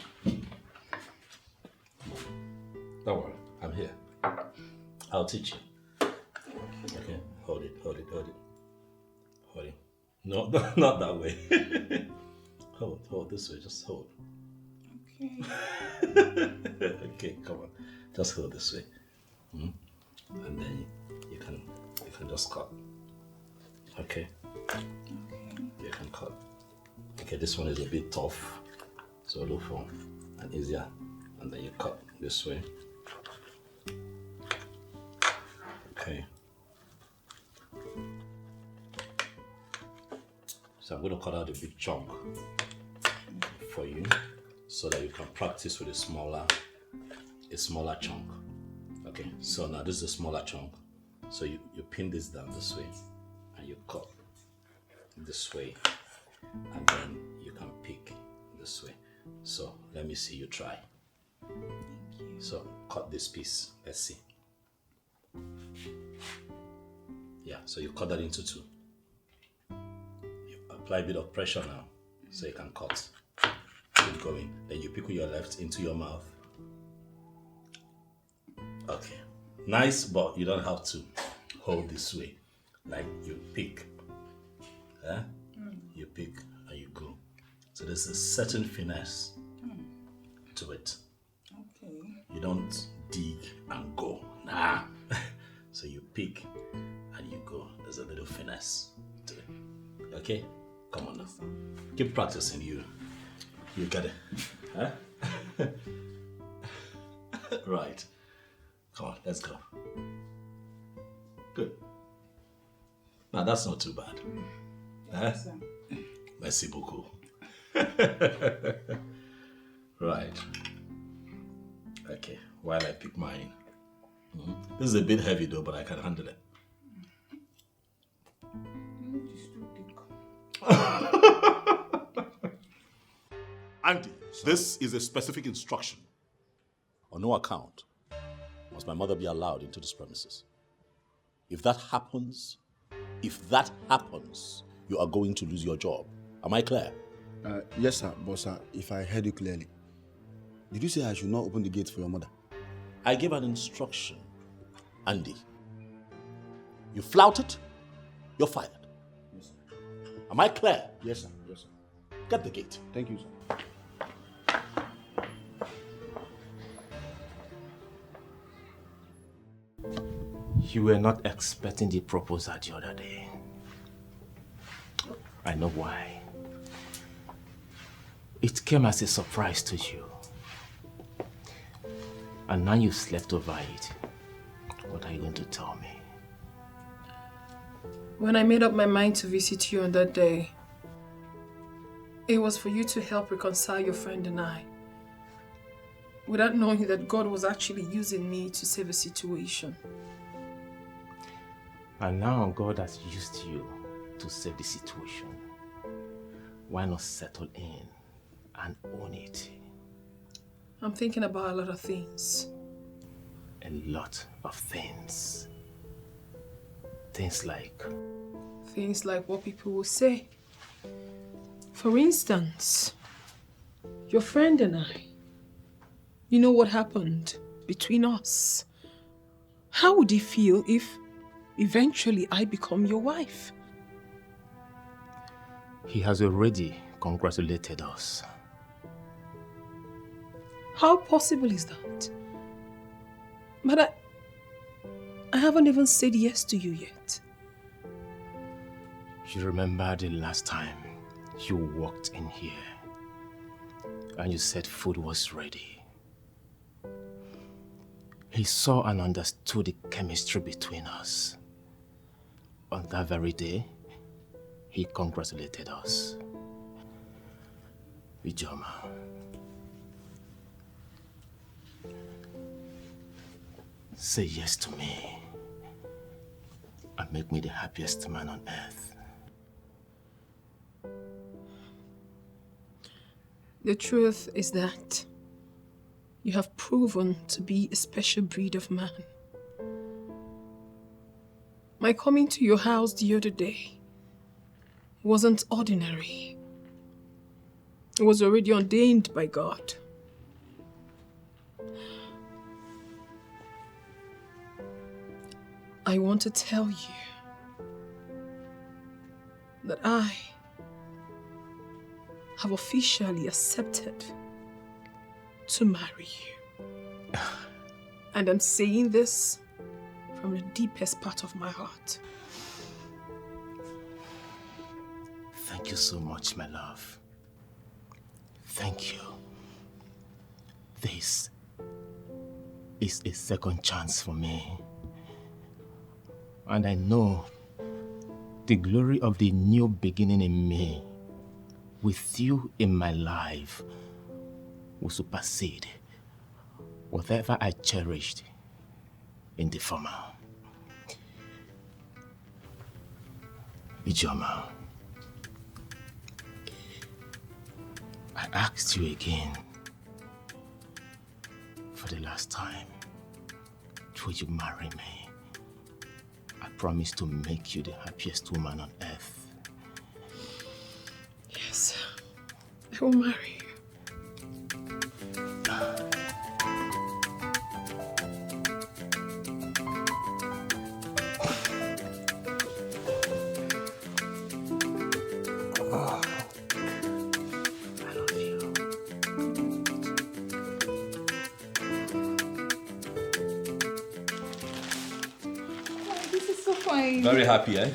Don't worry, I'm here. I'll teach you. Okay, hold it. Hold it. No, not that way. Hold this way, just hold. Okay. Okay, come on. Just hold this way. And then you can just cut. Okay? You can cut. Okay, this one is a bit tough. So look for an easier. And then you cut this way. Okay. So I'm going to cut out a big chunk for you so that you can practice with a smaller chunk. Okay, so now this is a smaller chunk. So you pin this down this way and you cut this way and then you can pick this way. So let me see you try. Thank you. So cut this piece, let's see. Yeah, so you cut that into two. You apply a bit of pressure now so you can cut. Keep going. Then you pick with your left into your mouth. Okay. Nice, but you don't have to hold this way. Like you pick. You pick and you go. So there's a certain finesse to it. Okay. You don't dig and go. Nah. So you pick and you go. There's a little finesse to it. Okay? Come on now. Keep practicing. You get it. Huh? Right. Come on, let's go. Good. Now that's not too bad. Yes, sir. Merci beaucoup. Right. Okay, while I pick mine. This is a bit heavy though, but I can handle it. Auntie, this is a specific instruction. On no account must my mother be allowed into this premises. If that happens, you are going to lose your job. Am I clear? Yes, sir. But, sir, if I heard you clearly, did you say I should not open the gate for your mother? I gave an instruction. Andy, you flout it, you're fired. Yes, sir. Am I clear? Yes, sir. Yes, sir. Get the gate. Thank you, sir. You were not expecting the proposal the other day. I know why. It came as a surprise to you. And now you slept over it. What are you going to tell me? When I made up my mind to visit you on that day, it was for you to help reconcile your friend and I, without knowing that God was actually using me to save a situation. And now God has used you to save the situation. Why not settle in and own it? I'm thinking about a lot of things. A lot of things. Things like what people will say. For instance, your friend and I, you know what happened between us. How would you feel if eventually I become your wife? He has already congratulated us. How possible is that? But I haven't even said yes to you yet. You remember the last time you walked in here and you said food was ready. He saw and understood the chemistry between us. On that very day, he congratulated us. Ijoma. Say yes to me and make me the happiest man on earth. The truth is that you have proven to be a special breed of man. My coming to your house the other day wasn't ordinary. It was already ordained by God. I want to tell you that I have officially accepted to marry you. And I'm saying this from the deepest part of my heart. Thank you so much, my love. Thank you. This is a second chance for me. And I know the glory of the new beginning in me, with you in my life, will supersede whatever I cherished in the former. Ijoma, I asked you again, for the last time, would you marry me? I promise to make you the happiest woman on earth. Yes, I will marry you. Very happy, eh?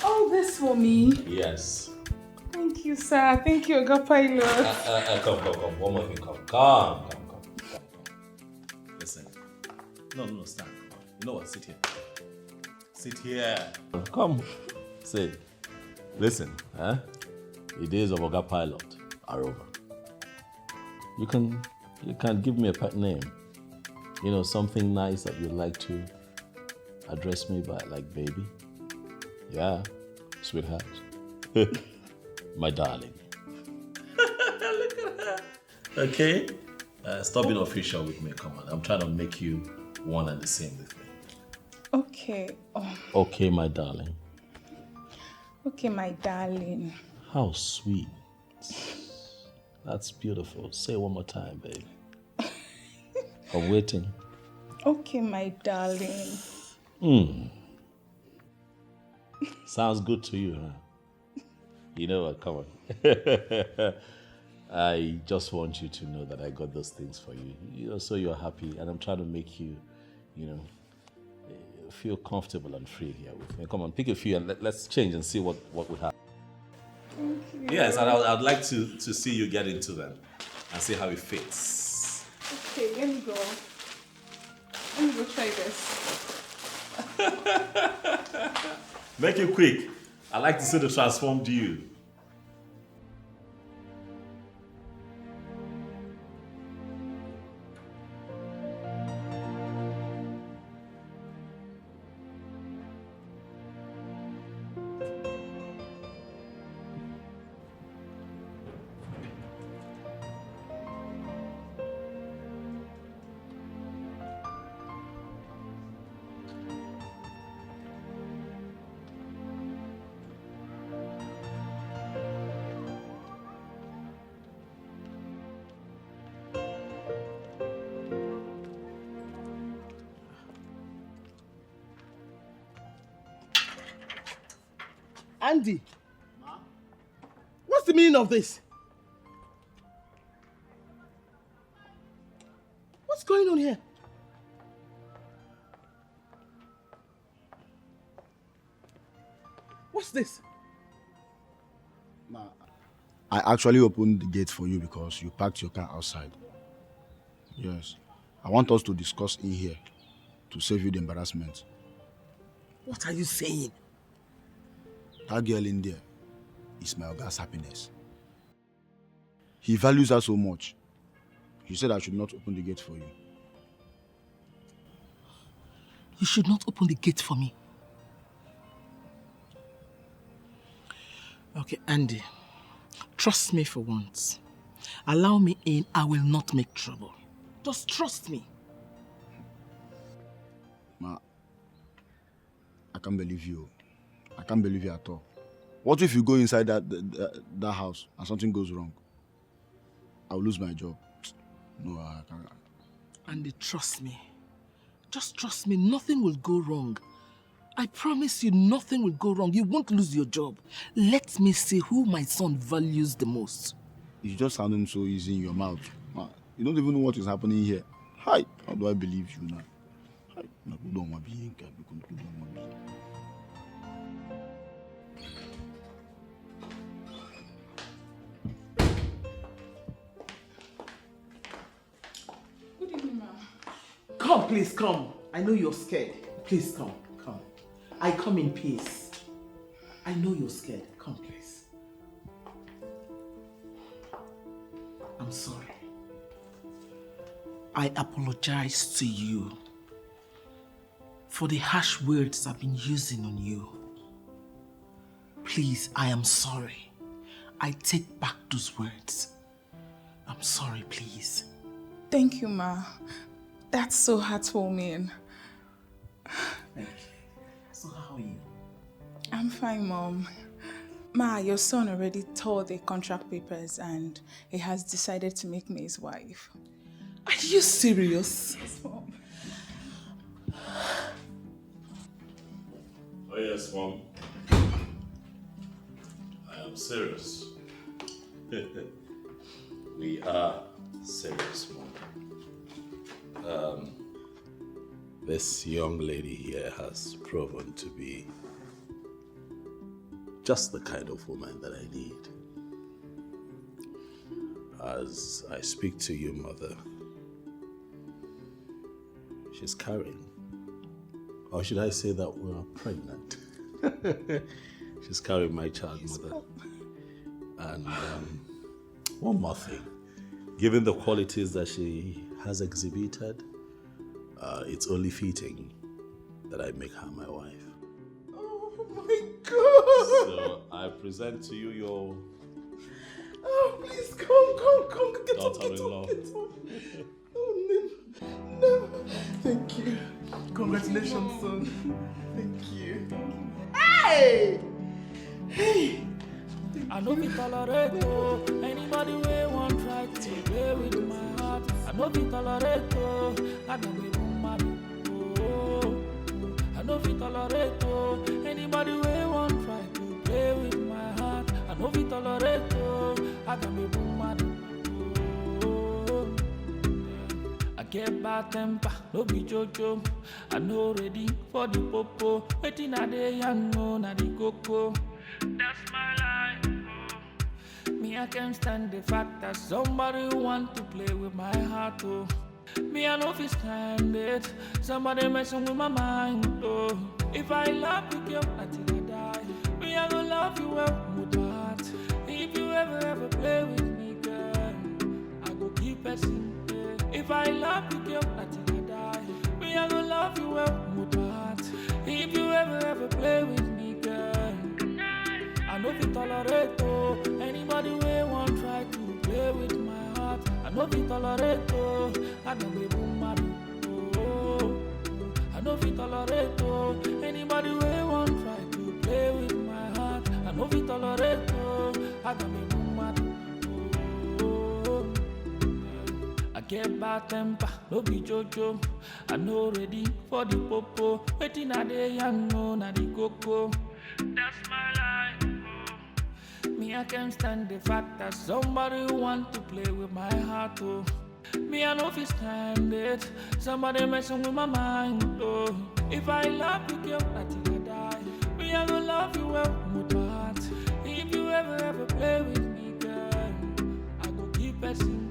Oh, this for me? Yes. Thank you, sir. Thank you, Oga Pilot. Come. One more thing, come. Listen. No, stand. You know what? Sit here. Sit here. Come. Say. Listen, huh? The days of Oga Pilot are over. You can give me a pet name. You know, something nice that you'd like to address me by, like baby. Yeah, sweetheart. My darling. Look at her. Okay? Stop being official with me, come on. I'm trying to make you one and the same with me. Okay. Okay, my darling. Okay, my darling. How sweet. That's beautiful. Say it one more time, baby. I'm waiting. Okay, my darling. Sounds good to you, huh? You know what? Come on. I just want you to know that I got those things for you. You know, so you're happy, and I'm trying to make you, you know, feel comfortable and free here with me. Come on, pick a few and let's change and see what we have. Thank you. Yes, and I'd like to see you get into them and see how it fits. Okay, let me go. Let me go try this. Make it quick. I like to see the transformed you. Andy, what's the meaning of this? What's going on here? What's this? I actually opened the gate for you because you parked your car outside. Yes. I want us to discuss in here to save you the embarrassment. What are you saying? That girl in there, is my Oga's happiness. He values her so much. He said I should not open the gate for you. You should not open the gate for me. Okay, Andy. Trust me for once. Allow me in, I will not make trouble. Just trust me. Ma, I can't believe you. I can't believe you at all. What if you go inside that house and something goes wrong? I'll lose my job. No, I can't. Andy, trust me. Just trust me, nothing will go wrong. I promise you, nothing will go wrong. You won't lose your job. Let me see who my son values the most. It's just sounding so easy in your mouth. Ma, you don't even know what is happening here. Hi, how do I believe you now? Hi, don't want to be. Good evening, ma'am. Come, please, come. I know you're scared. Please, come. I come in peace. I know you're scared. Come, please. I'm sorry. I apologize to you for the harsh words I've been using on you. Please, I am sorry. I take back those words. I'm sorry, please. Thank you, Ma. That's so heartwarming. Thank you. So how are you? I'm fine, Mom. Ma, your son already tore the contract papers and he has decided to make me his wife. Are you serious? Yes, Mom. Oh yes, Mom. I am serious. We are serious, Mom. This young lady here has proven to be just the kind of woman that I need. As I speak to you, Mother, she's carrying. Or should I say that we're pregnant? She's carrying my child, Mother. And one more thing. Given the qualities that she has exhibited, it's only fitting that I make her my wife. Oh my God! So I present to you your... Oh, please, come, get up. Oh, no. Thank you. Congratulations, son. Thank you. Hey! I know we tolerate anybody we won't try to play with my heart. I know we tolerate I know we won't marry. I know we tolerate anybody we won't try to play with my heart. I know we tolerate I know we won't marry. I get bad temper, no be jojo. I know ready for the popo. Waiting at the young no na the coco. That's my life. Me, I can't stand the fact that somebody want to play with my heart, oh. Me, I know if it's stand it. Somebody messing with my mind, oh. If I love you, girl, until I die. Me, I gonna love you well with my heart. If you ever play with me, girl, I go keep pressing. If I love you, girl, until I die. Me, I gonna love you well with my heart. If you ever play with me, girl, I know we tolerate anybody we won't try to play with my heart. I know we tolerate I know we won't marry. I know we tolerate anybody we won't try to play with my heart. I know we tolerate I know we won't marry. I get bad temper, no be jojo. I know ready for the popo. Waiting at the young no na the coco. That's my life. Me, I can't stand the fact that somebody want to play with my heart, oh. Me, I know if it's stand it. Somebody messing with my mind, oh. If I love you, girl, until I die. Me, I gonna love you well with my heart. If you ever play with me, girl, I go keep pressing.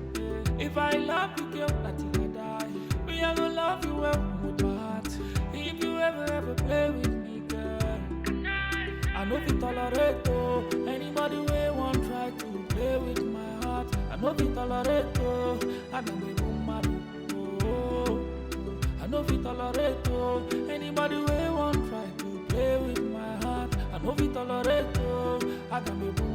If I love you, girl, until I die. Me, I gonna love you well with my heart. If you ever play with me, girl, I know we tolerate oh. Anybody way won't try to play with my heart. I know fit tolerate, oh. I know be woman, oh. I know fit tolerate, oh. Anybody way won't try to play with my heart. I know fit tolerate, oh. I know be woman.